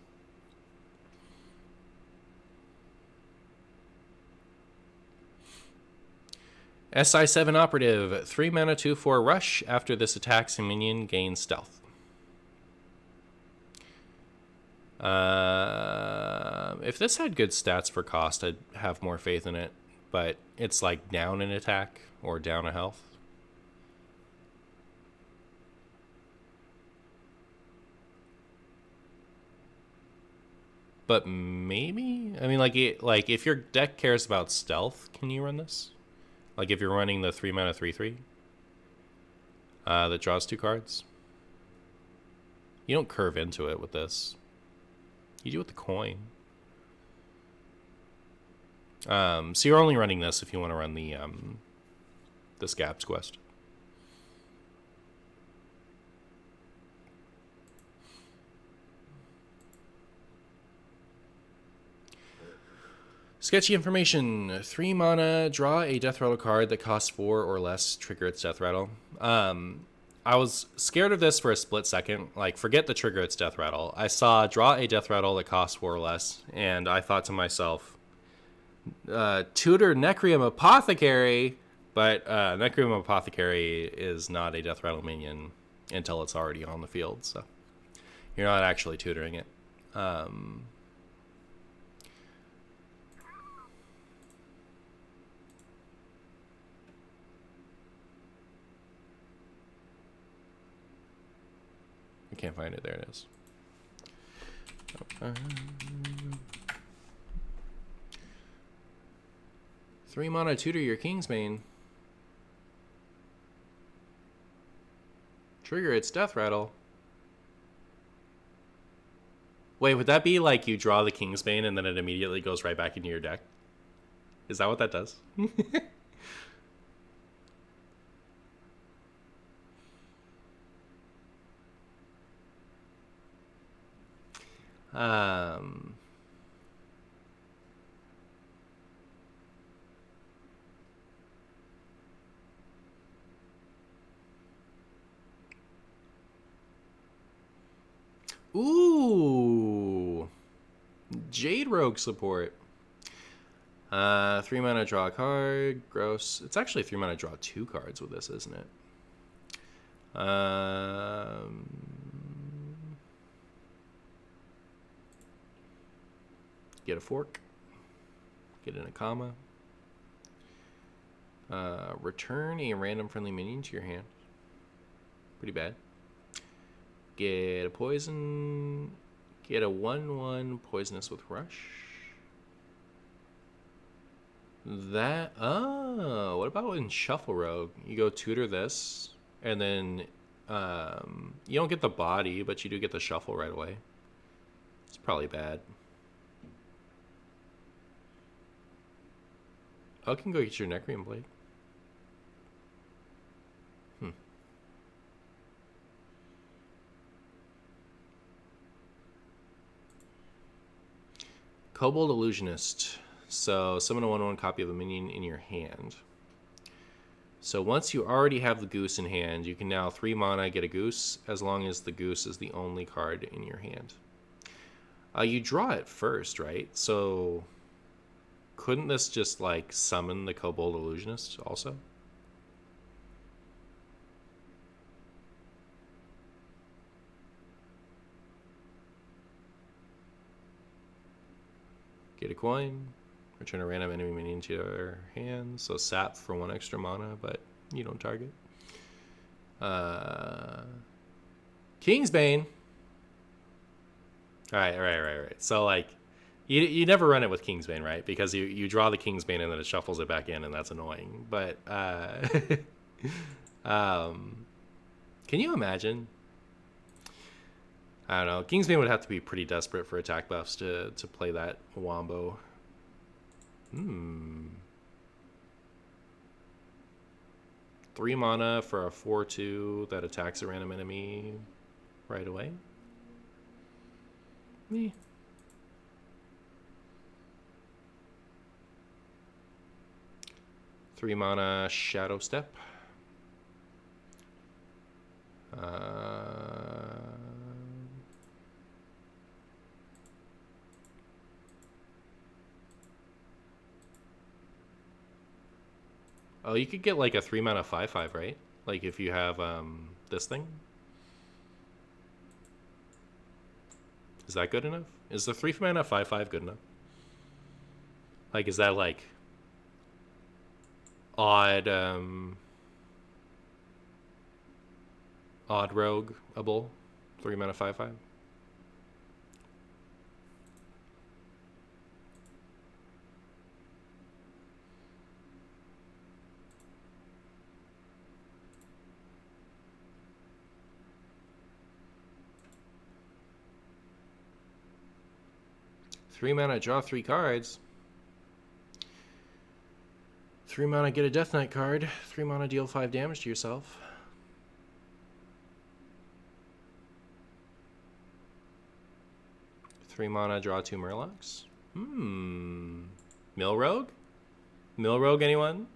SI7 Operative, 3 mana, 2/4 rush. After this attacks, a minion gains stealth. If this had good stats for cost, I'd have more faith in it. But it's like down an attack or down a health. But maybe? I mean, like if your deck cares about stealth, can you run this? Like if you're running the 3 mana 3/3 that draws 2 cards. You don't curve into it with this. You do with the coin. So you're only running this if you want to run the Scab's Quest. Sketchy information. 3 mana, draw a death rattle card that costs 4 or less, trigger its death rattle. I was scared of this for a split second. Like, forget the trigger its death rattle. I saw draw a death rattle that costs 4 or less, and I thought to myself, tutor Necrium Apothecary, but Necrium Apothecary is not a death rattle minion until it's already on the field, so you're not actually tutoring it. I can't find it. There it is. 3 mana, tutor your Kingsbane. Trigger its death rattle. Wait, would that be like you draw the Kingsbane and then it immediately goes right back into your deck? Is that what that does? Ooh, Jade Rogue support. 3 mana, draw a card. Gross. It's actually 3 mana, draw 2 cards with this, isn't it? Get a fork. Get in a comma. Return a random friendly minion to your hand. Pretty bad. Get a poison. Get a 1/1 poisonous with rush. That. Oh, what about in Shuffle Rogue? You go tutor this, and then you don't get the body, but you do get the shuffle right away. It's probably bad. Oh, I can go get your Necrium Blade. Kobold Illusionist. So summon a 1/1 copy of a minion in your hand. So once you already have the goose in hand, you can now 3 mana get a goose, as long as the goose is the only card in your hand. You draw it first, right? So couldn't this just like summon the Kobold Illusionist also? Get a coin. Return a random enemy minion to your hand. So sap for 1 extra mana, but you don't target. Kingsbane. Right. So like, you never run it with Kingsbane, right? Because you draw the Kingsbane and then it shuffles it back in, and that's annoying. But can you imagine? I don't know. Kingsbane would have to be pretty desperate for attack buffs to play that wombo. 3 mana for a 4/2 that attacks a random enemy right away. Me. 3 mana Shadow Step. Oh, you could get like a 3 mana 5/5, right? Like if you have this thing. Is that good enough? Is the 3 mana 5/5 good enough? Like, is that like odd rogue-able 3 mana 5/5? Three mana, draw 3 cards. 3 mana, get a Death Knight card. 3 mana, deal 5 damage to yourself. Three mana, draw 2 Murlocs. Mill Rogue? Mill Rogue, anyone?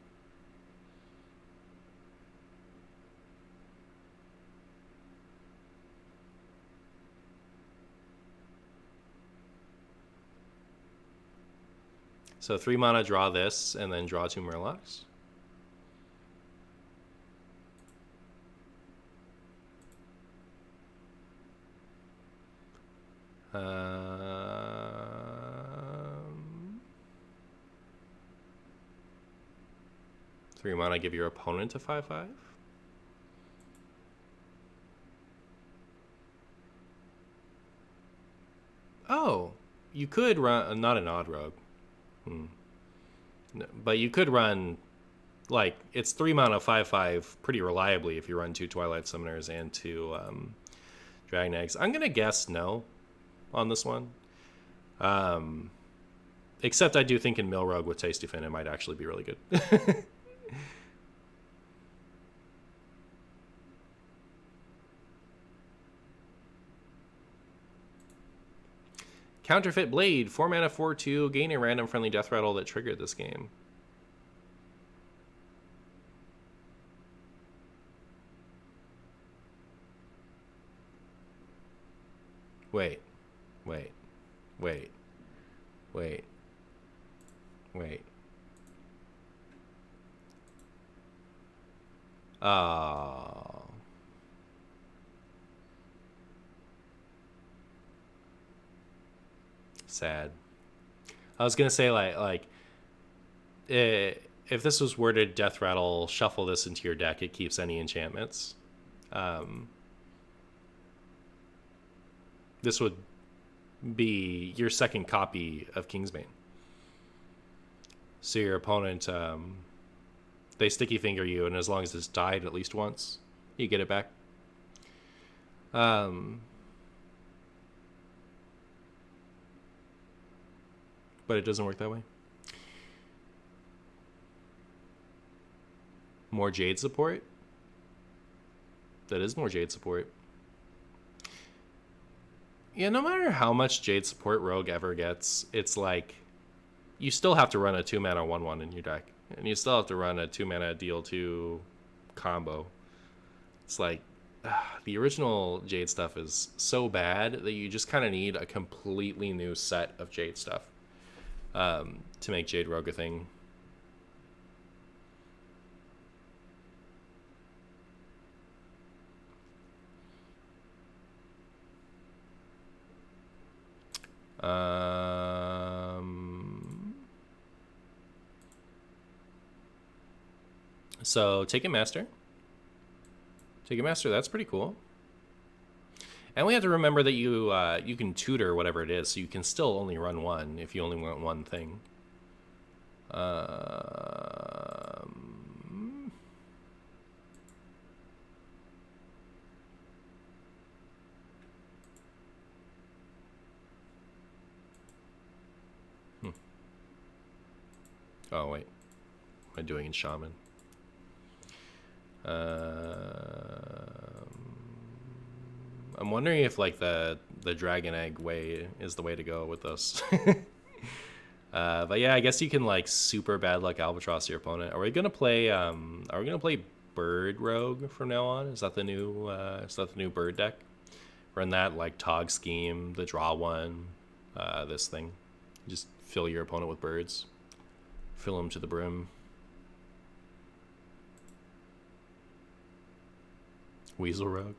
So 3 mana, draw this, and then draw 2 Murlocs. Three mana, give your opponent a 5/5. Oh, you could run not an odd rogue. No, but you could run, like, it's 3 mana 5/5 pretty reliably if you run 2 Twilight Summoners and 2 Dragon Eggs. I'm gonna guess no on this one. Except I do think in Mill Rogue with Tasty Fin it might actually be really good. Counterfeit Blade, 4 mana 4/2, gain a random friendly death rattle that triggered this game. Wait. Oh. Sad. I was gonna say if this was worded death rattle, shuffle this into your deck, it keeps any enchantments. This would be your second copy of Kingsbane. So your opponent, they sticky finger you, and as long as it's died at least once, you get it back. But it doesn't work that way. More Jade support? That is more Jade support. Yeah, no matter how much Jade support Rogue ever gets, it's like you still have to run a 2 mana 1/1 in your deck. And you still have to run a 2 mana deal 2 combo. It's like the original Jade stuff is so bad that you just kind of need a completely new set of Jade stuff to make Jade Rogue a thing. So Take a Master. Take a Master, that's pretty cool. And we have to remember that you can tutor whatever it is, so you can still only run one if you only want one thing. Oh, wait. What am I doing in Shaman? I'm wondering if like the dragon egg way is the way to go with this. But yeah, I guess you can like super bad luck albatross your opponent. Are we gonna play? Are we gonna play Bird Rogue from now on? Is that the new? Is that the new bird deck? Run that like Tog scheme, the draw one, this thing. Just fill your opponent with birds. Fill them to the brim. Weasel Rogue.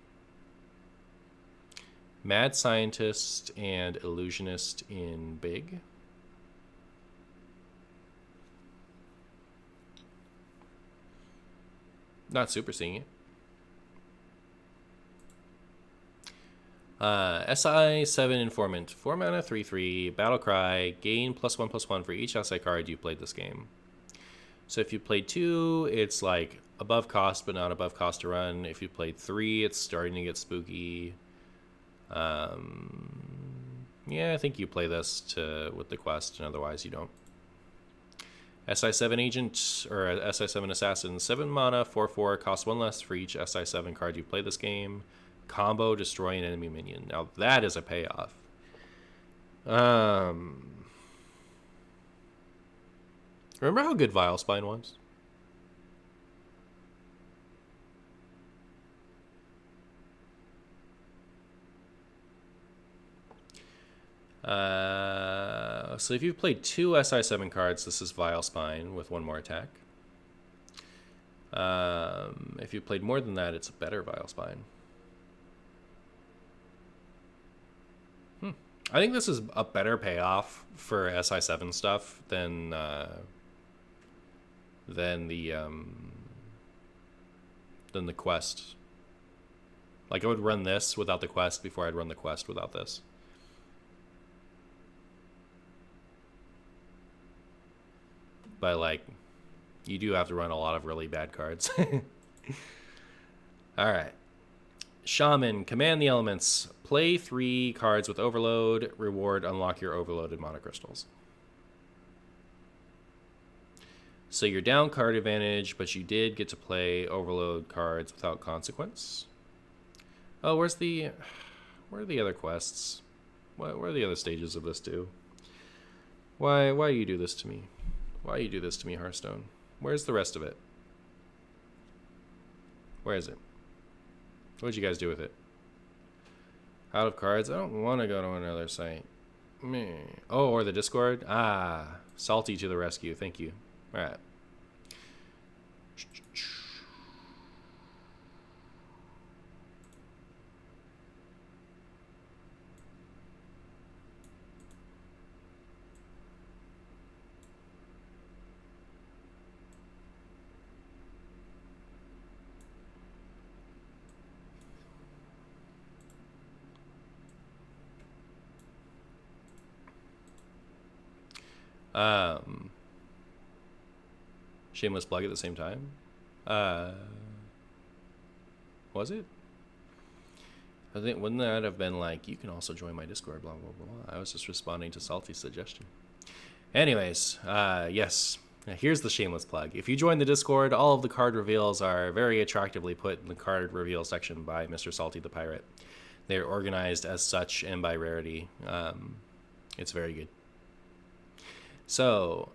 Mad Scientist and Illusionist in big. Not super seeing it. SI7 Informant. 4 mana, 3/3. Battle Cry. Gain +1/+1 for each SI card you played this game. So if you played 2, it's like above cost, but not above cost to run. If you played 3, it's starting to get spooky. Yeah, I think you play this with the quest, and otherwise you don't. SI7 Agent, or SI7 Assassin, 7 mana, 4/4, costs 1 less for each SI7 card you play this game. Combo, destroy an enemy minion. Now that is a payoff. Remember how good Vilespine was? So if you've played 2 SI7 cards, this is Vilespine with 1 more attack. If you played more than that, it's a better Vilespine. I think this is a better payoff for SI7 stuff than the quest. Like I would run this without the quest before I'd run the quest without this. But like, you do have to run a lot of really bad cards. All right. Shaman, command the elements. Play 3 cards with Overload. Reward, unlock your overloaded mana crystals. So you're down card advantage, but you did get to play Overload cards without consequence. Oh, where are the other quests? Where are the other stages of this too? Why do you do this to me? Why do you do this to me, Hearthstone? Where's the rest of it? Where is it? What'd you guys do with it? Out of cards? I don't want to go to another site. Meh. Oh, or the Discord? Ah, Salty to the rescue. Thank you. All right. Shameless plug at the same time. Was it? I think, wouldn't that have been like, you can also join my Discord, blah, blah, blah. I was just responding to Salty's suggestion. Anyways, yes. Now, here's the shameless plug. If you join the Discord, all of the card reveals are very attractively put in the card reveal section by Mr. Salty the Pirate. They're organized as such and by rarity. It's very good. So,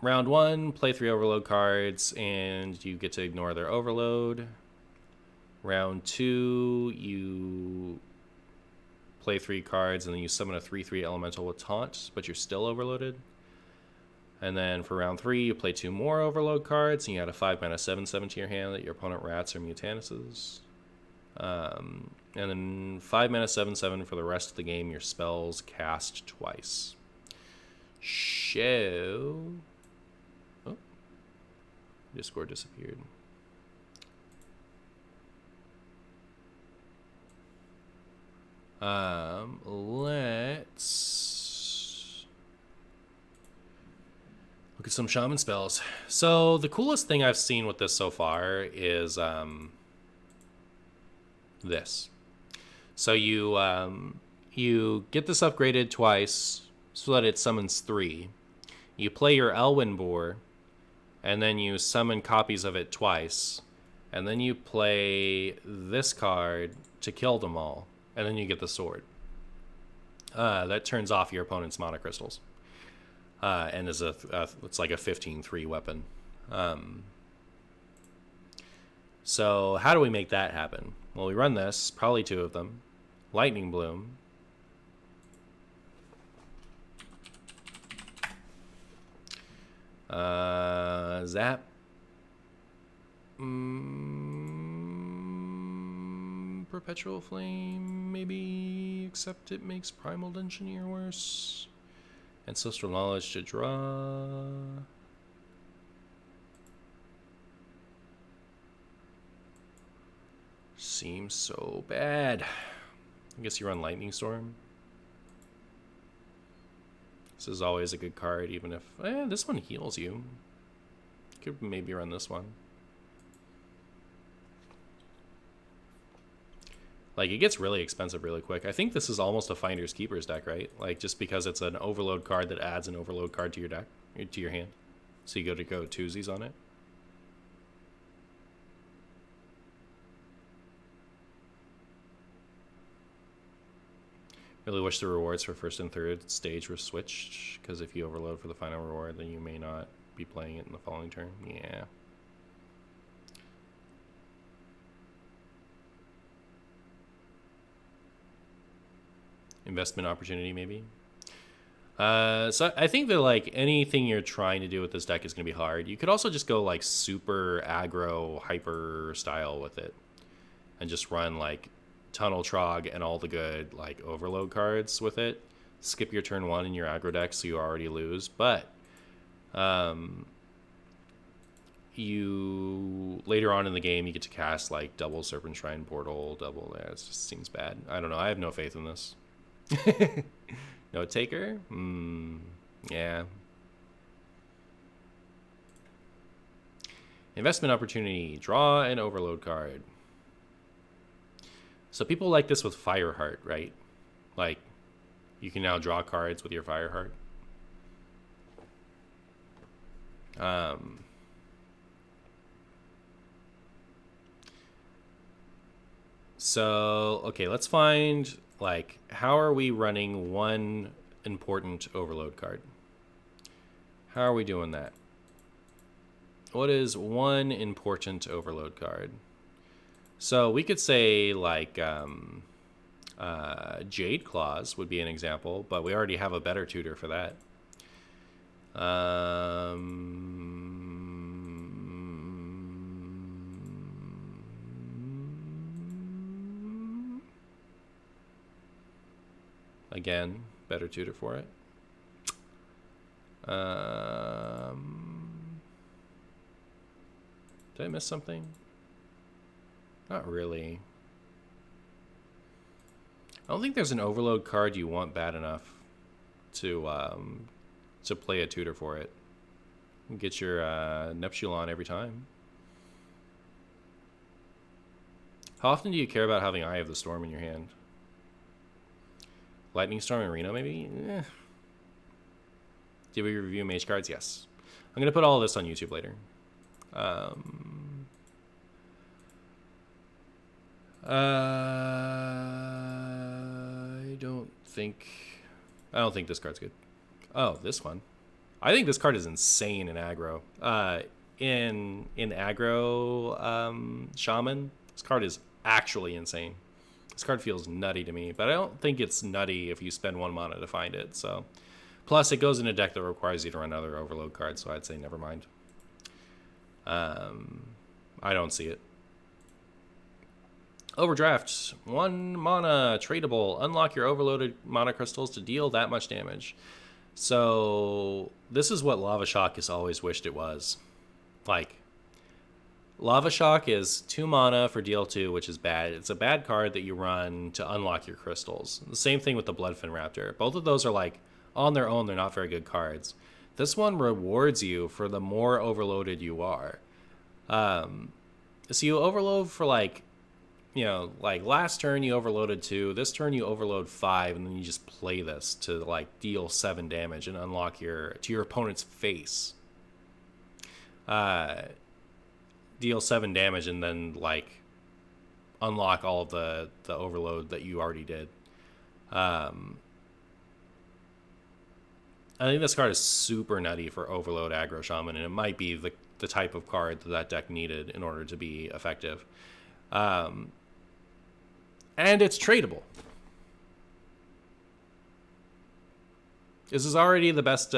round 1, play 3 overload cards, and you get to ignore their overload. Round 2, you play 3 cards, and then you summon a 3/3 elemental with taunt, but you're still overloaded. And then for round 3, you play 2 more overload cards, and you add a 5 mana 7/7 to your hand that your opponent rats or mutanuses. And then 5 mana 7/7 for the rest of the game, your spells cast twice. Show. Oh, Discord disappeared. Let's look at some shaman spells. So the coolest thing I've seen with this so far is this. So you get this upgraded twice so that it summons 3. You play your Elwyn Boar, and then you summon copies of it twice, and then you play this card to kill them all, and then you get the sword. That turns off your opponent's mana crystals. and is it's like a 15-3 weapon. So how do we make that happen? Well, we run this, probably 2 of them. Lightning Bloom. Zap. Perpetual Flame, maybe, except it makes Primal Engineer worse. Ancestral Knowledge to draw. Seems so bad. I guess you run Lightning Storm. This is always a good card, even if... this one heals you. Could maybe run this one. Like, it gets really expensive really quick. I think this is almost a Finders Keepers deck, right? Like, just because it's an Overload card that adds an Overload card to your deck, to your hand. So you go twosies on it. Really wish the rewards for first and third stage were switched, because if you overload for the final reward, then you may not be playing it in the following turn. Yeah. Investment opportunity, maybe. So I think that, like, anything you're trying to do with this deck is going to be hard. You could also just go, like, super aggro hyper style with it and just run, like, Tunnel Trog and all the good, like, overload cards with it. Skip your turn 1 in your aggro deck so you already lose. But you later on in the game you get to cast, like, double Serpent Shrine Portal, double... Yeah, it just seems bad. I don't know. I have no faith in this. Note Taker? Yeah. Investment opportunity. Draw an overload card. So people like this with Fireheart, right? Like, you can now draw cards with your Fireheart. So, okay, let's find, like, how are we running one important overload card? How are we doing that? What is one important overload card? So we could say, like, Jade Claws would be an example, but we already have a better tutor for that. Again, better tutor for it. Did I miss something? Not really. I don't think there's an overload card you want bad enough to play a tutor for it. Get your Neptulon every time. How often do you care about having Eye of the Storm in your hand? Lightning Storm and Reno, maybe? Did we review Mage cards? Yes. I'm going to put all of this on YouTube later. I don't think this card's good. Oh, this one. I think this card is insane in aggro. In aggro Shaman, this card is actually insane. This card feels nutty to me, but I don't think it's nutty if you spend 1 mana to find it. So, plus it goes in a deck that requires you to run other overload cards, so I'd say never mind. I don't see it. Overdraft, 1 mana, tradable. Unlock your overloaded mana crystals to deal that much damage. So this is what Lava Shock has always wished it was. Like, Lava Shock is 2 mana for deal 2, which is bad. It's a bad card that you run to unlock your crystals. The same thing with the Bloodfin Raptor. Both of those are, like, on their own, they're not very good cards. This one rewards you for the more overloaded you are. So you overload for, like, you know, like last turn you overloaded 2, this turn you overload 5, and then you just play this to, like, deal 7 damage and unlock to your opponent's face. Deal 7 damage and then, like, unlock all of the overload that you already did. I think this card is super nutty for Overload aggro Shaman, and it might be the type of card that deck needed in order to be effective. And it's tradable. This is already the best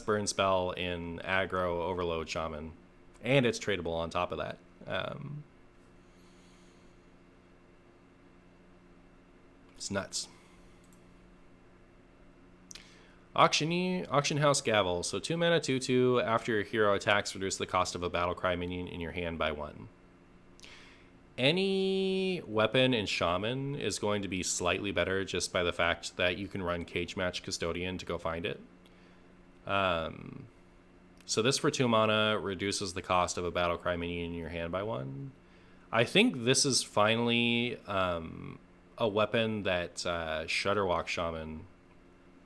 burn spell in aggro Overload Shaman, and it's tradable on top of that. It's nuts. Auction House Gavel. So 2 mana, 2/2. After your hero attacks, reduce the cost of a Battlecry minion in your hand by 1. Any weapon in Shaman is going to be slightly better just by the fact that you can run Cage Match Custodian to go find it. So this for 2 mana reduces the cost of a Battlecry minion in your hand by 1. I think this is finally a weapon that Shudderwalk Shaman,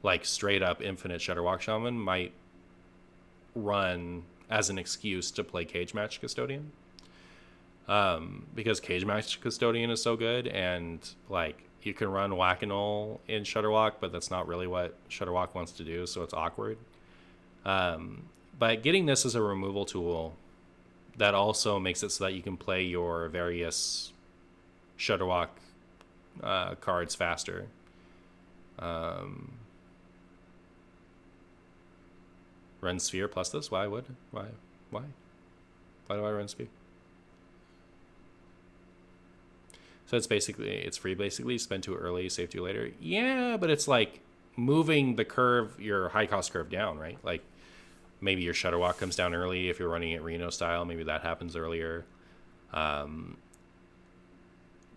like straight up infinite Shudderwalk Shaman, might run as an excuse to play Cage Match Custodian. Because Cage Match Custodian is so good, and like you can run Whack-A-Null in Shudderwalk, but that's not really what Shudderwalk wants to do, so it's awkward. But getting this as a removal tool that also makes it so that you can play your various Shudderwalk cards faster. Run Sphere plus this? Why do I run Sphere? So it's free basically, spend too early, save too later. Yeah, but it's like moving the curve, your high cost curve down, right? Like maybe your Shudderwalk comes down early if you're running it Reno style, maybe that happens earlier.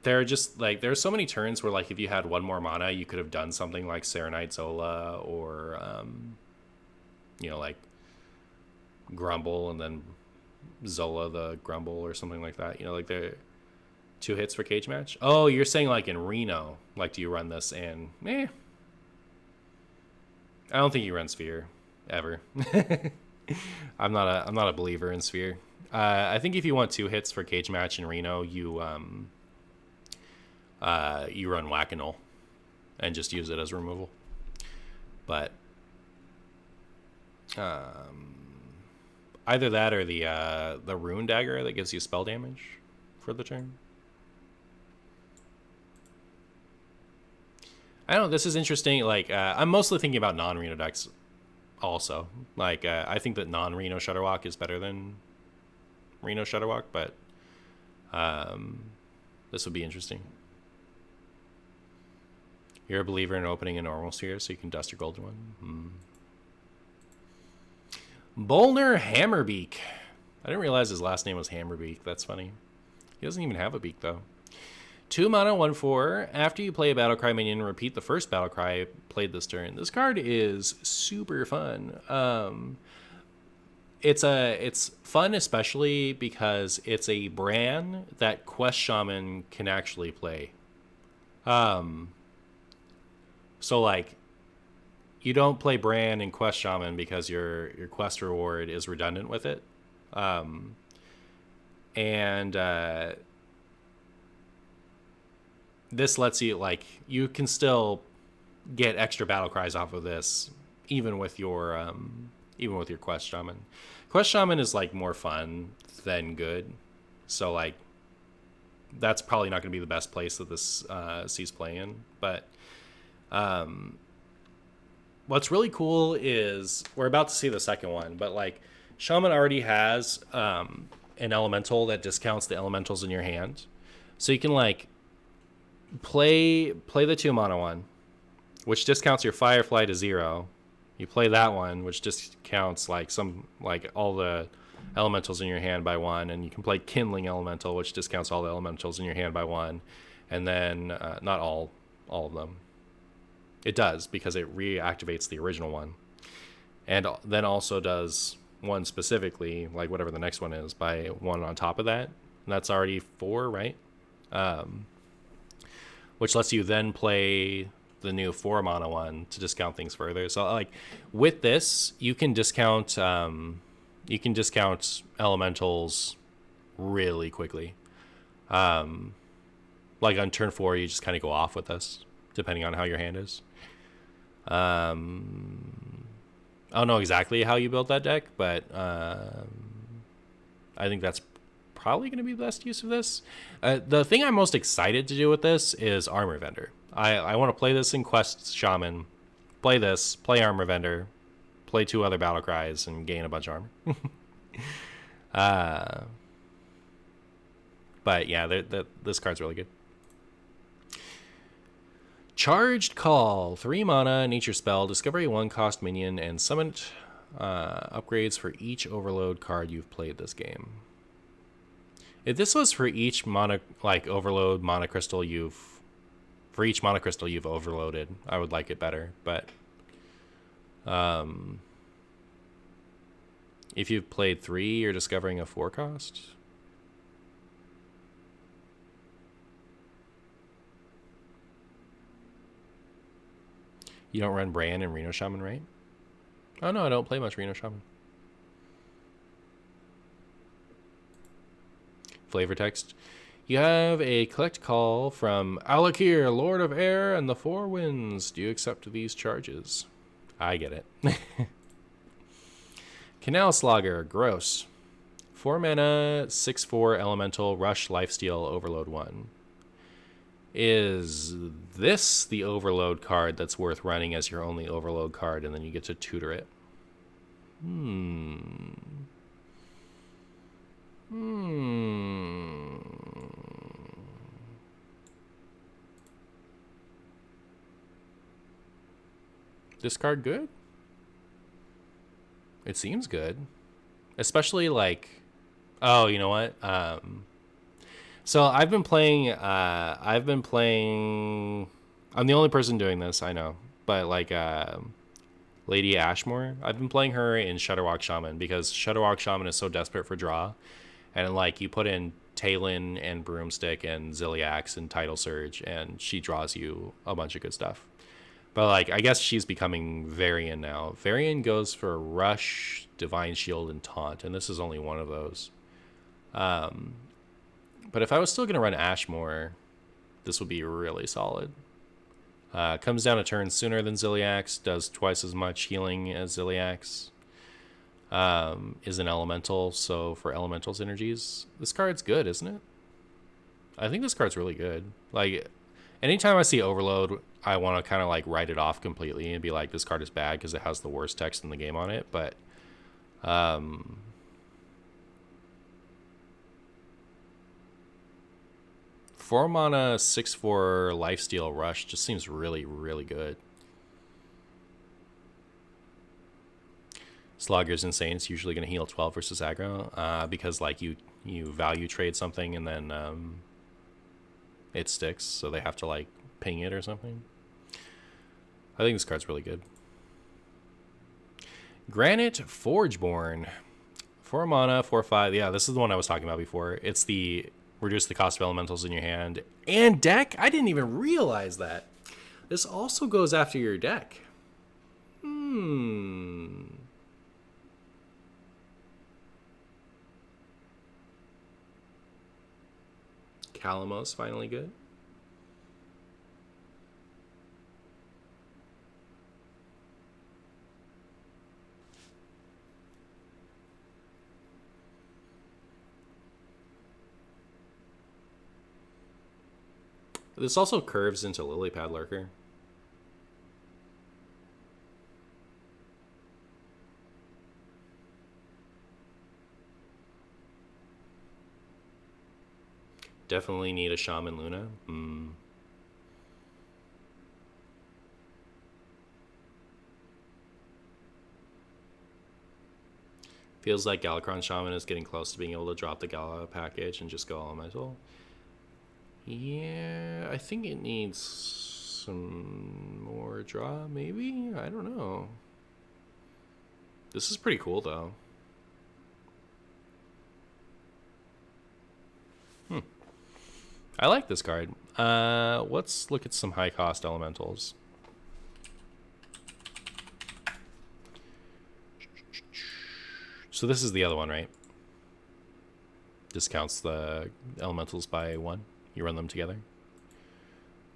There are just like, there's so many turns where like if you had 1 more mana, you could have done something like Serenite Zola or like Grumble and then Zola the Grumble or something like that. Like they're 2 hits for Cage Match. Oh, you're saying like in Reno, like do you run this in? I don't think you run Sphere ever. I'm not a believer in Sphere. I think if you want 2 hits for Cage Match in Reno, you run Whack-A-Null and just use it as removal. But either that or the Rune Dagger that gives you spell damage for the turn. I don't know, this is interesting. Like I'm mostly thinking about non-Reno decks also. Like I think that non-Reno Shudderwalk is better than Reno Shudderwalk, but this would be interesting. You're a believer in opening a normal sphere so you can dust your golden one. Bolner Hammerbeak. I didn't realize his last name was Hammerbeak. That's funny. He doesn't even have a beak, though. 2 mana, 1/4. After you play a Battlecry minion, repeat the first Battlecry played this turn. This card is super fun. It's fun especially because it's a Bran that Quest Shaman can actually play. So like, you don't play Bran in Quest Shaman because your quest reward is redundant with it. This lets you, like, you can still get extra battle cries off of this, even with your Quest Shaman. Quest Shaman is like more fun than good, so like that's probably not going to be the best place that this sees play in. But what's really cool is we're about to see the second one, but like Shaman already has an elemental that discounts the elementals in your hand, so you can like play the 2 mana one, which discounts your Firefly to 0. You play that one, which discounts like all the elementals in your hand by 1, and you can play Kindling Elemental, which discounts all the elementals in your hand by 1, and then not all of them. It does, because it reactivates the original one, and then also does one specifically, like whatever the next one is, by 1 on top of that, and that's already 4, right? Which lets you then play the new 4 mana one to discount things further. So like with this, you can discount elementals really quickly. Like on turn 4, you just kind of go off with this, depending on how your hand is. I don't know exactly how you built that deck, but I think that's probably going to be the best use of this. The thing I'm most excited to do with this is Armor Vendor. I want to play this in Quest Shaman, play this, play Armor Vendor, play 2 other Battle Cries, and gain a bunch of armor. But yeah, this card's really good. Charged Call, 3 mana, nature spell, discover a 1-cost minion, and summon upgrades for each overload card you've played this game. If this was for each overload mana crystal you've overloaded, I would like it better. But if you've played 3, you're discovering a 4-cost. You don't run Bran and Reno Shaman, right? Oh no, I don't play much Reno Shaman. Flavor text. You have a collect call from Alakir, Lord of Air and the Four Winds. Do you accept these charges? I get it. Canal Slogger, gross. 4 mana, 6/4 elemental, rush, lifesteal, overload 1. Is this the overload card that's worth running as your only overload card, and then you get to tutor it? This card good? It seems good. Especially like, oh, you know what? So I've been playing, I'm the only person doing this, I know. But like Lady Ashmore, I've been playing her in Shudderwock Shaman because Shudderwock Shaman is so desperate for draw. And like you put in Talon and Broomstick and Ziliax and Tidal Surge and she draws you a bunch of good stuff. But like I guess she's becoming Varian now. Varian goes for Rush, Divine Shield, and Taunt, and this is only one of those. But if I was still going to run Ashmore, this would be really solid. Comes down a turn sooner than Ziliax, does twice as much healing as Ziliax. Is an elemental, so for elemental synergies, this card's good, isn't it? I think this card's really good. Like, anytime I see Overload, I want to kind of like write it off completely and be like, this card is bad because it has the worst text in the game on it. But 4 mana, 6/4 lifesteal rush just seems really, really good. Slogger's insane. It's usually going to heal 12 versus aggro because like you value trade something and then it sticks, so they have to like ping it or something. I think this card's really good. Granite Forgeborn, 4 mana, 4/5. Yeah, this is the one I was talking about before. It's the reduce the cost of elementals in your hand and deck. I didn't even realize that. This also goes after your deck. Calamos finally good. This also curves into Lilypad Lurker. Definitely need a Shaman Luna. Feels like Galakron Shaman is getting close to being able to drop the Gala package and just go elemental. Yeah, I think it needs some more draw, maybe? I don't know. This is pretty cool, though. I like this card. Let's look at some high-cost elementals. So this is the other one, right? Discounts the elementals by 1. You run them together.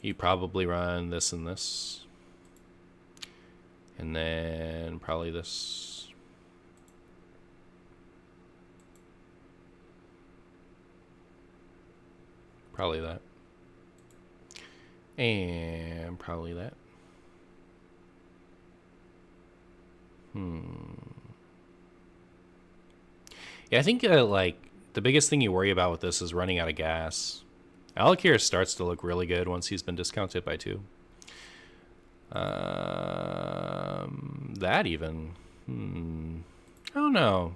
You probably run this and this. And then then probably this. Probably that. And probably that. Yeah, I think like the biggest thing you worry about with this is running out of gas. Alakir starts to look really good once he's been discounted by 2. That even. I don't know.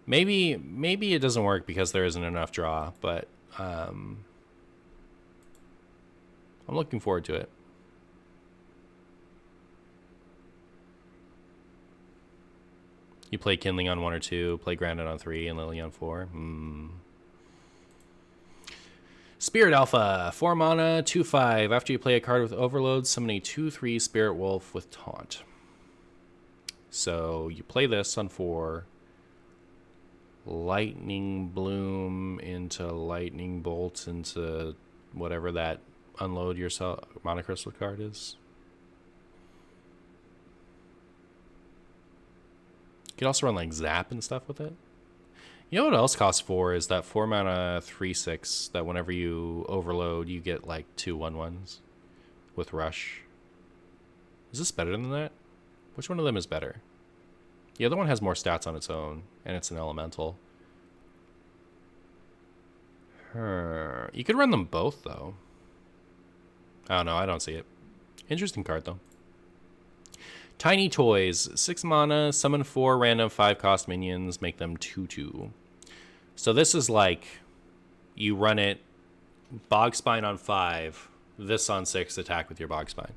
Maybe it doesn't work because there isn't enough draw, but I'm looking forward to it. You play Kindling on 1 or 2, play Granite on 3, and Lily on 4. Spirit Alpha, 4 mana, 2/5. After you play a card with Overload, summon a 2/3 Spirit Wolf with Taunt. So you play this on 4. Lightning Bloom into Lightning Bolt into whatever that unload yourself monocrystal card is. You could also run like Zap and stuff with it. You know what else costs 4 is that 4 mana 3/6 that whenever you overload you get like 2 1/1s with Rush. Is this better than that? Which one of them is better? The other one has more stats on its own, and it's an elemental. You could run them both, though. I don't know. I don't see it. Interesting card, though. Tiny Toys. 6 mana, summon 4 random 5-cost minions, make them 2/2. So this is like, you run it, Bog Spine on 5, this on 6, attack with your Bog Spine.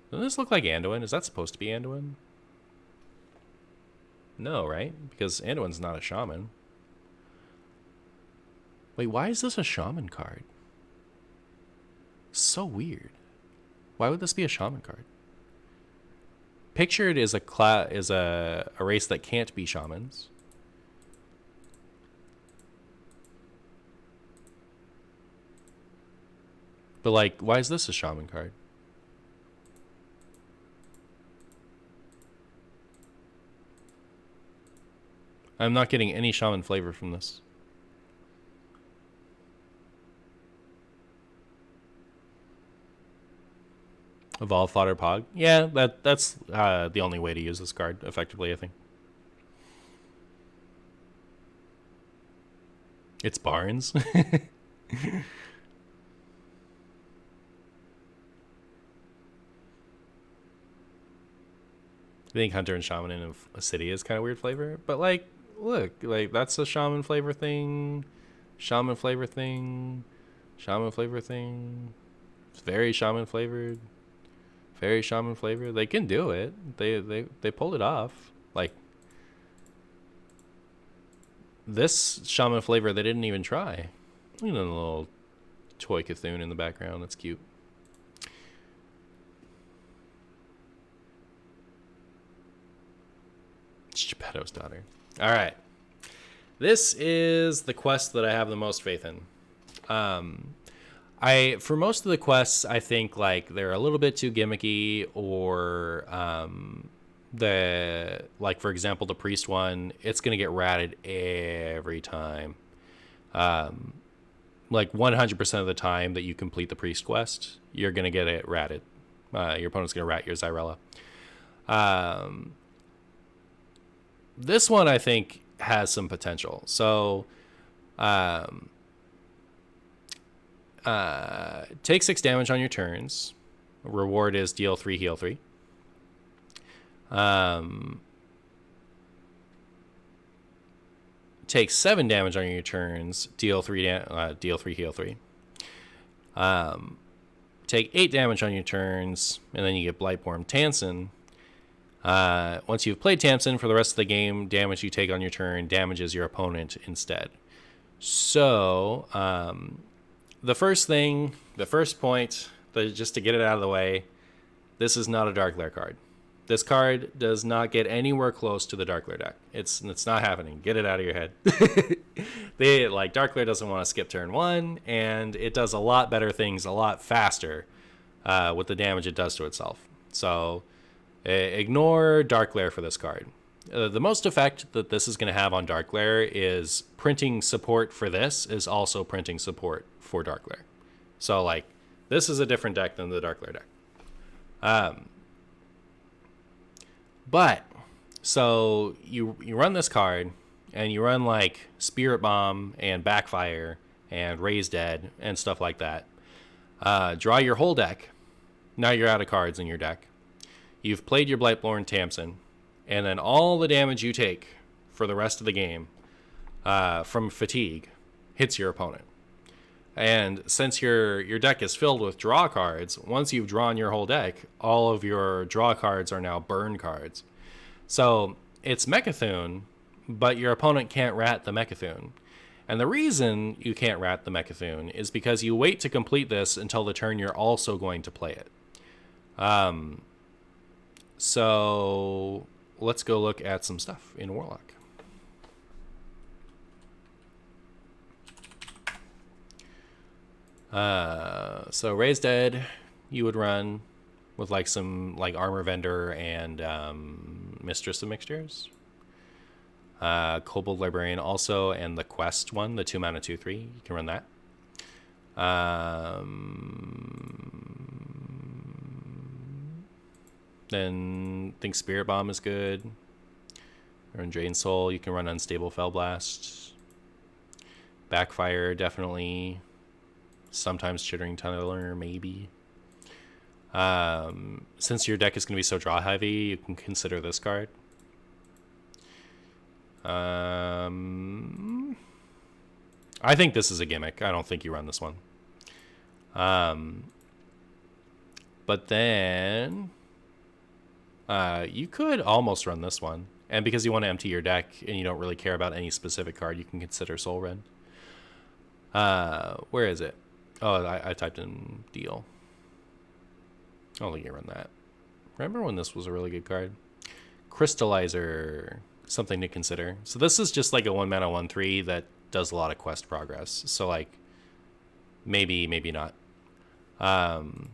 Doesn't this look like Anduin? Is that supposed to be Anduin? No, right? Because Anduin's not a shaman. Wait, why is this a shaman card? So weird. Why would this be a shaman card? Pictured is a race that can't be shamans. But like, why is this a shaman card? I'm not getting any shaman flavor from this. Evolve Fodder Pog. Yeah, that's the only way to use this card effectively, I think. It's Barnes. I think Hunter and Shaman in a city is kind of weird flavor, but like, look, like that's a shaman flavor thing, shaman flavor thing, shaman flavor thing. It's very shaman flavored, very shaman flavored. They can do it. They pulled it off. Like this shaman flavor, they didn't even try. Look at the little toy Cthulhu in the background. That's cute. Geppetto's daughter. All right. This is the quest that I have the most faith in. For most of the quests, I think like they're a little bit too gimmicky, or for example, the priest one, it's gonna get ratted every time. Like 100% of the time that you complete the priest quest, you're gonna get it ratted. Your opponent's gonna rat your Xyrella. This one, I think, has some potential. So, take 6 damage on your turns. Reward is deal 3, heal 3. Take 7 damage on your turns. Deal 3, heal 3. Take 8 damage on your turns, and then you get Blightborn Tansin. Once you've played Tamsin for the rest of the game, damage you take on your turn damages your opponent instead. So, the first point, just to get it out of the way, this is not a Dark Lair card. This card does not get anywhere close to the Dark Lair deck. It's not happening. Get it out of your head. Dark Lair doesn't want to skip turn 1, and it does a lot better things a lot faster with the damage it does to itself. So ignore Dark Glare for this card. The most effect that this is going to have on Dark Glare is printing support for this is also printing support for Dark Glare. So, like, this is a different deck than the Dark Glare deck. But, so you run this card, and you run, like, Spirit Bomb and Backfire and Raise Dead and stuff like that. Draw your whole deck. Now you're out of cards in your deck. You've played your Blightborn Tamsin, and then all the damage you take for the rest of the game from fatigue hits your opponent. And since your deck is filled with draw cards, once you've drawn your whole deck, all of your draw cards are now burn cards. So it's Mechathune, but your opponent can't rat the Mechathune. And the reason you can't rat the Mechathune is because you wait to complete this until the turn you're also going to play it. So let's go look at some stuff in Warlock. So Raise Dead, you would run with like some like Armor Vendor and Mistress of Mixtures. Kobold Librarian also, and the Quest one, the 2-mana 2/3. You can run that. Then I think Spirit Bomb is good. Run Drain Soul. You can run Unstable Fellblast. Backfire, definitely. Sometimes Chittering Tunneler, maybe. Since your deck is going to be so draw heavy, you can consider this card. I think this is a gimmick. I don't think you run this one. But then you could almost run this one. And because you want to empty your deck and you don't really care about any specific card, you can consider Soul Rend. Where is it? Oh, I typed in Deal. I don't think you run that. Remember when this was a really good card? Crystallizer, something to consider. So this is just like a 1-mana 1/3 that does a lot of quest progress. So like, maybe not.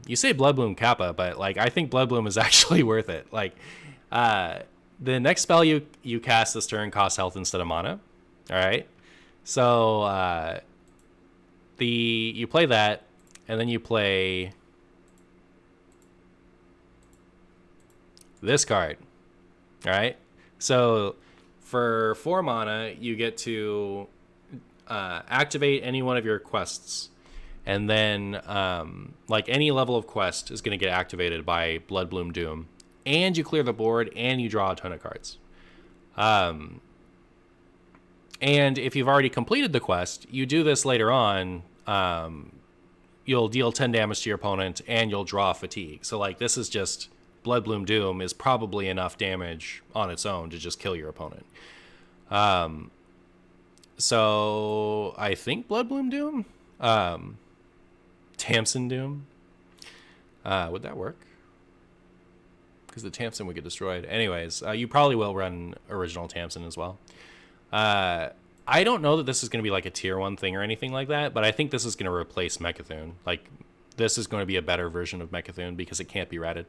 You say Bloodbloom Kappa, but like I think Bloodbloom is actually worth it. Like, the next spell you cast this turn costs health instead of mana. All right, so you play that, and then you play this card. All right, so for 4 mana, you get to activate any one of your quests. And then, like, any level of quest is going to get activated by Bloodbloom Doom. And you clear the board, and you draw a ton of cards. And if you've already completed the quest, you do this later on, you'll deal 10 damage to your opponent, and you'll draw Fatigue. So, like, this is just... Bloodbloom Doom is probably enough damage on its own to just kill your opponent. So, I think Bloodbloom Doom... Tamsin Doom. Would that work? Because the Tamsin would get destroyed. Anyways, you probably will run original Tamsin as well. I don't know that this is going to be like a tier 1 thing or anything like that, but I think this is going to replace Mechathune. Like, this is going to be a better version of Mechathune because it can't be ratted.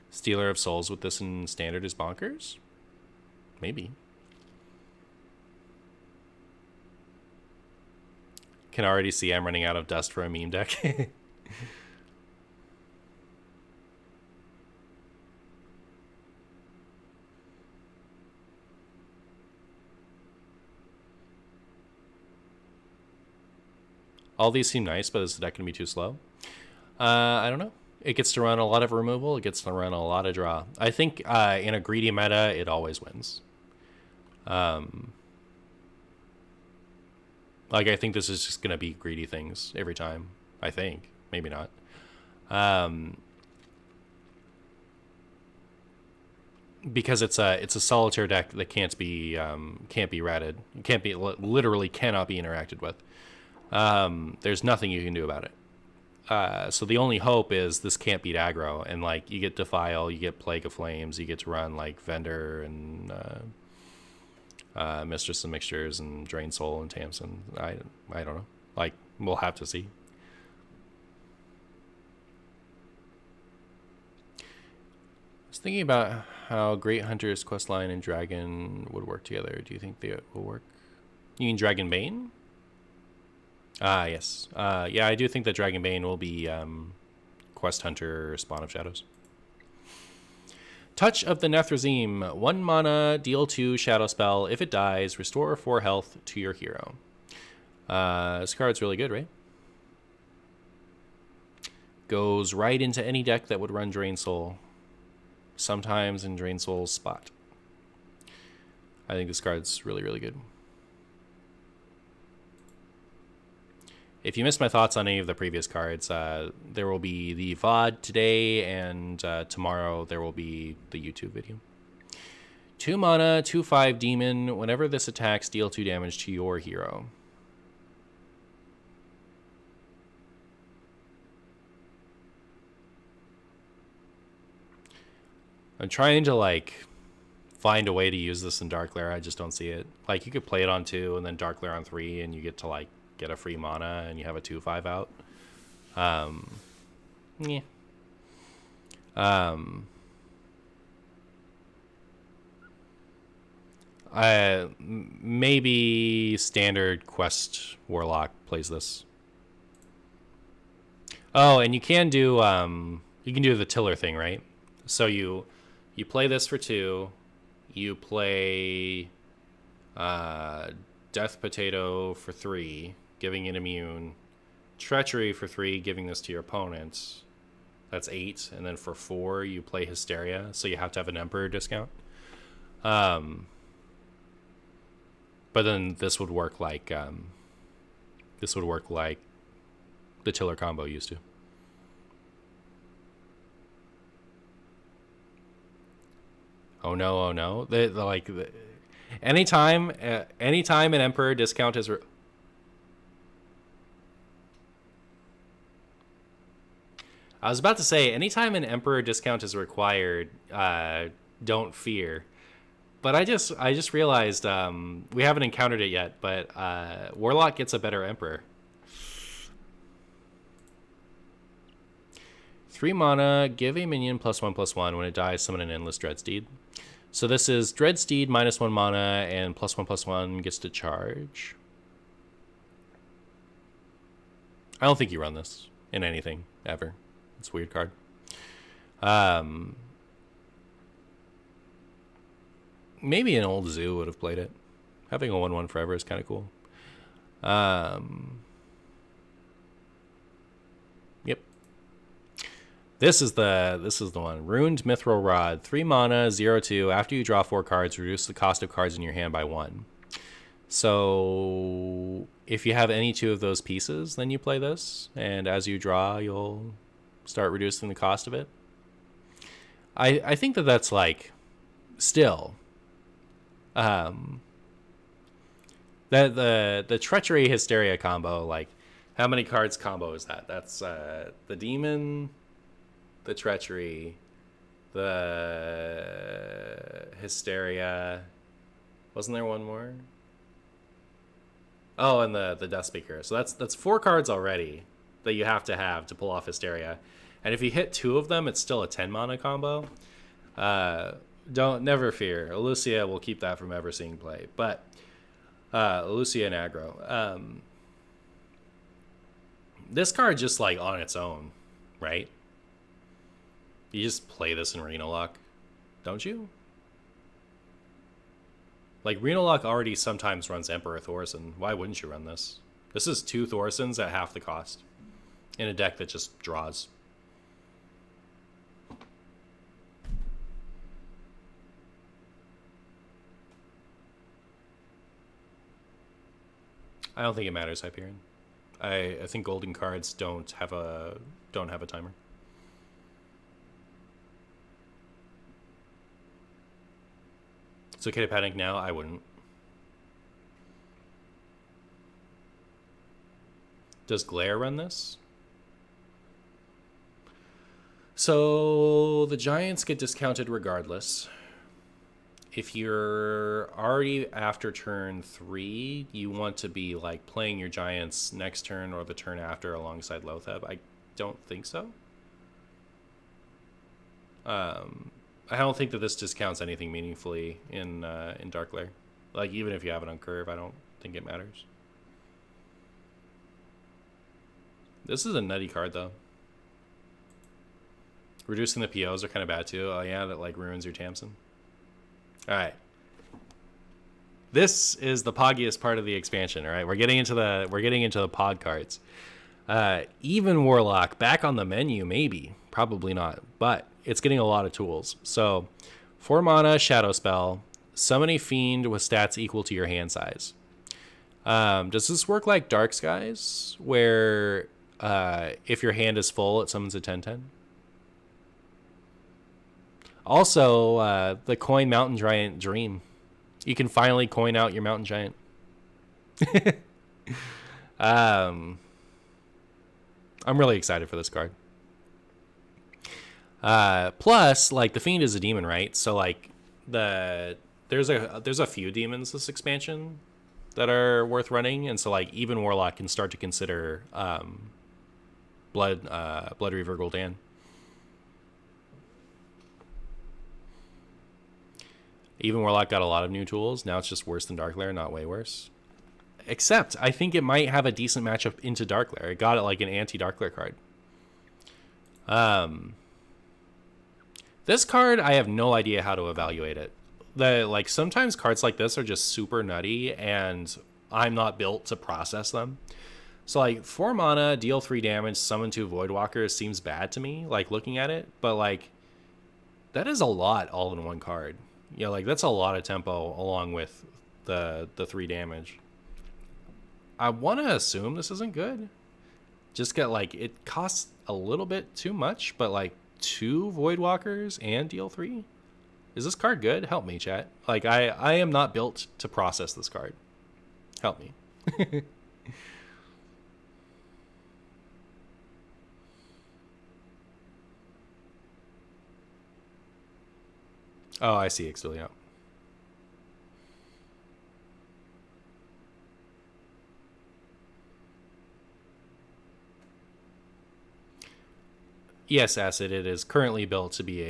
Stealer of Souls with this in Standard is bonkers? Maybe. Can already see I'm running out of dust for a meme deck. All these seem nice, but is the deck going to be too slow? I don't know. It gets to run a lot of removal. It gets to run a lot of draw. I think in a greedy meta, it always wins. Like, I think this is just going to be greedy things every time. I think. Maybe not. Because it's a solitaire deck that can't be ratted. Literally cannot be interacted with. There's nothing you can do about it. So the only hope is this can't beat aggro, and like you get Defile, you get Plague of Flames, you get to run like Vendor and Mistress of Mixtures and Drain Soul and Tamsin. I don't know. Like, we'll have to see. was thinking about how Great Hunter's questline and Dragon would work together. Do you think they will work? You mean Dragonbane? Ah, yes. Yeah, I do think that Dragonbane will be Quest Hunter Spawn of Shadows. Touch of the Nethrazim. 1 mana, deal 2 shadow spell. If it dies, restore 4 health to your hero. This card's really good, right? Goes right into any deck that would run Drain Soul. Sometimes in Drain Soul's spot. I think this card's really, really good. If you missed my thoughts on any of the previous cards, there will be the VOD today, and tomorrow there will be the YouTube video. 2 mana, 2/5 demon. Whenever this attacks, deal 2 damage to your hero. I'm trying to, like, find a way to use this in Dark Lair. I just don't see it. Like, you could play it on 2 and then Dark Lair on 3, and you get to, like, get a free mana, and you have a 2/5 out. Yeah. Maybe standard quest Warlock plays this. Oh, and you can do the tiller thing, right? So you play this for 2. You play Death Potato for 3, giving it immune. Treachery for 3, giving this to your opponent. That's 8. And then for 4, you play Hysteria. So you have to have an Emperor discount. But then this would work like the Tiller combo used to. Oh no! Anytime an Emperor discount is. I was about to say, anytime an Emperor discount is required, don't fear. But I just realized we haven't encountered it yet, but Warlock gets a better Emperor. 3 mana, give a minion +1/+1. When it dies, summon an Endless Dreadsteed. So this is Dreadsteed -1 mana and +1/+1 gets to charge. I don't think you run this in anything ever. It's a weird card. Maybe an old Zoo would have played it. Having a 1/1 forever is kind of cool. Yep. This is the one. Ruined Mithril Rod. 3 mana, 0/2. After you draw 4 cards, reduce the cost of cards in your hand by 1. So if you have any 2 of those pieces, then you play this, and as you draw, you'll start reducing the cost of it. I think that's like still that the Treachery Hysteria combo, like, how many cards combo is that? That's the Demon, the Treachery, the Hysteria. Wasn't there one more? Oh, and the Death Speaker. So that's 4 cards already that you have to pull off Hysteria. And if you hit 2 of them, it's still a 10 mana combo. Never fear. Elucia will keep that from ever seeing play. But Elucia and aggro. This card just, like, on its own, right? You just play this in Reno Lock, don't you? Like, Reno Lock already sometimes runs Emperor Thorson. Why wouldn't you run this? This is 2 Thorsons at half the cost in a deck that just draws. I don't think it matters, Hyperion. I think golden cards don't have a timer. It's okay to panic now. I wouldn't. Does Glare run this? So the Giants get discounted regardless. If you're already after turn 3, you want to be, like, playing your Giants next turn or the turn after alongside Lotheb. I don't think so. I don't think that this discounts anything meaningfully in Dark Lair. Like, even if you have it on curve, I don't think it matters. This is a nutty card, though. Reducing the POs are kind of bad, too. Oh, yeah, that, like, ruins your Tamsin. All right. This is the poggiest part of the expansion, all right? We're getting into the pod cards. Even Warlock back on the menu, maybe. Probably not, but it's getting a lot of tools. So, 4 mana, Shadow Spell, summon a fiend with stats equal to your hand size. Does this work like Dark Skies, where if your hand is full, it summons a 10/10? Also, the coin Mountain Giant Dream. You can finally coin out your Mountain Giant. I'm really excited for this card. Plus, like, the Fiend is a demon, right? So, like, there's a few demons this expansion that are worth running, and so, like, even Warlock can start to consider Blood Reaver Gul'dan. Even Warlock got a lot of new tools. Now it's just worse than Dark Lair, not way worse. Except, I think it might have a decent matchup into Dark Lair. It got it like an anti-Dark Lair card. This card, I have no idea how to evaluate it. Like, sometimes cards like this are just super nutty, and I'm not built to process them. So, like, 4 mana, deal 3 damage, summon 2 Voidwalkers seems bad to me, like, looking at it. But, like, that is a lot all in one card. Yeah, like, that's a lot of tempo along with the 3 damage. I want to assume this isn't good. Just get, like, it costs a little bit too much, but, like, 2 Voidwalkers and deal 3? Is this card good? Help me, chat. Like, I am not built to process this card. Help me. Oh, I see, Exilium. Yes, Acid, it is currently built to be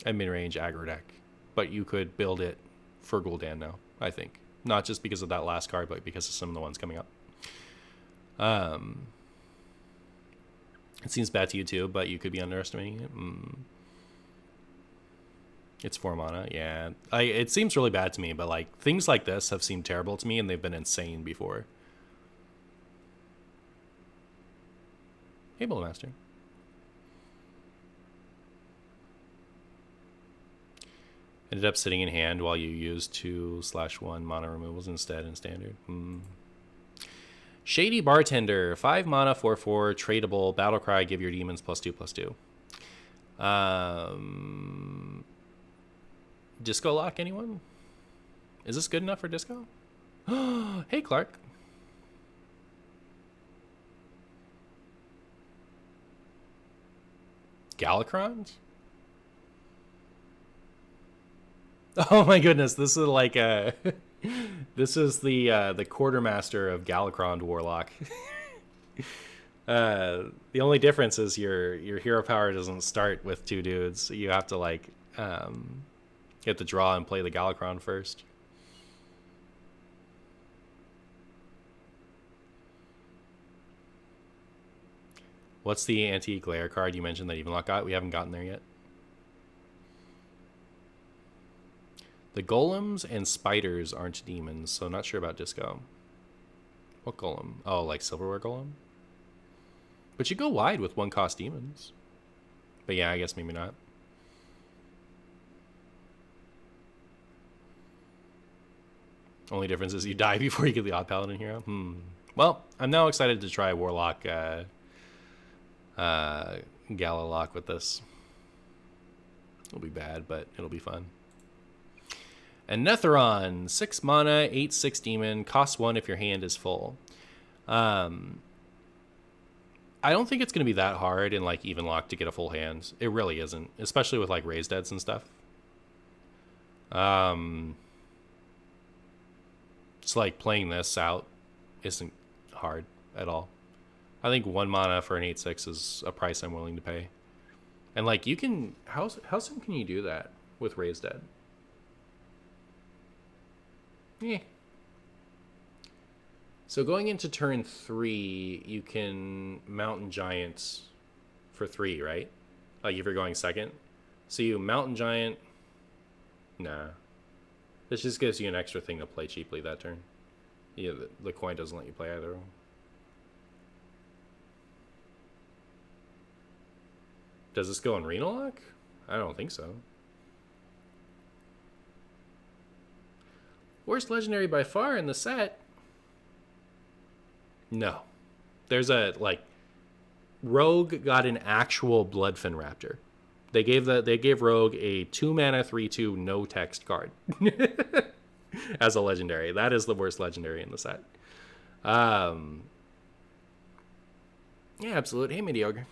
a mid-range aggro deck, but you could build it for Gul'dan now, I think. Not just because of that last card, but because of some of the ones coming up. It seems bad to you too, but you could be underestimating it. It's 4 mana, yeah. It seems really bad to me, but, like, things like this have seemed terrible to me, and they've been insane before. Hey, Bullmaster. Ended up sitting in hand while you used 2/1 mana removals instead in standard. Shady Bartender, 5 mana, 4/4, tradable, Battlecry, give your demons +2/+2. Disco Lock, anyone? Is this good enough for Disco? Hey, Clark. Galacrond? Oh my goodness, this is like a this is the quartermaster of Galacrond Warlock. The only difference is your hero power doesn't start with 2 dudes. You have to, like, you have to draw and play the Galacrond first. What's the anti-glare card you mentioned that Evenlock got? We haven't gotten there yet. The golems and spiders aren't demons, so not sure about Disco. What golem? Oh, like Silverware Golem? But you go wide with 1-cost demons. But yeah, I guess maybe not. Only difference is you die before you get the Odd Paladin hero. Well, I'm now excited to try Warlock Galalock with this. It'll be bad, but it'll be fun. And Netheron, 6 mana, 8/6 demon, costs 1 if your hand is full. I don't think it's going to be that hard in, like, Evenlock to get a full hand. It really isn't, especially with, like, Raised Deads and stuff. It's like playing this out isn't hard at all. I think 1 mana for an 8/6 is a price I'm willing to pay. And like you can, how soon can you do that with Raised Dead? Yeah. So going into turn 3, you can Mountain Giants for 3, right? Like if you're going second. So you Mountain Giant. Nah. This just gives you an extra thing to play cheaply that turn. Yeah, the coin doesn't let you play either. Does this go in Reno Lock? I don't think so. Worst legendary by far in the set? No. There's a, like, Rogue got an actual Bloodfin Raptor. They gave Rogue a 2-mana 3/2 no text card as a legendary. That is the worst legendary in the set. Yeah, absolute. Hey, mediocre.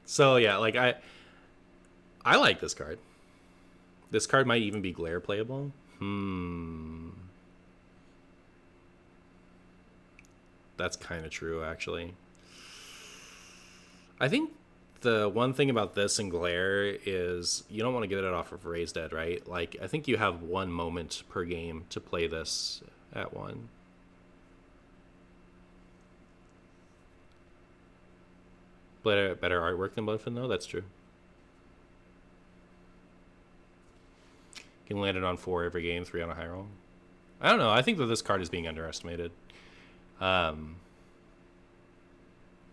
So yeah, like I like this card. This card might even be glare playable. That's kind of true, actually. I think the one thing about this and glare is you don't want to get it off of Raised Dead, right? Like, I think you have 1 moment per game to play this at 1. Better artwork than Bloodfin, though. That's true. Can land it on 4 every game, 3 on a high roll. I don't know. I think that this card is being underestimated. I'm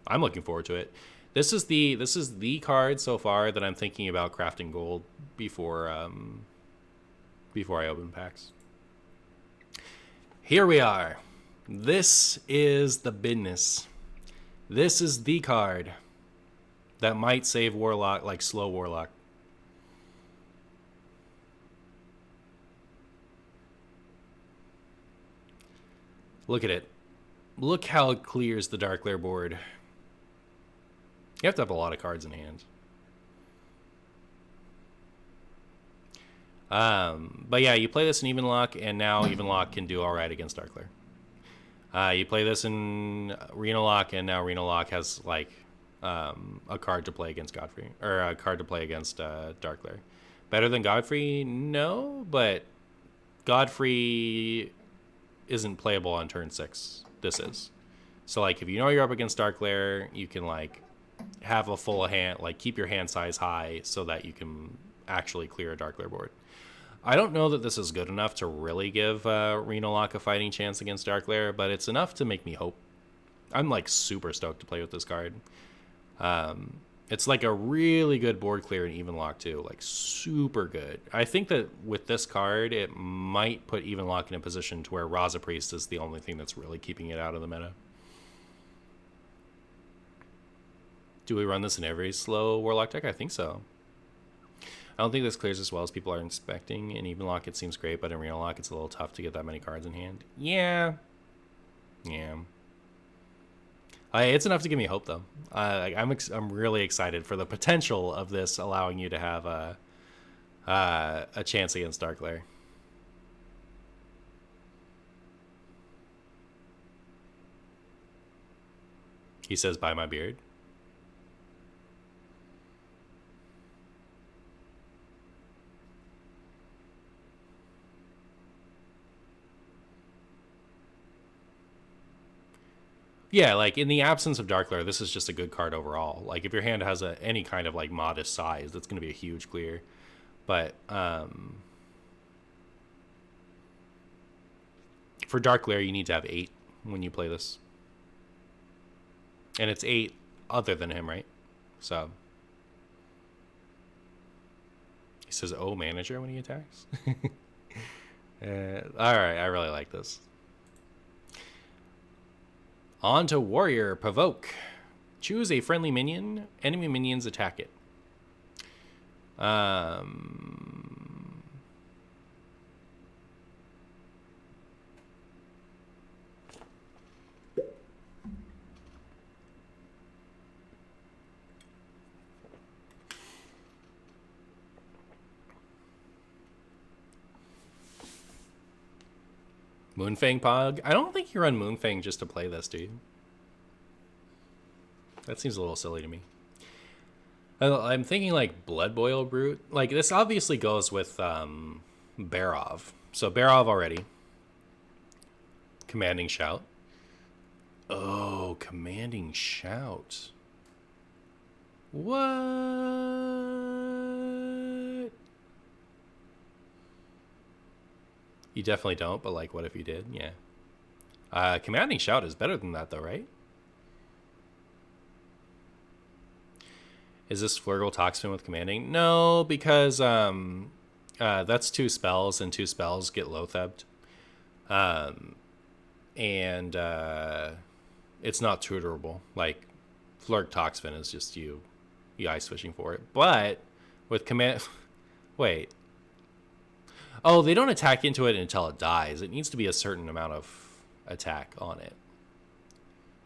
looking forward to it. This is the card so far that I'm thinking about crafting gold before I open packs. Here we are. This is the business. This is the card that might save Warlock, like slow Warlock. Look at it. Look how it clears the Dark Lair board. You have to have a lot of cards in hand. But yeah, you play this in Even Lock, and now Even Lock can do all right against Dark Lair. You play this in Reno Lock, and now Reno Lock has like a card to play against Godfrey, or a card to play against Dark Lair. Better than Godfrey? No, but Godfrey isn't playable on turn 6. This is. So like if you know you're up against Dark Lair, you can like have a full hand, like keep your hand size high so that you can actually clear a Dark Lair board. I don't know that this is good enough to really give Reno Lock a fighting chance against Dark Lair, but it's enough to make me hope. I'm like super stoked to play with this card. It's like a really good board clear in Even Lock too, like super good. I think that with this card, it might put Even Lock in a position to where Raza Priest is the only thing that's really keeping it out of the meta. Do we run this in every slow Warlock deck? I think so. I don't think this clears as well as people are expecting. In Even Lock, it seems great, but in Reno Lock, it's a little tough to get that many cards in hand. Yeah. It's enough to give me hope, though. I'm really excited for the potential of this allowing you to have a chance against Dark Lair. He says, "Buy my beard." Yeah, like in the absence of Dark Lair, this is just a good card overall. Like if your hand has any kind of like modest size, that's going to be a huge clear. But for Dark Lair, you need to have 8 when you play this, and it's 8 other than him, right? So he says, "Oh, manager" when he attacks. All right, I really like this. On to Warrior. Provoke. Choose a friendly minion. Enemy minions attack it. Moonfang Pog? I don't think you run Moonfang just to play this, do you? That seems a little silly to me. I'm thinking like Blood Boil Brute. Like this obviously goes with Barov. So Barov already. Commanding Shout. Oh, Commanding Shout. What? You definitely don't, but like what if you did? Yeah. Commanding Shout is better than that though, right? Is this Flurgle Toxfin with Commanding? No, because that's 2 spells, and 2 spells get low-thebbed. And it's not tutorable. Like, Flurg Toxfin is just you ice fishing for it. But with command... Wait. Oh, they don't attack into it until it dies. It needs to be a certain amount of attack on it.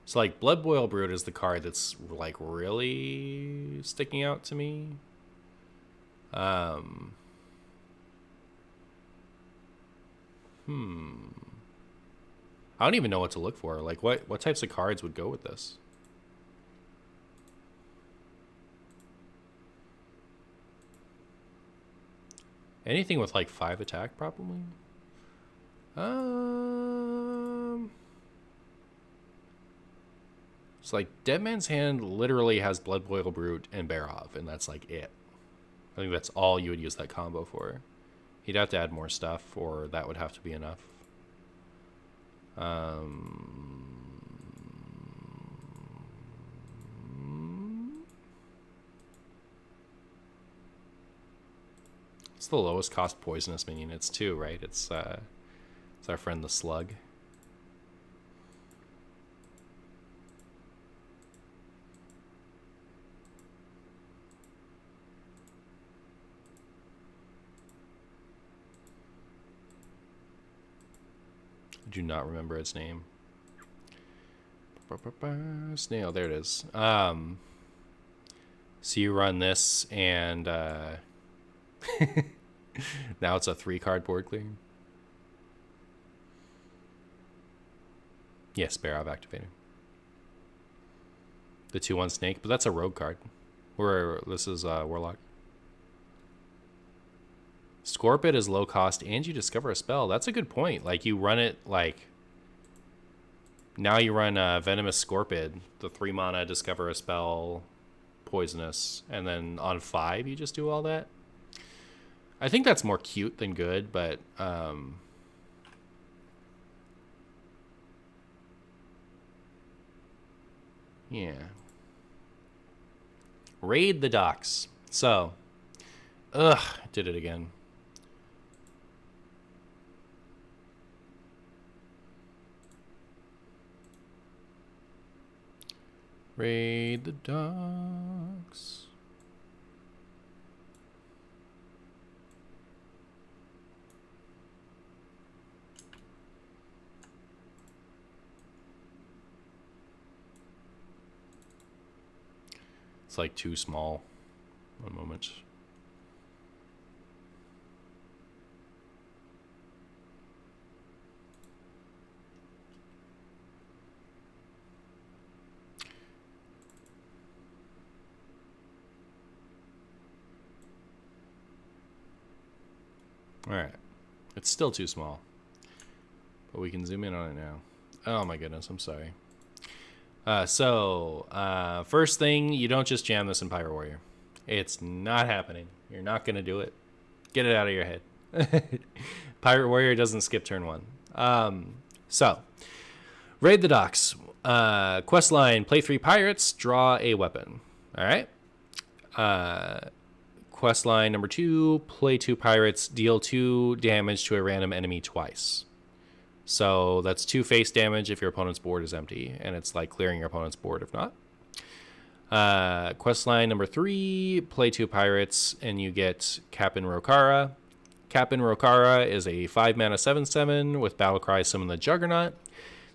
So, like, Blood Boil Brute is the card that's, like, really sticking out to me. I don't even know what to look for. Like, what types of cards would go with this? Anything with, like, 5 attack, probably? It's like Dead Man's Hand literally has Blood Boil Brute and Barov, and that's like it. I think that's all you would use that combo for. He'd have to add more stuff, or that would have to be enough. It's the lowest cost poisonous minion. It's 2, right? It's our friend the Slug. I do not remember its name. Snail, there it is. So you run this, and now it's a 3-card board clear. Yes, Barov activated. The 2/1 snake, but that's a rogue card. This is Warlock. Scorpid is low cost, and you discover a spell. That's a good point. Like, you run it, like... Now you run Venomous Scorpid, the 3 mana, discover a spell, poisonous, and then on 5 you just do all that. I think that's more cute than good, but... yeah. Raid the docks. So... did it again. Raid the docks. It's like too small. One moment. All right. It's still too small. But we can zoom in on it now. Oh my goodness, I'm sorry. First thing, you don't just jam this in Pirate Warrior. It's not happening. You're not going to do it. Get it out of your head. Pirate Warrior doesn't skip turn 1. Raid the docks. Quest line, play 3 pirates, draw a weapon. All right? Quest line number 2, play 2 pirates, deal 2 damage to a random enemy twice. So that's 2 face damage if your opponent's board is empty, and it's like clearing your opponent's board if not. Quest line number 3, play 2 pirates, and you get Captain Rokara. Captain Rokara is a 5 mana 7/7 with Battlecry, summon the Juggernaut.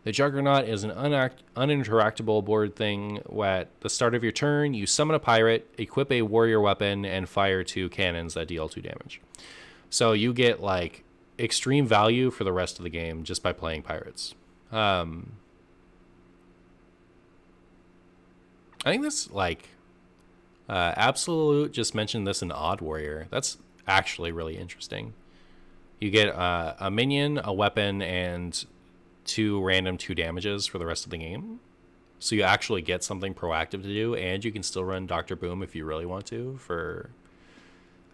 The Juggernaut is an uninteractable board thing. At the start of your turn, you summon a pirate, equip a warrior weapon, and fire 2 cannons that deal 2 damage. So you get like extreme value for the rest of the game just by playing pirates. I think this, like, Absolute just mentioned this in Odd Warrior. That's actually really interesting. You get a minion, a weapon, and 2 random 2 damages for the rest of the game. So you actually get something proactive to do, and you can still run Dr. Boom if you really want to for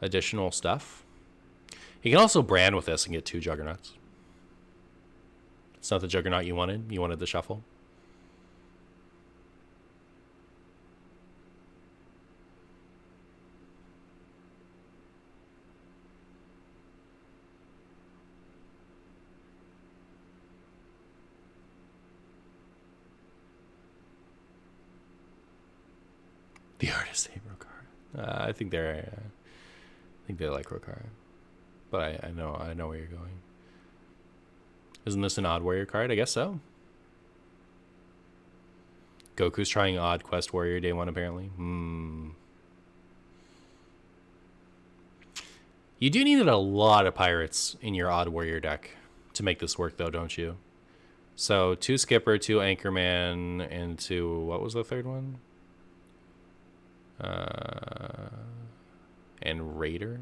additional stuff. You can also brand with this and get 2 Juggernauts. It's not the Juggernaut you wanted. You wanted the Shuffle. The artists hate Rokara. I think they like Rokara, but I know where you're going. Isn't this an Odd Warrior card? I guess so. Goku's trying Odd Quest Warrior Day 1 apparently. You do need a lot of pirates in your Odd Warrior deck to make this work, though, don't you? So 2 Skipper, 2 Anchorman, and 2. What was the third one? And Raider?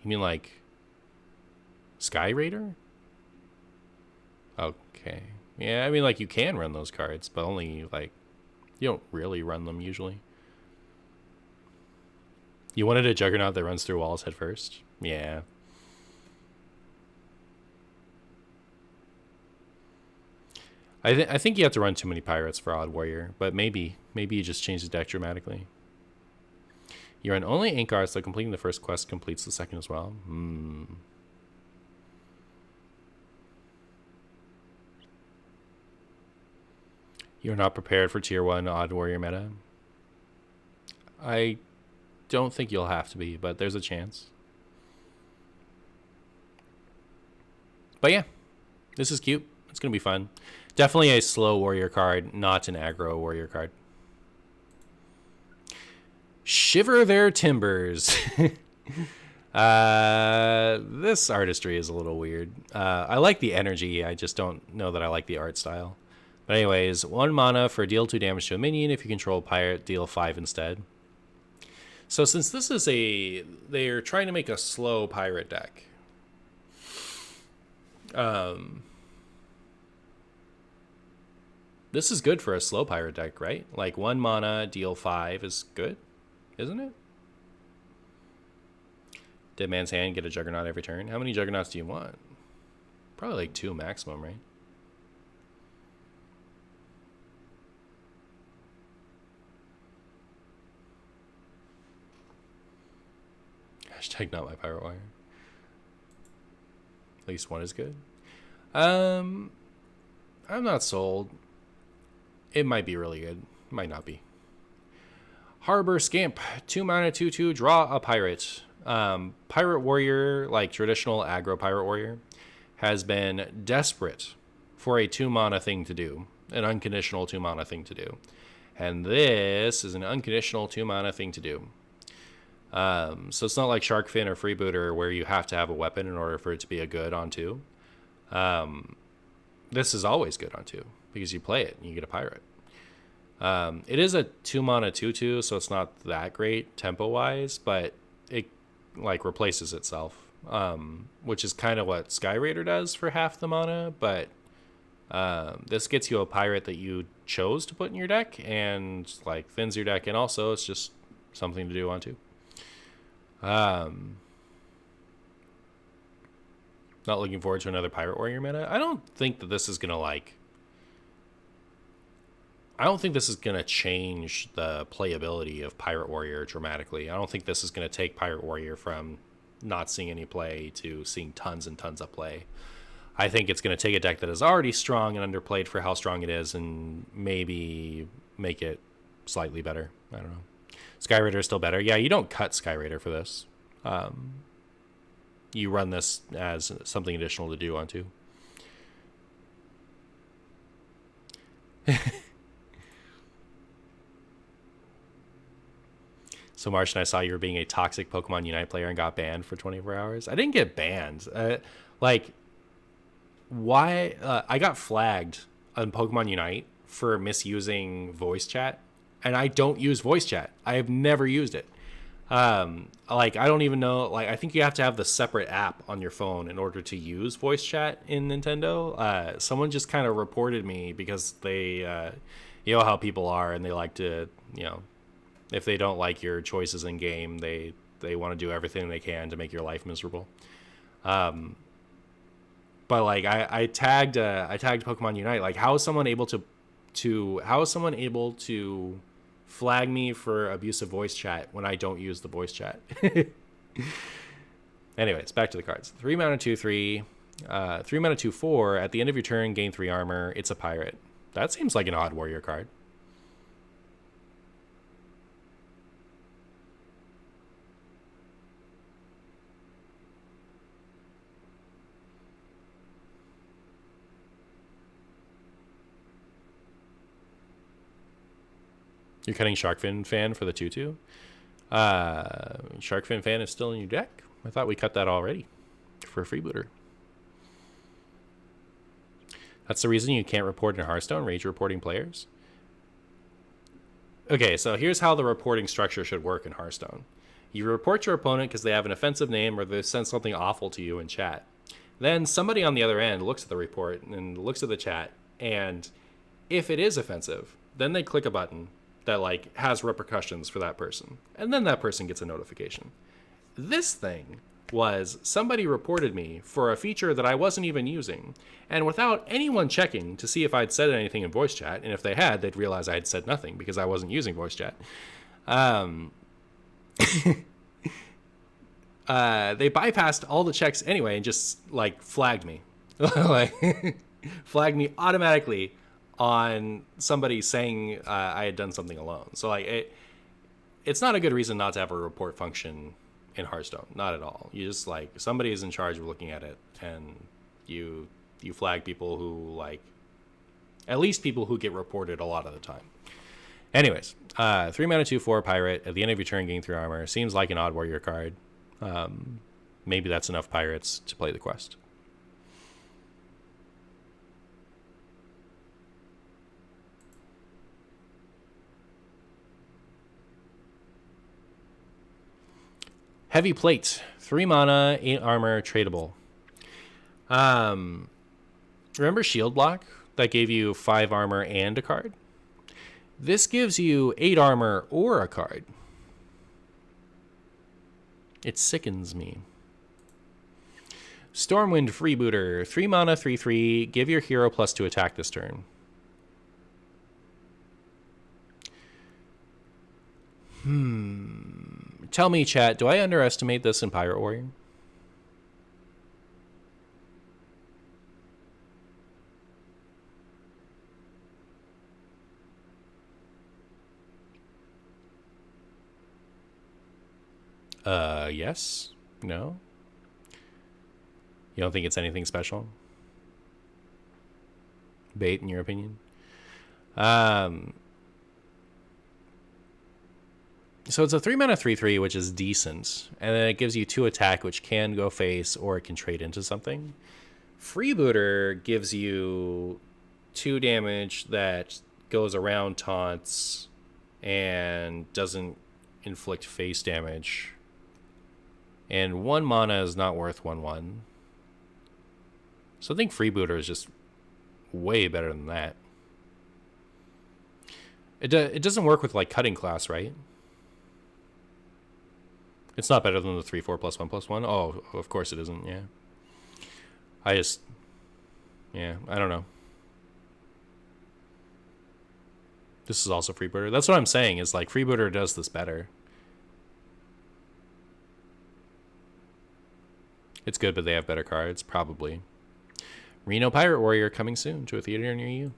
You mean like Sky Raider? Okay. Yeah, I mean, like, you can run those cards, but only, like, you don't really run them usually. You wanted a Juggernaut that runs through walls head first? Yeah. I think you have to run too many pirates for Odd Warrior, but maybe you just change the deck dramatically. You run only ink cards, so completing the first quest completes the second as well. You're not prepared for tier 1 Odd Warrior meta? I don't think you'll have to be, but there's a chance. But yeah, this is cute. It's going to be fun. Definitely a slow warrior card, not an aggro warrior card. Shiver their timbers. This artistry is a little weird. I like the energy. I just don't know that I like the art style. But anyways, 1 mana for deal 2 damage to a minion. If you control pirate, deal 5 instead. So since this is they're trying to make a slow pirate deck. This is good for a slow pirate deck, right? Like 1 mana, deal 5 is good, isn't it? Dead Man's Hand, get a Juggernaut every turn. How many Juggernauts do you want? Probably like 2 maximum, right? Hashtag not my pirate wire. At least 1 is good. I'm not sold. It might be really good. Might not be. Harbor Scamp. 2 mana, 2/2. Draw a pirate. Pirate Warrior, like traditional aggro Pirate Warrior, has been desperate for a 2 mana thing to do. An unconditional 2 mana thing to do. And this is an unconditional 2 mana thing to do. So it's not like Sharkfin or Freebooter where you have to have a weapon in order for it to be a good on 2. This is always good on 2 because you play it and you get a pirate. It is a 2 mana 2/2, so it's not that great tempo wise, but it like replaces itself, which is kind of what Sky Raider does for half the mana. But this gets you a pirate that you chose to put in your deck and like thins your deck, and also it's just something to do on 2. Not looking forward to another Pirate Warrior meta. I don't think that this is gonna I don't think this is gonna change the playability of Pirate Warrior dramatically. I don't think this is gonna take Pirate Warrior from not seeing any play to seeing tons and tons of play. I think it's gonna take a deck that is already strong and underplayed for how strong it is, and maybe make it slightly better. I don't know. Sky Raider is still better. Yeah, you don't cut Sky Raider for this. You run this as something additional to do on 2. So, Martian, I saw you were being a toxic Pokemon Unite player and got banned for 24 hours. I didn't get banned. Like, why? I got flagged on Pokemon Unite for misusing voice chat, and I don't use voice chat. I have never used it. Like, I don't even know. Like, I think you have to have the separate app on your phone in order to use voice chat in Nintendo. Someone just kind of reported me because they, you know how people are, and they like to, you know, if they don't like your choices in game, they want to do everything they can to make your life miserable. But like I tagged Pokemon Unite. Like, how is someone able to flag me for abusive voice chat when I don't use the voice chat? Anyways, back to the cards. 3 mana 2/3, 3 mana 2/4. At the end of your turn, gain 3 armor. It's a pirate. That seems like an odd warrior card. You're cutting Sharkfin Fan for the 2/2? Sharkfin Fan is still in your deck? I thought we cut that already for a freebooter. That's the reason you can't report in Hearthstone, rage reporting players? Okay, so here's how the reporting structure should work in Hearthstone. You report your opponent because they have an offensive name or they send something awful to you in chat. Then somebody on the other end looks at the report and looks at the chat, and if it is offensive, then they click a button that like has repercussions for that person, and then that person gets a notification. This thing was somebody reported me for a feature that I wasn't even using, and without anyone checking to see if I'd said anything in voice chat, and if they had, they'd realize I had said nothing because I wasn't using voice chat. They bypassed all the checks anyway and just like flagged me. Like flagged me automatically on somebody saying I had done something alone. So like it's not a good reason not to have a report function in Hearthstone. Not at all. You just like somebody is in charge of looking at it, and you flag people who like, at least people who get reported a lot of the time. Anyways, 3 mana 2/4 pirate. At the end of your turn, gain 3 armor. Seems like an odd warrior card. Maybe that's enough pirates to play the quest. Heavy Plate, 3 mana, 8 armor, tradable. Remember Shield Block that gave you 5 armor and a card? This gives you 8 armor or a card. It sickens me. Stormwind Freebooter, 3 mana, 3/3. Give your hero +2 attack this turn. Tell me, chat, do I underestimate this in Pirate Warrior? Yes? No? You don't think it's anything special? Bait, in your opinion? So it's a 3 mana 3/3, which is decent, and then it gives you 2 attack, which can go face or it can trade into something. Freebooter gives you 2 damage that goes around taunts and doesn't inflict face damage. And 1 mana is not worth 1/1. So I think Freebooter is just way better than that. It doesn't work with like cutting class, right? It's not better than the 3/4 +1/1. Oh, of course it isn't. Yeah. I don't know. This is also Freebooter. That's what I'm saying. Is like Freebooter does this better. It's good, but they have better cards, probably. Reno Pirate Warrior coming soon to a theater near you.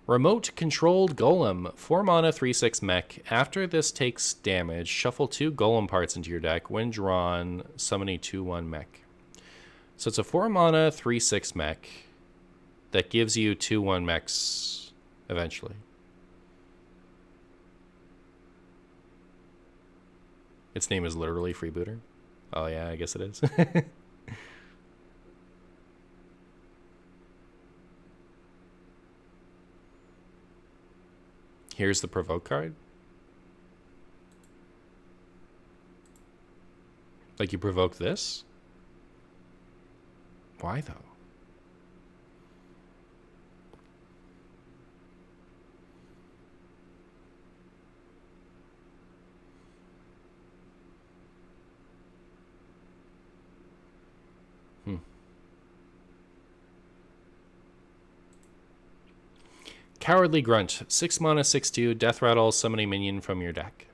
Remote Controlled Golem, 4 mana 3/6 mech. After this takes damage, shuffle 2 golem parts into your deck. When drawn, summon a 2/1 mech. So it's a 4 mana 3/6 mech that gives you 2/1 mechs eventually. Its name is literally Freebooter. Oh yeah, I guess it is. Here's the provoke card. Like you provoke this? Why though? Cowardly Grunt, 6 mana, 6/2, death rattle, summon a minion from your deck.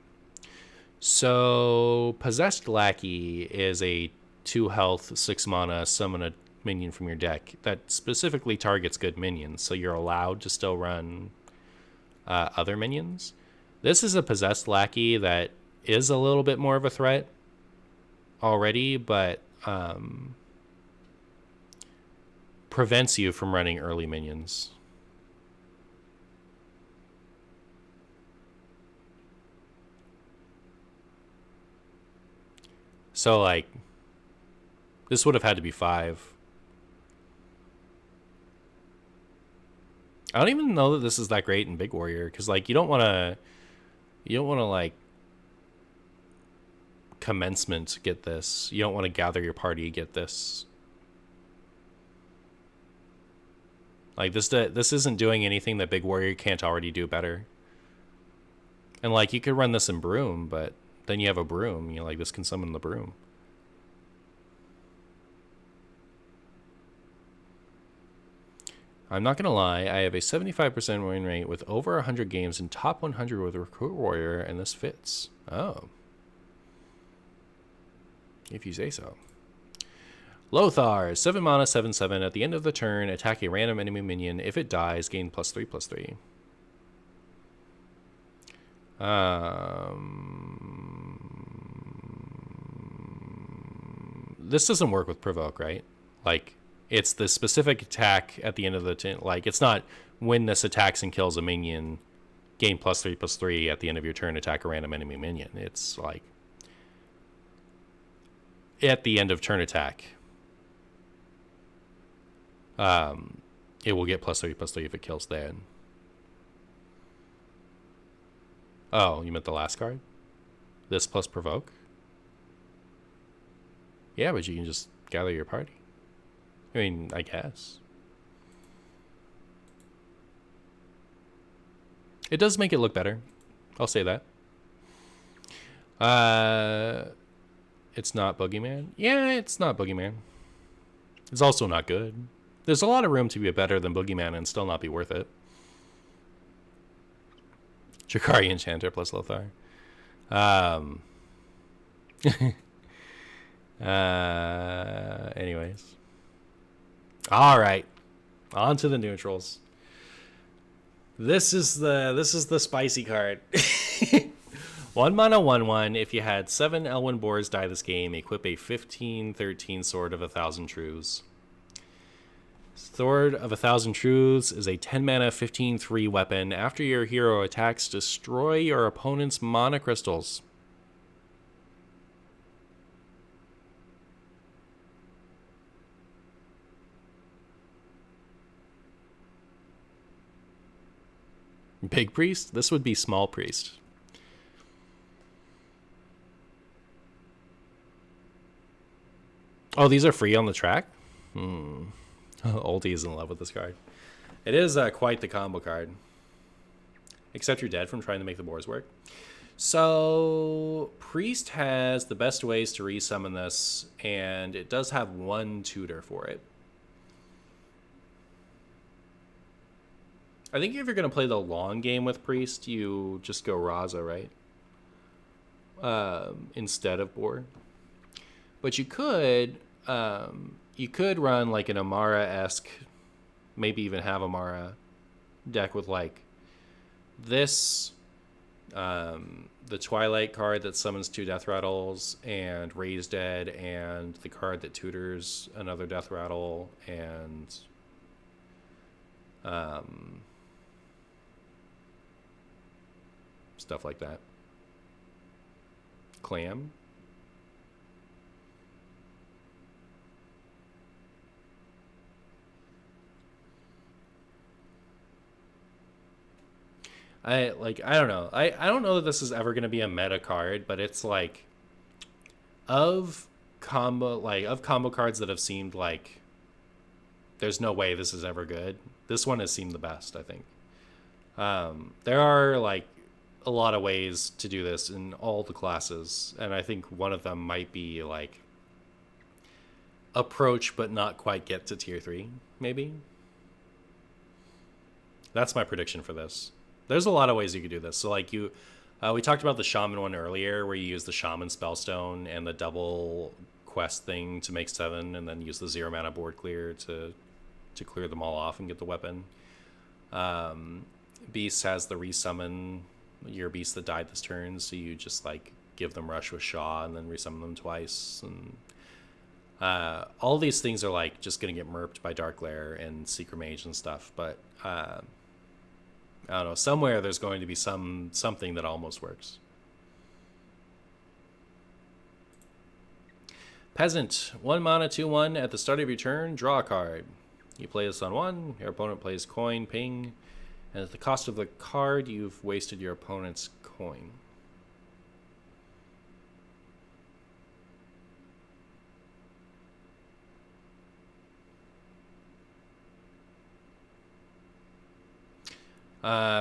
So, Possessed Lackey is a 2 health, 6 mana, summon a minion from your deck that specifically targets good minions, so you're allowed to still run other minions. This is a Possessed Lackey that is a little bit more of a threat already, but prevents you from running early minions. So, like, this would have had to be 5. I don't even know that this is that great in Big Warrior, because, like, you don't want to, like, commencement get this. You don't want to gather your party get this. Like, this isn't doing anything that Big Warrior can't already do better. And, like, you could run this in Broom, but then you have a Broom. You know, like, this can summon the Broom. I'm not going to lie, I have a 75% win rate with over 100 games in top 100 with Recruit Warrior, and this fits. Oh. If you say so. Lothar, 7 mana, 7/7. At the end of the turn, attack a random enemy minion. If it dies, gain +3/+3. This doesn't work with Provoke, right? Like, it's the specific attack at the end of the turn. Like, it's not when this attacks and kills a minion, gain +3/+3 at the end of your turn, attack a random enemy minion. It's like at the end of turn attack. It will get +3/+3 if it kills then. Oh, you meant the last card? This plus provoke? Yeah, but you can just gather your party. I mean, I guess. It does make it look better. I'll say that. It's not Boogeyman? Yeah, it's not Boogeyman. It's also not good. There's a lot of room to be better than Boogeyman and still not be worth it. Jakari Enchanter plus Lothar. Anyways. All right. On to the neutrals. This is the spicy card. 1 mana, 1/1. If you had 7 Elwyn Boars die this game, equip a 15/13 Sword of 1,000 Truths. Sword of 1,000 Truths is a 10 mana, 15/3 weapon. After your hero attacks, destroy your opponent's mana crystals. Big Priest? This would be Small Priest. Oh, these are free on the track? Oldie is in love with this card. It is quite the combo card. Except you're dead from trying to make the boars work. So, Priest has the best ways to resummon this, and it does have 1 tutor for it. I think if you're going to play the long game with Priest, you just go Raza, right? Instead of Boar. But you could run like an Amara-esque, maybe even have Amara deck with like this, the Twilight card that summons 2 Death Rattles, and Raise Dead, and the card that tutors another Death Rattle, and stuff like that. Clam. I don't know. I don't know that this is ever going to be a meta card, but it's like of combo cards that have seemed like there's no way this is ever good. This one has seemed the best, I think. There are like a lot of ways to do this in all the classes, and I think one of them might be like approach but not quite get to tier 3, maybe. That's my prediction for this. There's a lot of ways you could do this. So like we talked about the Shaman one earlier, where you use the Shaman Spellstone and the double quest thing to make 7, and then use the 0 mana board clear to clear them all off and get the weapon. Beast has the resummon your beast that died this turn, so you just like give them Rush with Shaw and then resummon them twice. And all these things are like just gonna get merped by Dark Lair and Secret Mage and stuff, but I don't know, somewhere there's going to be something that almost works. Peasant, 1 mana, 2/1. At the start of your turn, draw a card. You play this on 1, your opponent plays coin, ping, and at the cost of the card, you've wasted your opponent's coin.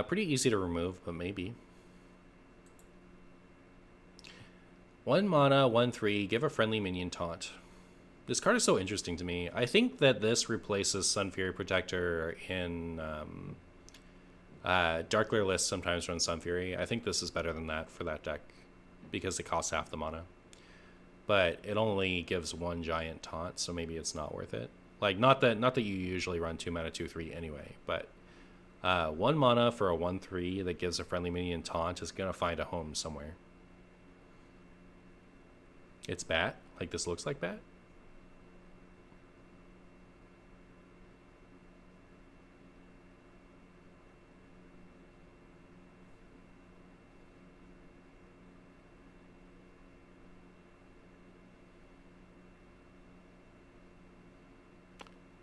Pretty easy to remove, but maybe. 1 mana, 1/3, give a friendly minion taunt. This card is so interesting to me. I think that this replaces Sunfury Protector in Dark Lair lists sometimes run Sunfury. I think this is better than that for that deck because it costs half the mana. But it only gives 1 giant taunt, so maybe it's not worth it. Like not that you usually run 2 mana 2/3 anyway, but 1 mana for a 1/3 that gives a friendly minion taunt is gonna find a home somewhere. It's Bat. Like this looks like Bat.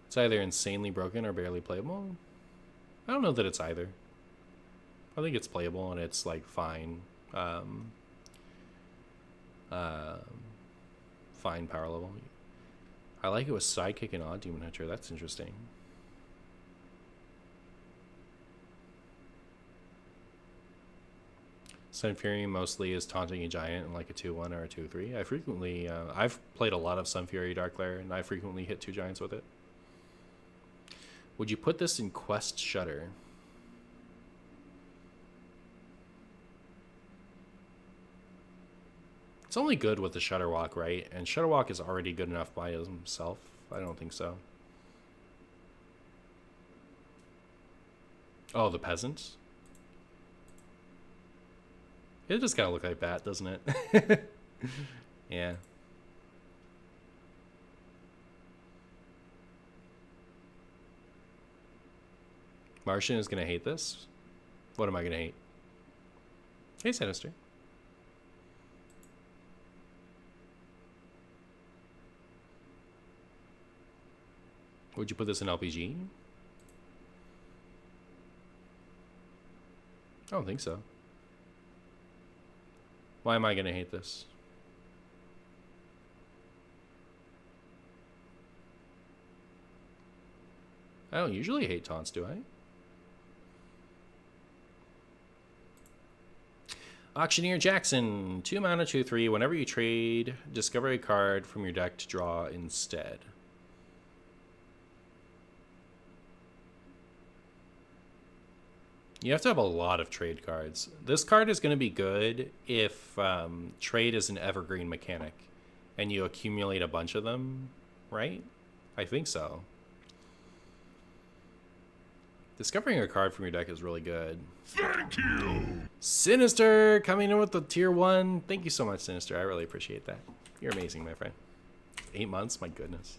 It's either insanely broken or barely playable. I don't know that it's either. I think it's playable and it's like fine. Fine power level. I like it with Sidekick and Odd Demon Hunter. That's interesting. Sunfury mostly is taunting a giant in like a 2/1 or a 2/3. I frequently, I've played a lot of Sunfury Dark Lair, and I frequently hit 2 giants with it. Would you put this in Quest Shudder? It's only good with the Shudderwalk, right? And Shudderwalk is already good enough by himself. I don't think so. Oh, the Peasant? It just kind of look like Bat, doesn't it? Yeah. Martian is going to hate this. What am I going to hate? Hey, Sinister. Would you put this in LPG? I don't think so. Why am I going to hate this? I don't usually hate taunts, do I? Auctioneer Jackson, 2 mana, 2/3. Whenever you trade, discover a card from your deck to draw instead. You have to have a lot of trade cards. This card is going to be good if trade is an evergreen mechanic and you accumulate a bunch of them, right? I think so. Discovering a card from your deck is really good. Thank you! Sinister coming in with the tier 1. Thank you so much, Sinister. I really appreciate that. You're amazing, my friend. 8 months? My goodness.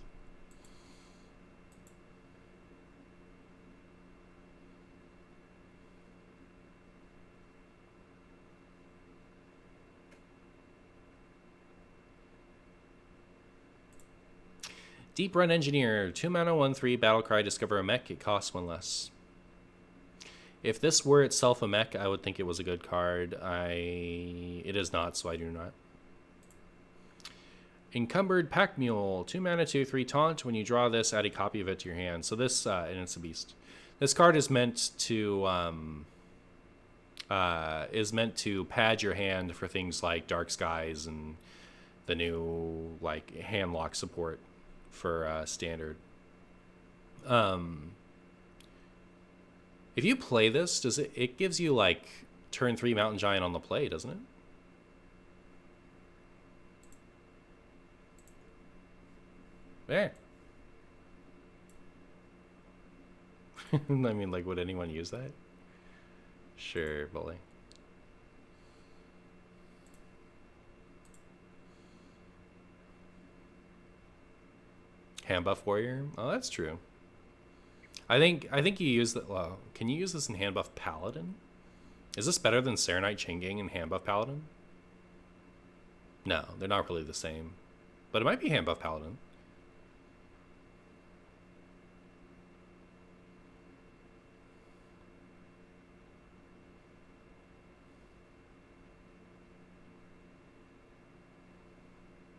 Deep Run Engineer, 2 mana, 1/3, Battlecry, discover a mech, it costs 1 less. If this were itself a mech, I would think it was a good card. It is not, so I do not. Encumbered Pack Mule, 2 mana, 2/3, taunt. When you draw this, add a copy of it to your hand. So this, and it's a beast. This card is meant to pad your hand for things like Dark Skies and the new like hand lock support for standard. If you play this, does it gives you like turn 3 Mountain Giant on the play, doesn't it? Yeah. I mean, like, would anyone use that? Sure, bully. Hand buff warrior? Oh, that's true. I think you use that. Well, can you use this in hand buff paladin? Is this better than Serenite Chaingang in hand buff paladin? No, they're not really the same. But it might be hand buff paladin.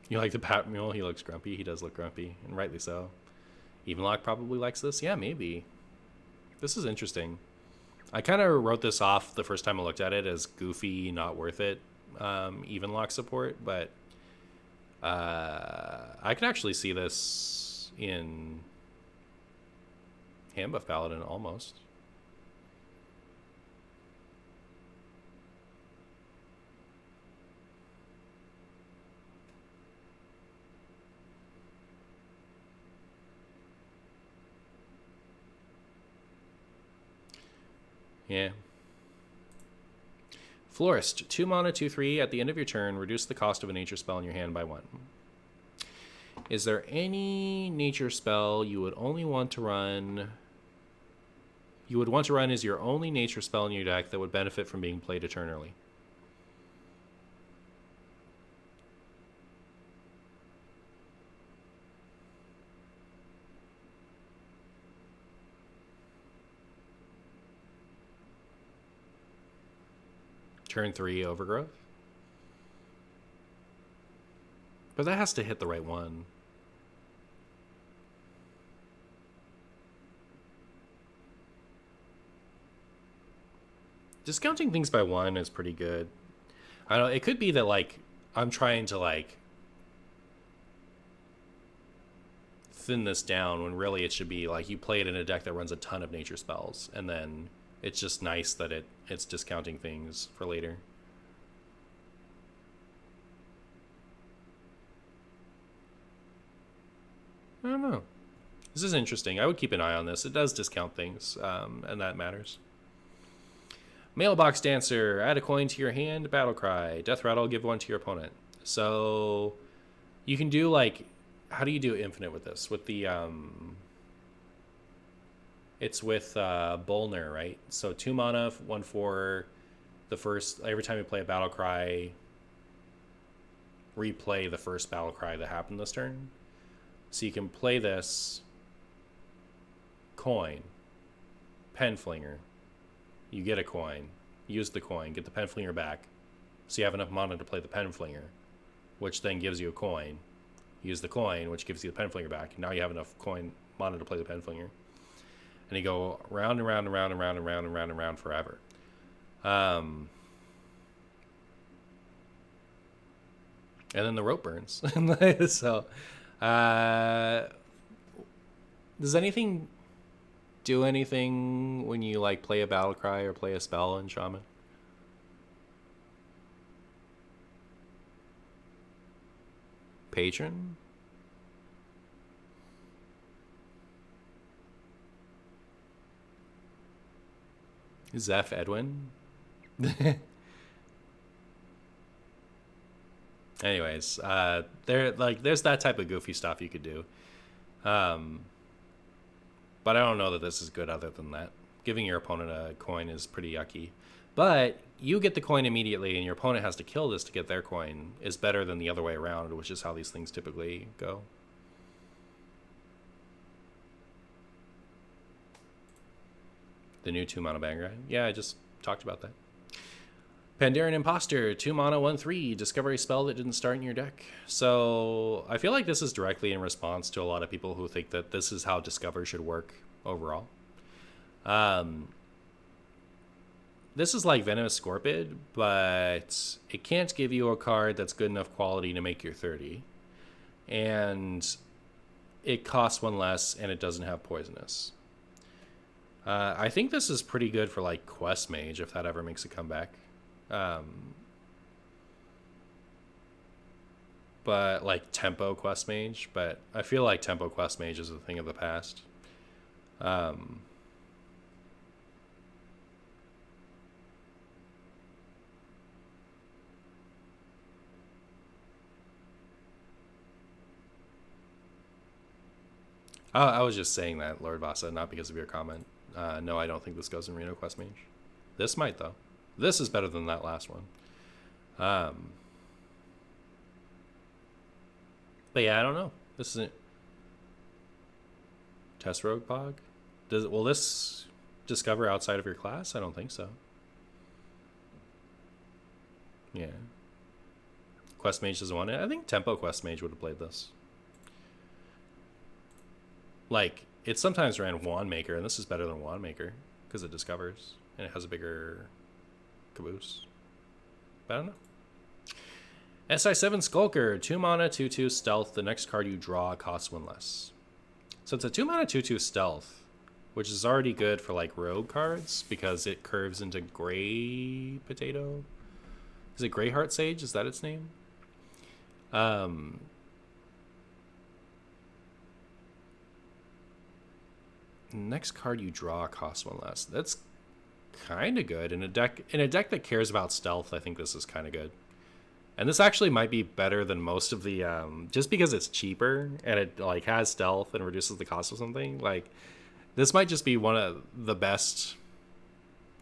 You like the Pat Mule? He looks grumpy. He does look grumpy, and rightly so. Evenlock probably likes this. Yeah, maybe. This is interesting. I kind of wrote this off the first time I looked at it as goofy, not worth it, Evenlock support, but I could actually see this in hand buff paladin almost. Yeah. Florist, 2 mana, 2/3. At the end of your turn, reduce the cost of a nature spell in your hand by 1. Is there any nature spell you would only want to run? You would want to run as your only nature spell in your deck that would benefit from being played a turn early. Turn 3 Overgrowth. But that has to hit the right one. Discounting things by 1 is pretty good. I don't know, it could be that like I'm trying to like thin this down when really it should be like you play it in a deck that runs a ton of nature spells, and then it's just nice that it's discounting things for later. I don't know. This is interesting. I would keep an eye on this. It does discount things, and that matters. Mailbox Dancer. Add a coin to your hand. Battle Cry. Death Rattle. Give 1 to your opponent. So you can do like... How do you do infinite with this? With the... It's with Bolner, right? So 2 mana, 1/4. The first... Every time you play a Battle Cry, replay the first Battle Cry that happened this turn. So you can play this... Coin. Penflinger. You get a coin, use the coin, get the Penflinger back, so you have enough mana to play the Penflinger, which then gives you a coin. Use the coin, which gives you the Penflinger back. Now you have enough mana to play the Penflinger. And you go round and round and round and round and round and round and round forever. And then the rope burns. So, does anything... do anything when you like play a battle cry or play a spell in Shaman? Patron? Zeph Edwin? Anyways, there's that type of goofy stuff you could do. But I don't know that this is good other than that. Giving your opponent a coin is pretty yucky. But you get the coin immediately, and your opponent has to kill this to get their coin, is better than the other way around, which is how these things typically go. The new 2-mana banger. Yeah, I just talked about that. Pandaren Imposter, 2 mana, 1/3. Discover a spell that didn't start in your deck. So I feel like this is directly in response to a lot of people who think that this is how Discover should work overall. This is like Venomous Scorpid, but it can't give you a card that's good enough quality to make your 30. And it costs 1 less, and it doesn't have poisonous. I think this is pretty good for like Quest Mage, if that ever makes a comeback. But like Tempo Quest Mage, but I feel like Tempo Quest Mage is a thing of the past. I was just saying that, Lord Vasa, not because of your comment. No, I don't think this goes in Reno Quest Mage. This might, though. This is better than that last one. But yeah, I don't know. This isn't... Test Rogue Pog? Will this discover outside of your class? I don't think so. Yeah. Quest Mage doesn't want it. I think Tempo Quest Mage would have played this. Like, it sometimes ran Wand Maker, and this is better than Wand Maker because it discovers and it has a bigger caboose. But I don't know. SI7 Skulker, 2 mana, 2/2 stealth. The next card you draw costs 1 less. So it's a 2 mana, 2/2 stealth, which is already good for like rogue cards because it curves into Gray Potato. Is it Grey Heart Sage? Is that its name? Next card you draw costs 1 less. That's kind of good in a deck that cares about stealth. I think this is kind of good, and this actually might be better than most of the just because it's cheaper and it like has stealth and reduces the cost of something. Like this might just be one of the best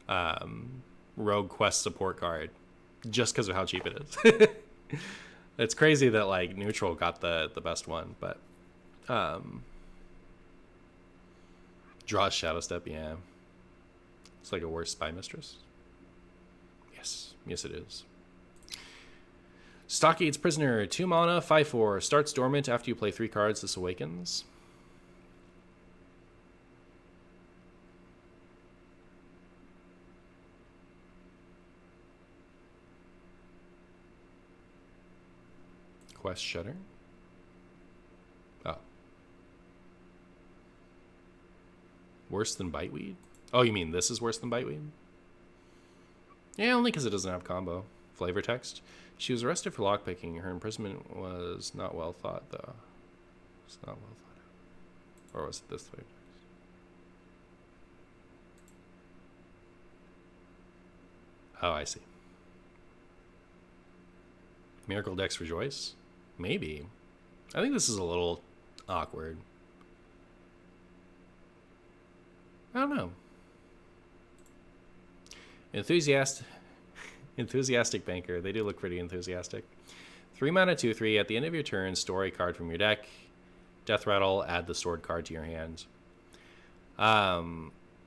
rogue quest support card just because of how cheap it is. It's crazy that like neutral got the best one, but draw Shadow Step, yeah. It's like a worse Spy Mistress. Yes it is. Stockade's Prisoner, 2 mana, 5/4. Starts dormant after you play 3 cards. This awakens. Quest Shudder. Oh. Worse than Biteweed? Oh, you mean this is worse than Biteweed? Yeah, only because it doesn't have combo. Flavor text. She was arrested for lockpicking. Her imprisonment was not well thought, though. It's not well thought out. Or was it this flavor text? Oh, I see. Miracle Dex Rejoice? Maybe. I think this is a little awkward. I don't know. Enthusiastic Banker. They do look pretty enthusiastic. 3 mana, 2/3. At the end of your turn, store a card from your deck. Death Rattle, add the stored card to your hand.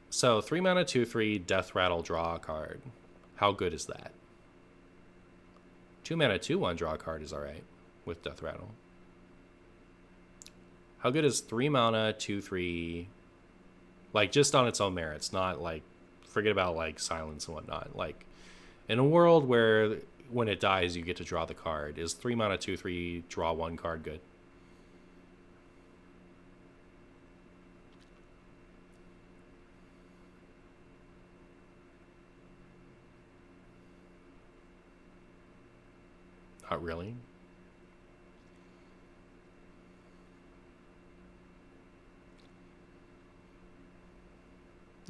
So 3 mana, 2/3, Death Rattle, draw a card. How good is that? 2 mana, 2/1, draw a card is alright with Death Rattle. How good is 3 mana, 2/3, like just on its own merits, not like forget about like silence and whatnot. Like in a world where when it dies you get to draw the card, is 3 mana, 2/3, draw 1 card good? Not really.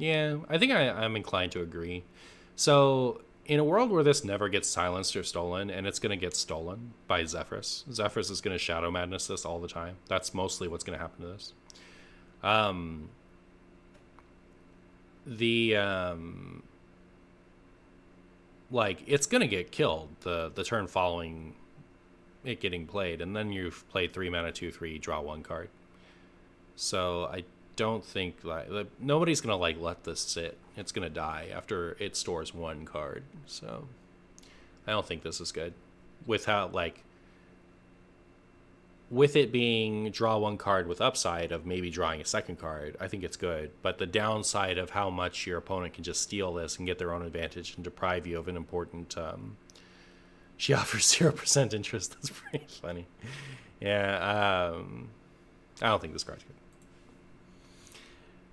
Yeah, I think I'm inclined to agree. So, in a world where this never gets silenced or stolen, and it's going to get stolen by Zephrys, Zephrys is going to Shadow Madness this all the time. That's mostly what's going to happen to this. Like, it's going to get killed the turn following it getting played, and then you've played 3 mana, 2/3, draw 1 card. So, I don't think nobody's gonna like let this sit. It's gonna die after it stores one card. So I don't think this is good. With it being draw one card with upside of maybe drawing a second card, I think it's good. But the downside of how much your opponent can just steal this and get their own advantage and deprive you of an important. She offers 0% interest. That's pretty funny. Yeah, I don't think this card's good.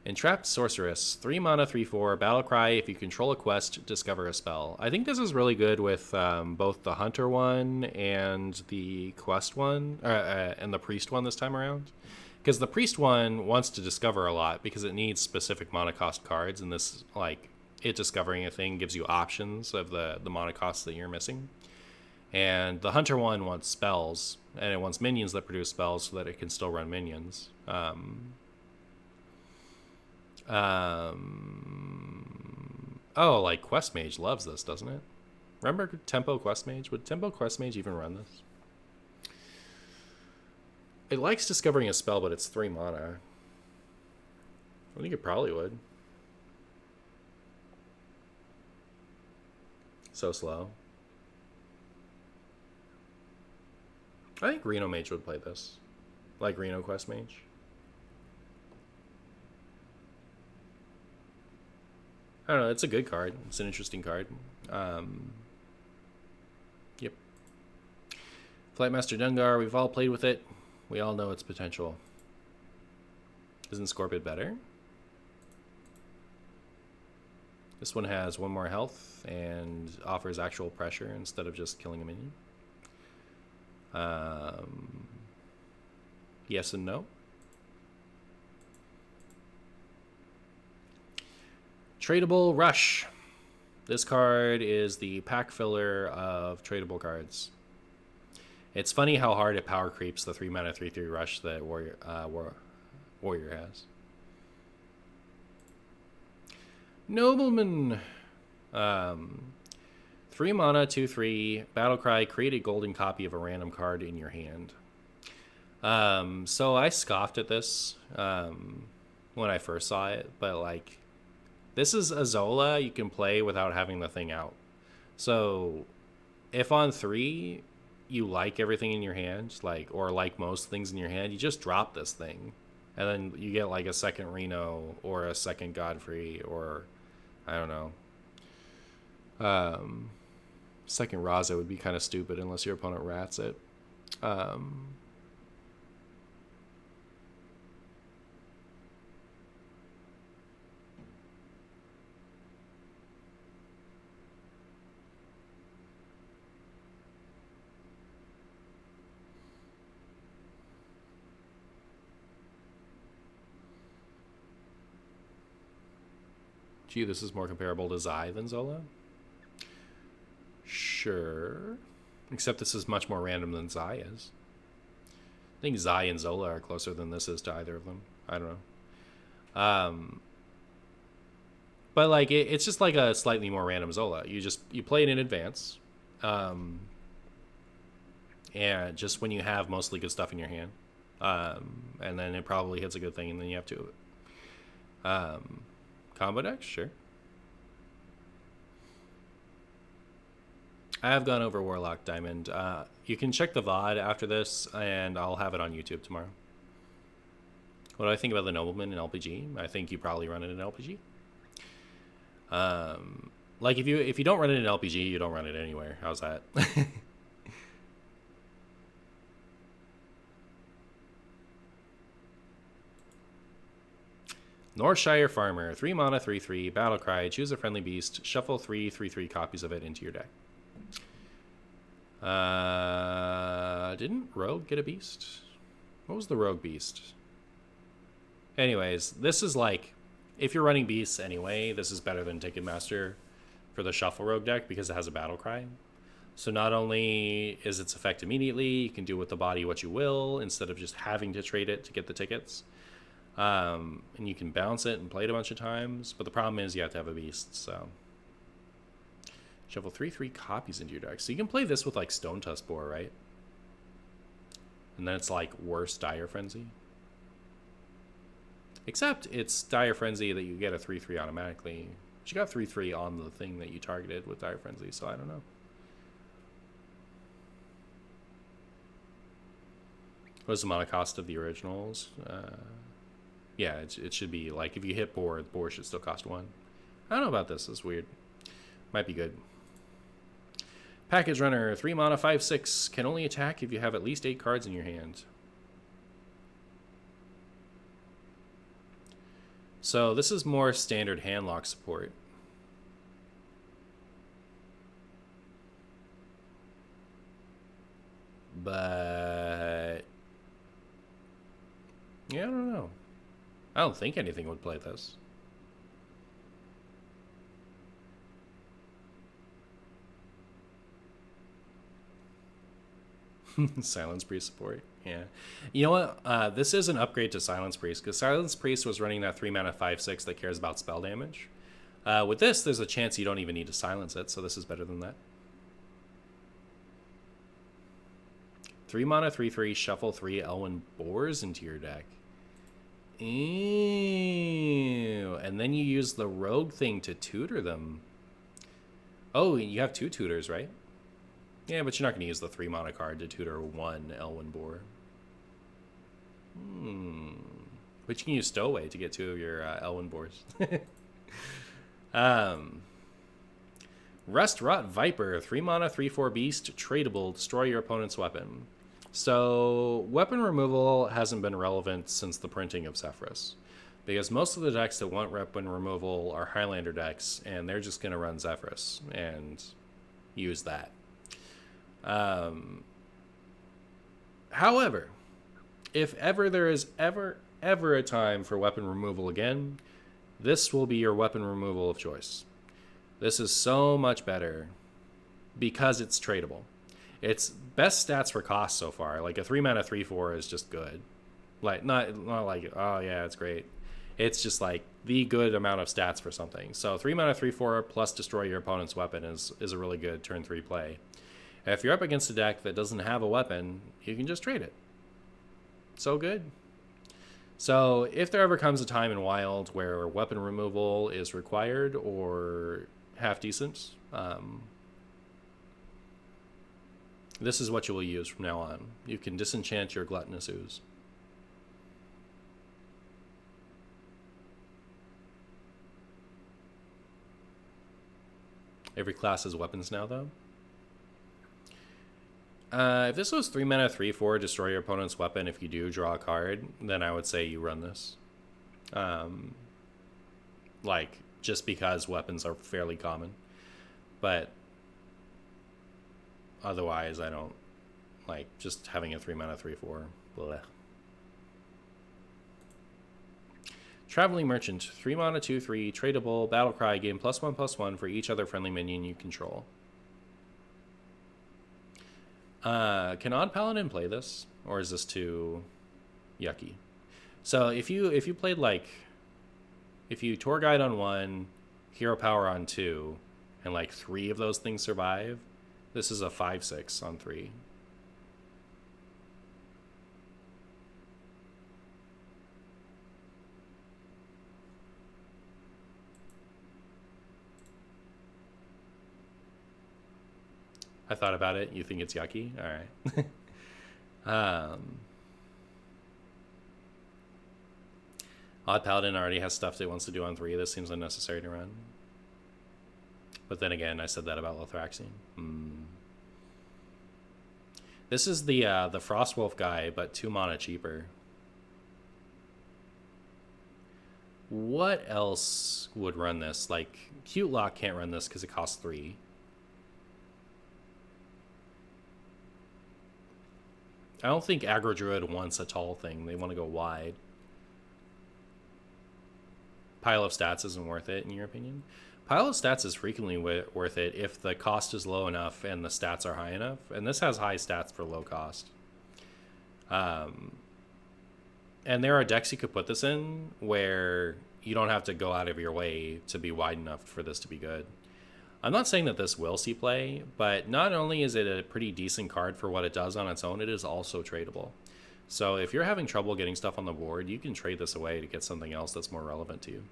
Entrapped Sorceress, 3 mana, 3/4, Battlecry. If you control a quest, discover a spell. I think this is really good with both the Hunter one and the Quest one, and the Priest one this time around. Because the Priest one wants to discover a lot because it needs specific mana cost cards, and this, like, it discovering a thing gives you options of the mana costs that you're missing. And the Hunter one wants spells, and it wants minions that produce spells so that it can still run minions. Oh, like Quest Mage loves this, doesn't it? Remember Tempo Quest Mage? Would Tempo Quest Mage even run this? It likes discovering a spell, but it's 3 mana. I think it probably would. So slow. I think Reno Mage would play this. Like Reno Quest Mage. I don't know, it's a good card. It's an interesting card. Yep. Flightmaster Dungar, we've all played with it. We all know its potential. Isn't Scorpid better? This one has 1 more health and offers actual pressure instead of just killing a minion. Yes and no. Tradable Rush. This card is the pack filler of tradable cards. It's funny how hard it power creeps the 3 mana 3/3 Rush that Warrior has. Nobleman. 3 mana 2/3 Battlecry. Create a golden copy of a random card in your hand. So I scoffed at this when I first saw it, but like, this is a Zola you can play without having the thing out. So if on 3 you like everything in your hand, or like most things in your hand, you just drop this thing, and then you get like a second Reno or a second Godfrey, or I don't know. Second Raza would be kind of stupid unless your opponent rats it. Gee, this is more comparable to Zai than Zola? Sure. Except this is much more random than Zai is. I think Zai and Zola are closer than this is to either of them. I don't know. But like, it's just like a slightly more random Zola. You play it in advance. And just when you have mostly good stuff in your hand. And then it probably hits a good thing, and then you have 2 of it. Combo deck? Sure. I have gone over Warlock Diamond. You can check the VOD after this, and I'll have it on YouTube tomorrow. What do I think about the Nobleman in LPG? I think you probably run it in LPG. Like, if you don't run it in LPG, you don't run it anywhere. How's that? Northshire Farmer, 3 mana 3/3 Battlecry. Choose a friendly beast. Shuffle 3 3/3 copies of it into your deck. Didn't Rogue get a beast? What was the Rogue beast? Anyways, this is like, if you're running beasts anyway, this is better than Ticketmaster for the Shuffle Rogue deck because it has a Battlecry. So not only is its effect immediately, you can do with the body what you will instead of just having to trade it to get the tickets. And you can bounce it and play it a bunch of times, but the problem is you have to have a beast. So shuffle 3/3 copies into your deck. So you can play this with like Stone Tusk Boar, right? And then it's like worse Dire Frenzy. Except it's Dire Frenzy that you get a 3/3 automatically. But you got 3/3 on the thing that you targeted with Dire Frenzy, so I don't know. What's the mana cost of the originals? Yeah, it should be like if you hit boar, the boar should still cost 1. I don't know about this. It's weird. Might be good. Package Runner, 3 mana, 5/6. Can only attack if you have at least 8 cards in your hand. So this is more standard handlock support. But yeah, I don't know. I don't think anything would play this. Silence Priest support. Yeah. You know what? This is an upgrade to Silence Priest, because Silence Priest was running that 3 mana 5/6 that cares about spell damage. With this, there's a chance you don't even need to silence it, so this is better than that. 3 mana 3/3, shuffle 3 Elwyn Boars into your deck. Ew. And then you use the rogue thing to tutor them. Oh, you have 2 tutors, right? Yeah, but you're not going to use the 3 mana card to tutor 1 Elwyn Boar. But you can use Stowaway to get 2 of your Elwyn Boars. Rust Rot Viper, 3 mana 3/4 beast, tradable, destroy your opponent's weapon. So weapon removal hasn't been relevant since the printing of Zephrys, because most of the decks that want weapon removal are Highlander decks, and they're just going to run Zephrys and use that. However, if ever there is ever a time for weapon removal again, this will be your weapon removal of choice. This is so much better because it's tradable. It's best stats for cost so far. Like a 3 mana 3/4 is just good. Like not like, oh yeah, it's great. It's just like the good amount of stats for something. So 3 mana 3/4 plus destroy your opponent's weapon is a really good turn 3 play. If you're up against a deck that doesn't have a weapon, you can just trade it. So good. So if there ever comes a time in Wild where weapon removal is required or half decent, this is what you will use from now on. You can disenchant your Gluttonous Ooze. Every class has weapons now, though. If this was 3 mana 3/4, destroy your opponent's weapon if you do draw a card, then I would say you run this. Like, just because weapons are fairly common. But otherwise, I don't like just having a 3 mana 3/4. Blech. Traveling Merchant, 3 mana 2/3, tradable, battlecry, gain +1/+1 for each other friendly minion you control. Can Odd Paladin play this, or is this too yucky? So if you played like, if you Tour Guide on 1, Hero Power on 2, and like 3 of those things survive, this is a 5/6 on 3. I thought about it. You think it's yucky? All right. Odd Paladin already has stuff that it wants to do on 3. This seems unnecessary to run. But then again, I said that about Lothraxion. This is the Frostwolf guy, but 2 mana cheaper. What else would run this? Like, Cute Lock can't run this because it costs 3. I don't think Aggro Druid wants a tall thing. They want to go wide. Pile of Stats isn't worth it, in your opinion? Pile of Stats is frequently worth it if the cost is low enough and the stats are high enough. And this has high stats for low cost. And there are decks you could put this in where you don't have to go out of your way to be wide enough for this to be good. I'm not saying that this will see play, but not only is it a pretty decent card for what it does on its own, it is also tradable. So if you're having trouble getting stuff on the board, you can trade this away to get something else that's more relevant to you.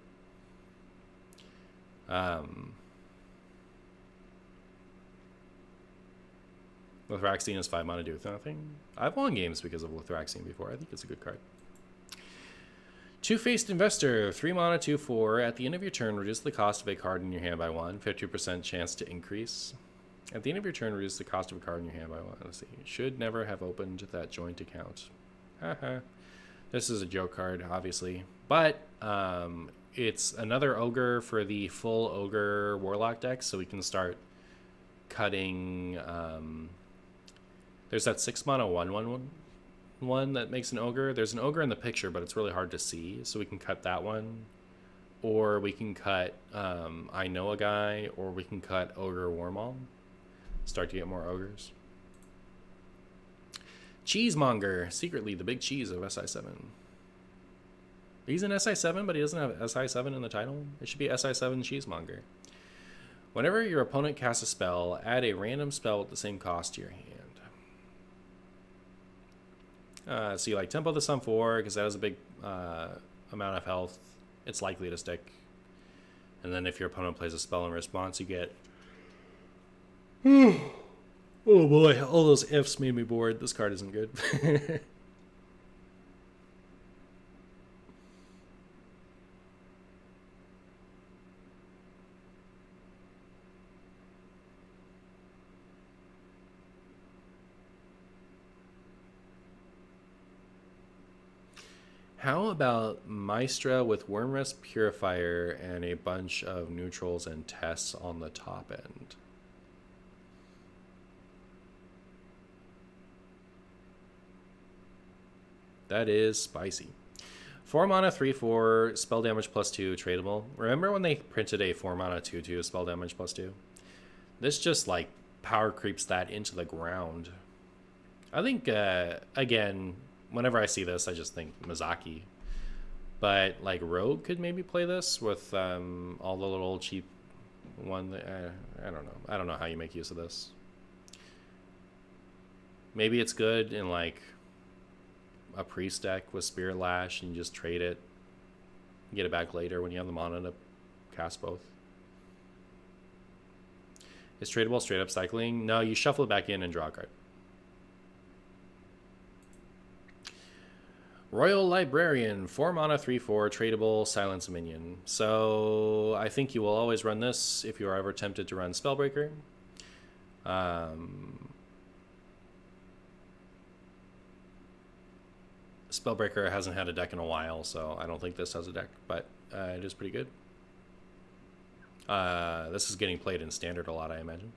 Lithraxine is 5 mana, do with nothing. I've won games because of Lithraxine before. I think it's a good card. Two-Faced Investor, 3 mana, 2/4. At the end of your turn, reduce the cost of a card in your hand by 1. 50% chance to increase. At the end of your turn, reduce the cost of a card in your hand by 1. Let's see. Should never have opened that joint account. Haha. This is a joke card, obviously. But it's another ogre for the full ogre warlock deck, so we can start cutting. There's that 6 mana 1/1 that makes an ogre. There's an ogre in the picture, but it's really hard to see, so we can cut that one. Or we can cut I Know a Guy, or we can cut Ogre Warmaul. Start to get more ogres. Cheesemonger, secretly the big cheese of SI7. He's in SI7, but he doesn't have SI7 in the title. It should be SI7 Cheesemonger. Whenever your opponent casts a spell, add a random spell with the same cost to your hand. So you like Tempo the Sun 4, because that has a big amount of health. It's likely to stick. And then if your opponent plays a spell in response, you get... Oh boy, all those ifs made me bored. This card isn't good. How about Maestra with Wormrest Purifier and a bunch of neutrals and tests on the top end? That is spicy. 4 mana, 3/4, spell damage +2, tradable. Remember when they printed a 4 mana 2/2 spell damage +2? This just like power creeps that into the ground. I think, again, whenever I see this, I just think Mizaki. But like Rogue could maybe play this with all the little cheap one. I don't know. I don't know how you make use of this. Maybe it's good in like a priest deck with Spirit Lash and you just trade it, get it back later when you have the mana to cast both. Is tradable straight up cycling? No, you shuffle it back in and draw a card. Royal Librarian, 4 mana, 3/4, tradable, silence a minion. So I think you will always run this if you are ever tempted to run Spellbreaker. Spellbreaker hasn't had a deck in a while, so I don't think this has a deck, but it is pretty good. This is getting played in Standard a lot, I imagine.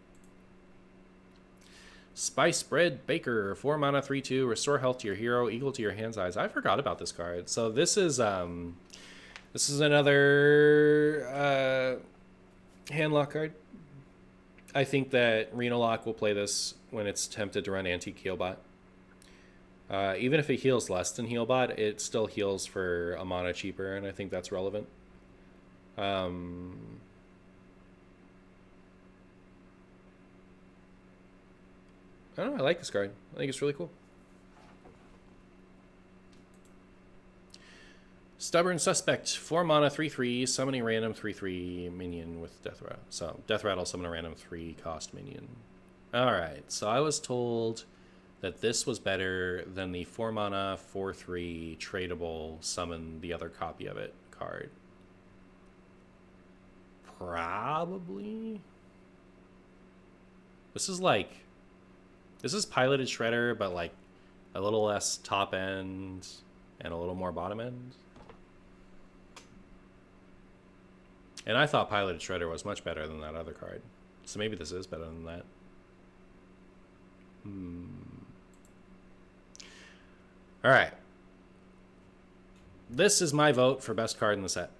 Spice Bread Baker, 4 mana, 3/2, restore health to your hero, equal to your hand size. I forgot about this card. So this is another handlock card. I think that Renalock will play this when it's tempted to run Antique Healbot. Even if it heals less than Healbot, it still heals for a mana cheaper, and I think that's relevant. I don't know, I like this card. I think it's really cool. Stubborn Suspect, 4 mana, 3/3, summoning random 3/3 minion with Death Rattle. So Death Rattle, summon a random 3 cost minion. Alright, so I was told that this was better than the 4 mana, 4/3 tradable summon the other copy of it card. Probably. This is Piloted Shredder, but like a little less top end and a little more bottom end. And I thought Piloted Shredder was much better than that other card. So maybe this is better than that. Alright. This is my vote for best card in the set.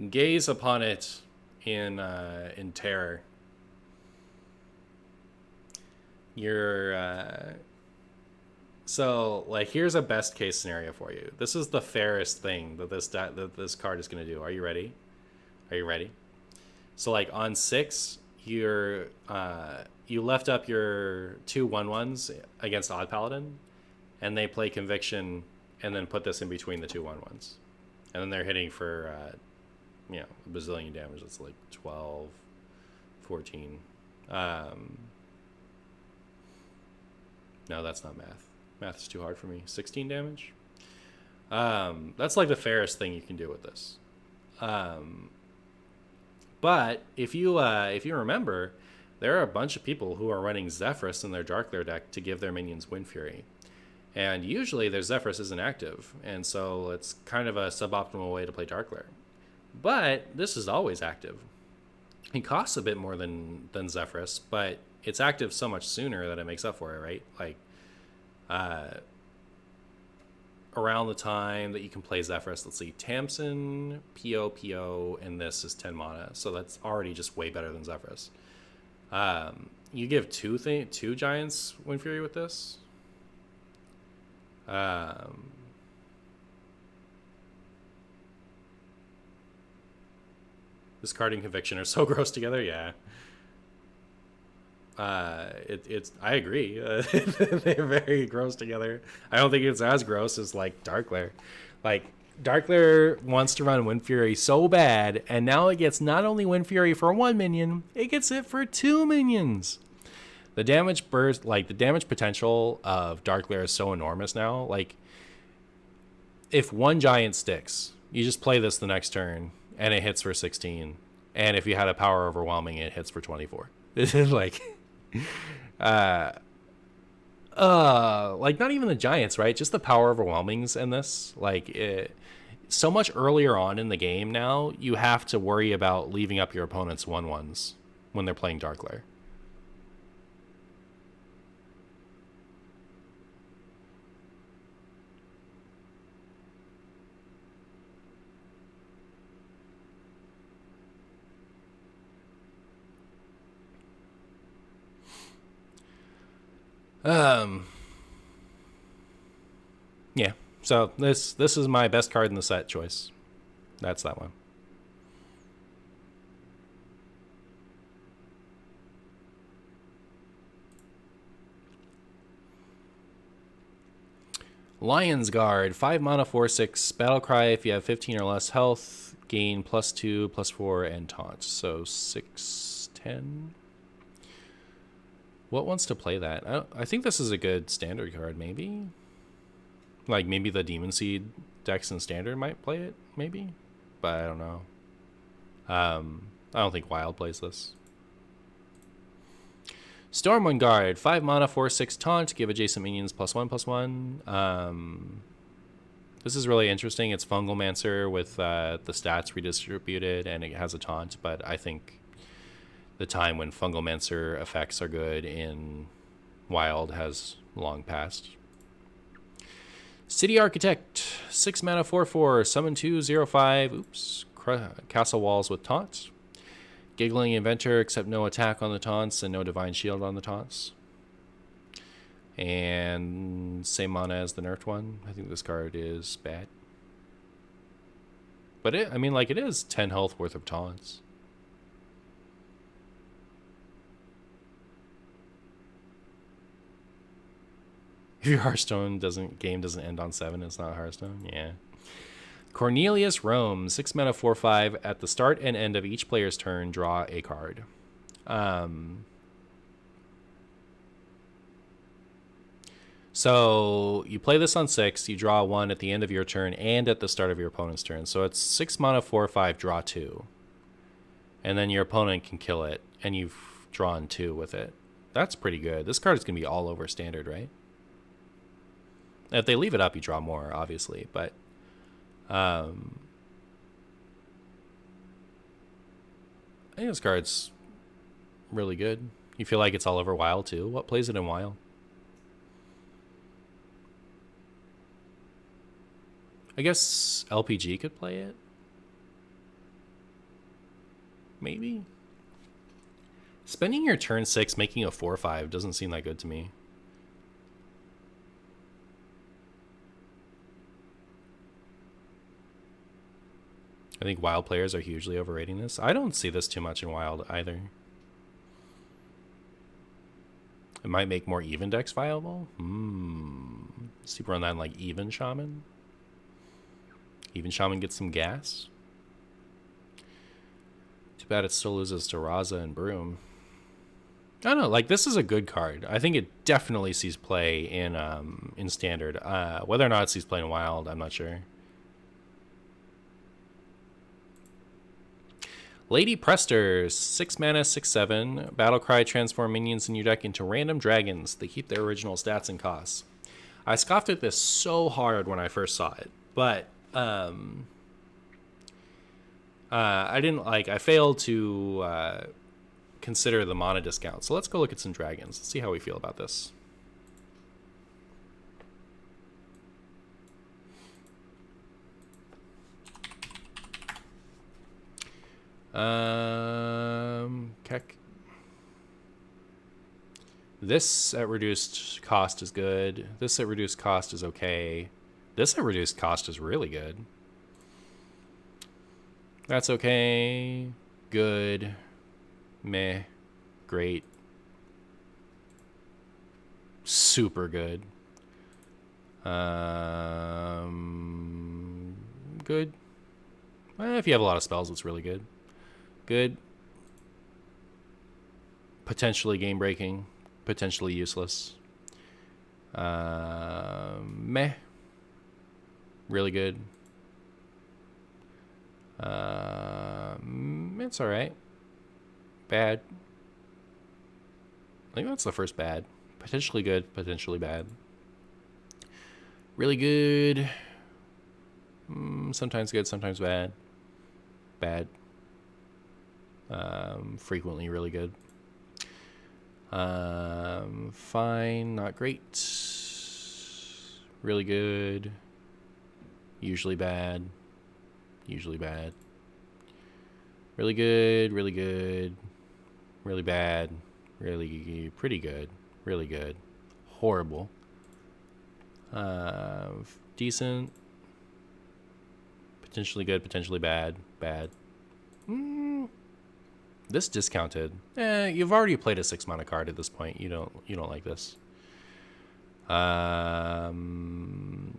Gaze upon it in terror. So like here's a best case scenario for you. This is the fairest thing that this card is going to do. Are you ready? So like on 6, you left up your 2/1/1s against Odd Paladin, and they play Conviction, and then put this in between the 2/1/1s, and then they're hitting for a bazillion damage. It's like 12, 14. No, that's not math. Math is too hard for me. 16 damage. That's like the fairest thing you can do with this. But if you remember, there are a bunch of people who are running Zephrys in their Darkglare deck to give their minions Wind Fury. And usually their Zephrys isn't active, and so it's kind of a suboptimal way to play Darkglare. But this is always active. It costs a bit more than Zephrys, but it's active so much sooner that it makes up for it, right? Like, around the time that you can play Zephrys, let's see, Tamsin, PO, and this is 10 mana, so that's already just way better than Zephrys. You give two giants Wind Fury with this. This card and Conviction are so gross together, yeah. It's I agree. They're very gross together. I don't think it's as gross as like Darkglare. Like Darkglare wants to run Wind Fury so bad, and now it gets not only Wind Fury for 1 minion, it gets it for 2 minions. The damage burst, like the damage potential of Darkglare is so enormous now. Like if one giant sticks, you just play this the next turn and it hits for 16. And if you had a power overwhelming, it hits for 24. This is like like not even the giants, right? Just the power overwhelmings in this. Like so much earlier on in the game now, you have to worry about leaving up your opponent's 1/1s when they're playing Darkglare. Yeah. So this is my best card in the set choice. That's that one. Lion's Guard, 5 mana, 4/6, battle cry. If you have 15 or less health, gain +2, +4, and taunt. So 6, 10. What wants to play that? I think this is a good standard card, maybe. Like maybe the Demon Seed decks in standard might play it, maybe, but I don't know. I don't think Wild plays this. Stormwind Guard, 5 mana, 4/6 taunt. Give adjacent minions +1/+1. This is really interesting. It's Fungalmancer with the stats redistributed, and it has a taunt. But I think the time when Fungalmancer effects are good in Wild has long passed. City Architect, 6 mana, 4/4, summon 2/0/5. Oops, castle walls with taunts. Giggling Inventor, except no attack on the taunts and no Divine Shield on the taunts. And same mana as the nerfed one. I think this card is bad. But it is 10 health worth of taunts. If your Hearthstone game doesn't end on 7, it's not Hearthstone. Yeah. Cornelius Rome, 6 mana, 4/5. At the start and end of each player's turn, draw a card. So you play this on 6, you draw 1 at the end of your turn and at the start of your opponent's turn. So it's 6 mana, 4/5, draw 2. And then your opponent can kill it, and you've drawn 2 with it. That's pretty good. This card is going to be all over standard, right? If they leave it up, you draw more, obviously, but I think this card's really good. You feel like it's all over Wild, too? What plays it in Wild? I guess LPG could play it. Maybe. Spending your turn 6 making a 4/5 doesn't seem that good to me. I think Wild players are hugely overrating this. I don't see this too much in Wild either. It might make more even decks viable. See if we run that in like even Shaman. Even Shaman gets some gas. Too bad it still loses to Raza and Broom. I don't know, like this is a good card. I think it definitely sees play in standard. Whether or not it sees play in wild, I'm not sure. Lady Prester, 6 mana, 6/7. Battlecry, transform minions in your deck into random dragons. They keep their original stats and costs. I scoffed at this so hard when I first saw it, but I didn't I failed to consider the mana discount. So let's go look at some dragons. Let's see how we feel about this. Keck. This at reduced cost is good. This at reduced cost is okay. This at reduced cost is really good. That's okay. Good. Meh. Great. Super good. Good. If you have a lot of spells, it's really good. Good. Potentially game breaking. Potentially useless. Meh. Really good. It's alright. Bad. I think that's the first bad. Potentially good, potentially bad. Really good. Sometimes good, sometimes bad. Bad. Frequently really good. Fine, not great. Really good. Usually bad. Usually bad. Really good, really good. Really bad. Really pretty good. Really good. Horrible. Decent. Potentially good, potentially bad. Bad. This discounted. You've already played a 6 mana card at this point. You don't like this.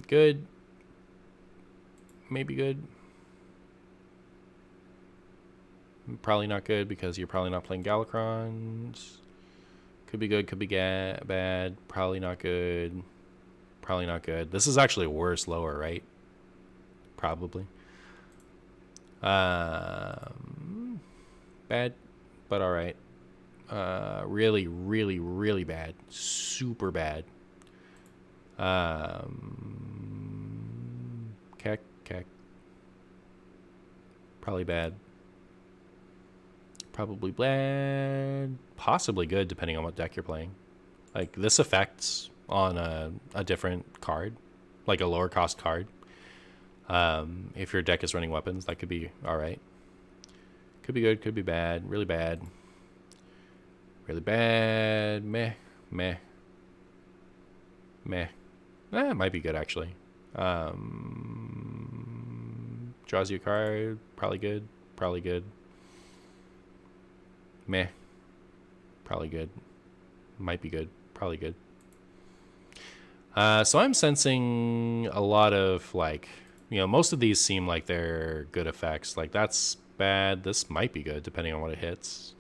Good. Maybe good. Probably not good because you're probably not playing Galacrons. Could be good, could be bad. Probably not good. Probably not good. This is actually worse lower, right? Probably. Bad, but all right. Really, really, really bad. Super bad. Keck. Probably bad. Probably bad. Possibly good, depending on what deck you're playing. Like, this affects on a different card, like a lower cost card. If your deck is running weapons, that could be all right. Could be good, could be bad. Really bad. Really bad. Meh. It might be good, actually. Draws you a card. Probably good. Meh. Probably good. Might be good. Probably good. So I'm sensing a lot of, most of these seem like they're good effects. Like, that's bad. This might be good, depending on what it hits.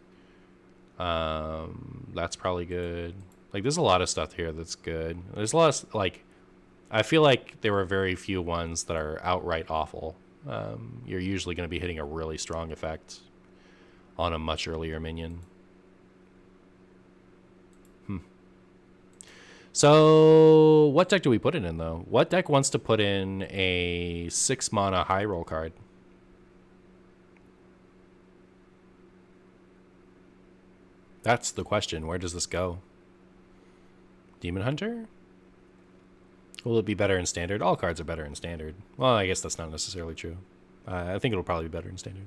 That's probably good. Like, there's a lot of stuff here that's good. There's a lot of, I feel like there were very few ones that are outright awful. You're usually going to be hitting a really strong effect on a much earlier minion. So, what deck do we put it in, though? What deck wants to put in a 6 mana high roll card? That's the question. Where does this go? Demon Hunter? Will it be better in standard? All cards are better in standard. Well, I guess that's not necessarily true. I think it'll probably be better in standard.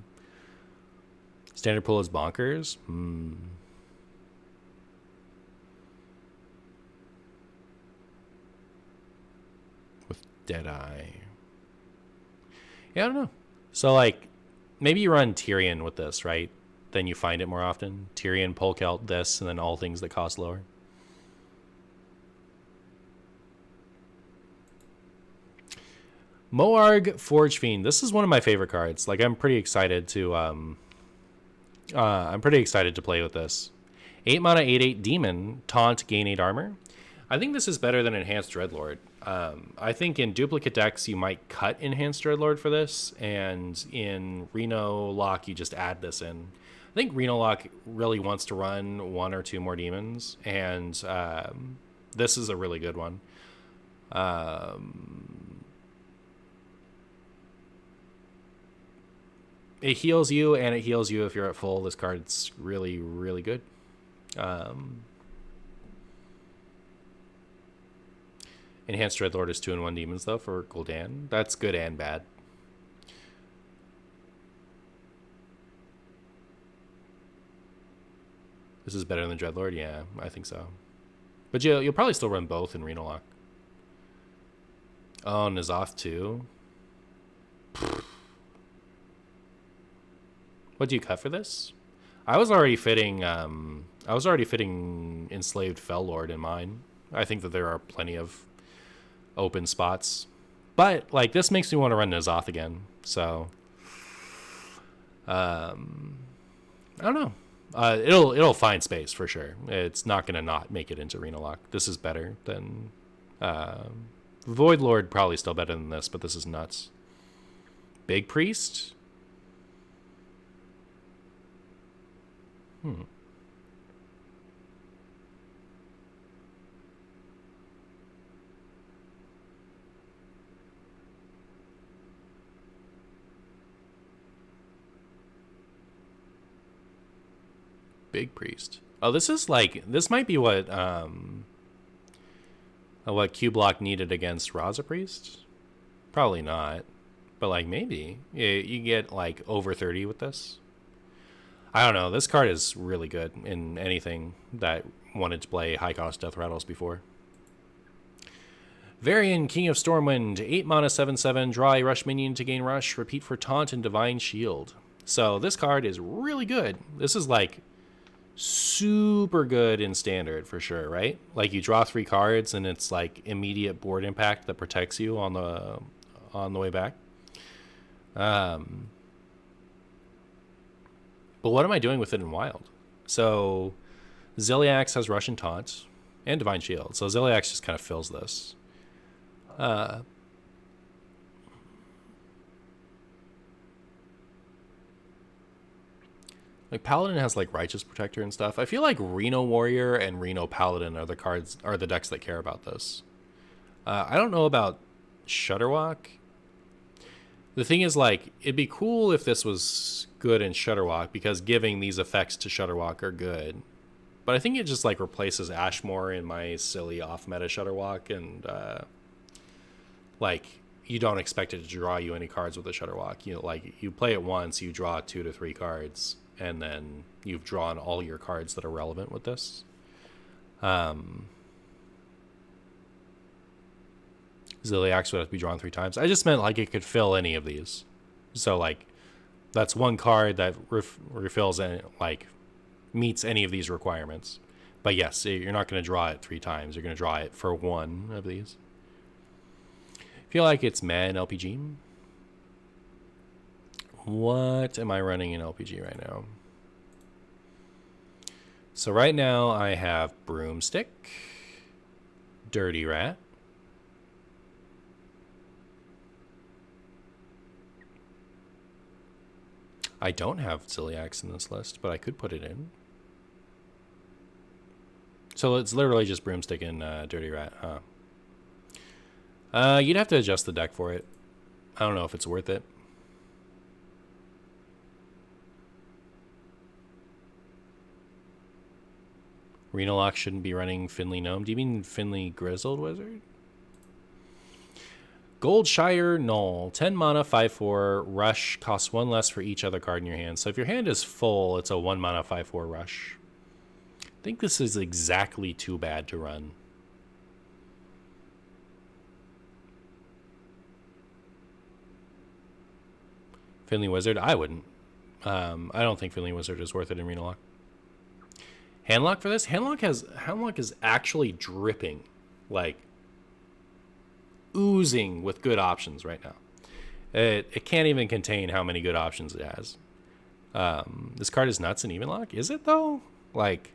Standard pool is bonkers? With Deadeye. Yeah, I don't know. So, maybe you run Tyrion with this, right? Then you find it more often. Tyrion, Polkelt, this, and then all things that cost lower. Moarg Forge Fiend. This is one of my favorite cards. Like, I'm pretty excited to play with this. 8 mana, 8/8 demon, taunt, gain 8 armor. I think this is better than Enhanced Dreadlord. I think in duplicate decks you might cut Enhanced Dreadlord for this, and in Reno Lock you just add this in. I think Reno Lock really wants to run 1 or 2 more demons, and this is a really good one. It heals you, and it heals you if you're at full. This card's really, really good. Enhanced Dreadlord is 2/1 demons, though, for Gul'dan. That's good and bad. This is better than Dreadlord? Yeah, I think so. But you'll probably still run both in Reno Lock. Oh, N'Zoth too? What do you cut for this? I was already fitting Enslaved Fellord in mine. I think that there are plenty of open spots. But like this makes me want to run N'Zoth again. So I don't know. It'll find space for sure. It's not gonna not make it into Reno Lock. This is better than Void Lord, probably still better than this, but this is nuts. Big Priest? Big Priest. Oh, this is like, this might be what Cube Block needed against Raza Priest. Probably not, but like maybe you get like over 30 with this. I don't know. This card is really good in anything that wanted to play high cost Death Rattles before. Varian, King of Stormwind, 8 mana, 7/7, draw a rush minion to gain rush, repeat for taunt and divine shield. So this card is really good. This is like super good in standard for sure, right? Like you draw 3 cards and it's like immediate board impact that protects you on the way back. But what am I doing with it in Wild? So Ziliax has Rush and Taunt and Divine Shield. So Ziliax just kind of fills this. Like Paladin has like Righteous Protector and stuff. I feel like Reno Warrior and Reno Paladin are the decks that care about this. I don't know about Shutterwalk. The thing is, like, it'd be cool if this was good in Shutterwalk because giving these effects to Shutterwalk are good. But I think it just like replaces Ashmore in my silly off-meta Shutterwalk, and like you don't expect it to draw you any cards with a Shutterwalk. You know, like you play it once, you draw 2 to 3 cards, and then you've drawn all your cards that are relevant with this. Ziliax would have to be drawn 3 times. I just meant like it could fill any of these. So like that's one card that refills and like meets any of these requirements. But yes, you're not going to draw it 3 times. You're going to draw it for 1 of these. Feel like it's meh in LPG. What am I running in LPG right now? So right now I have Broomstick, Dirty Rat, I don't have Ziliax in this list, but I could put it in. So it's literally just Broomstick and Dirty Rat, huh? You'd have to adjust the deck for it. I don't know if it's worth it. Reno Lock shouldn't be running Finley Gnome. Do you mean Finley Grizzled Wizard? Goldshire Knoll. 10 mana, 5/4. Rush. Costs 1 less for each other card in your hand. So if your hand is full, it's a 1 mana, 5/4 Rush. I think this is exactly too bad to run. Finley Wizard? I wouldn't. I don't think Finley Wizard is worth it in Reno Lock. Handlock for this? Handlock is actually dripping. Like, oozing with good options right now. It can't even contain how many good options it has. This card is nuts in even lock. Is it though? Like,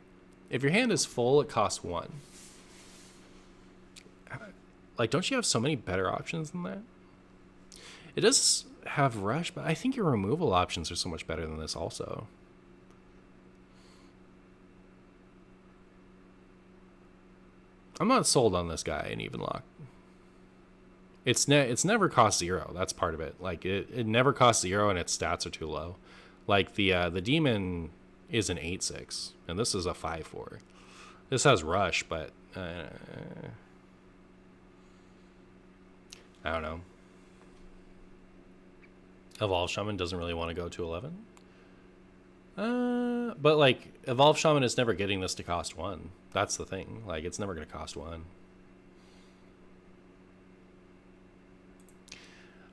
if your hand is full, it costs 1. Like, don't you have so many better options than that? It does have rush, but I think your removal options are so much better than this also. I'm not sold on this guy in even lock. It's never cost 0. That's part of it. Like, it never costs 0 and its stats are too low. Like, the demon is an 8/6 and this is a 5/4. This has rush, but I don't know. Evolve Shaman doesn't really want to go to 11. But like, Evolve Shaman is never getting this to cost 1. That's the thing. Like, it's never going to cost 1.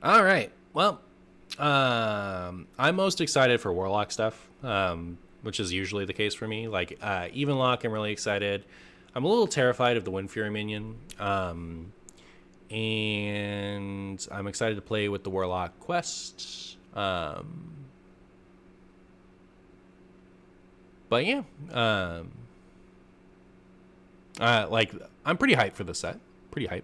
All right. Well, I'm most excited for Warlock stuff, which is usually the case for me. Like, even lock, I'm really excited. I'm a little terrified of the Wind Fury minion. And I'm excited to play with the Warlock quest. But yeah, like, I'm pretty hyped for this set. Pretty hyped.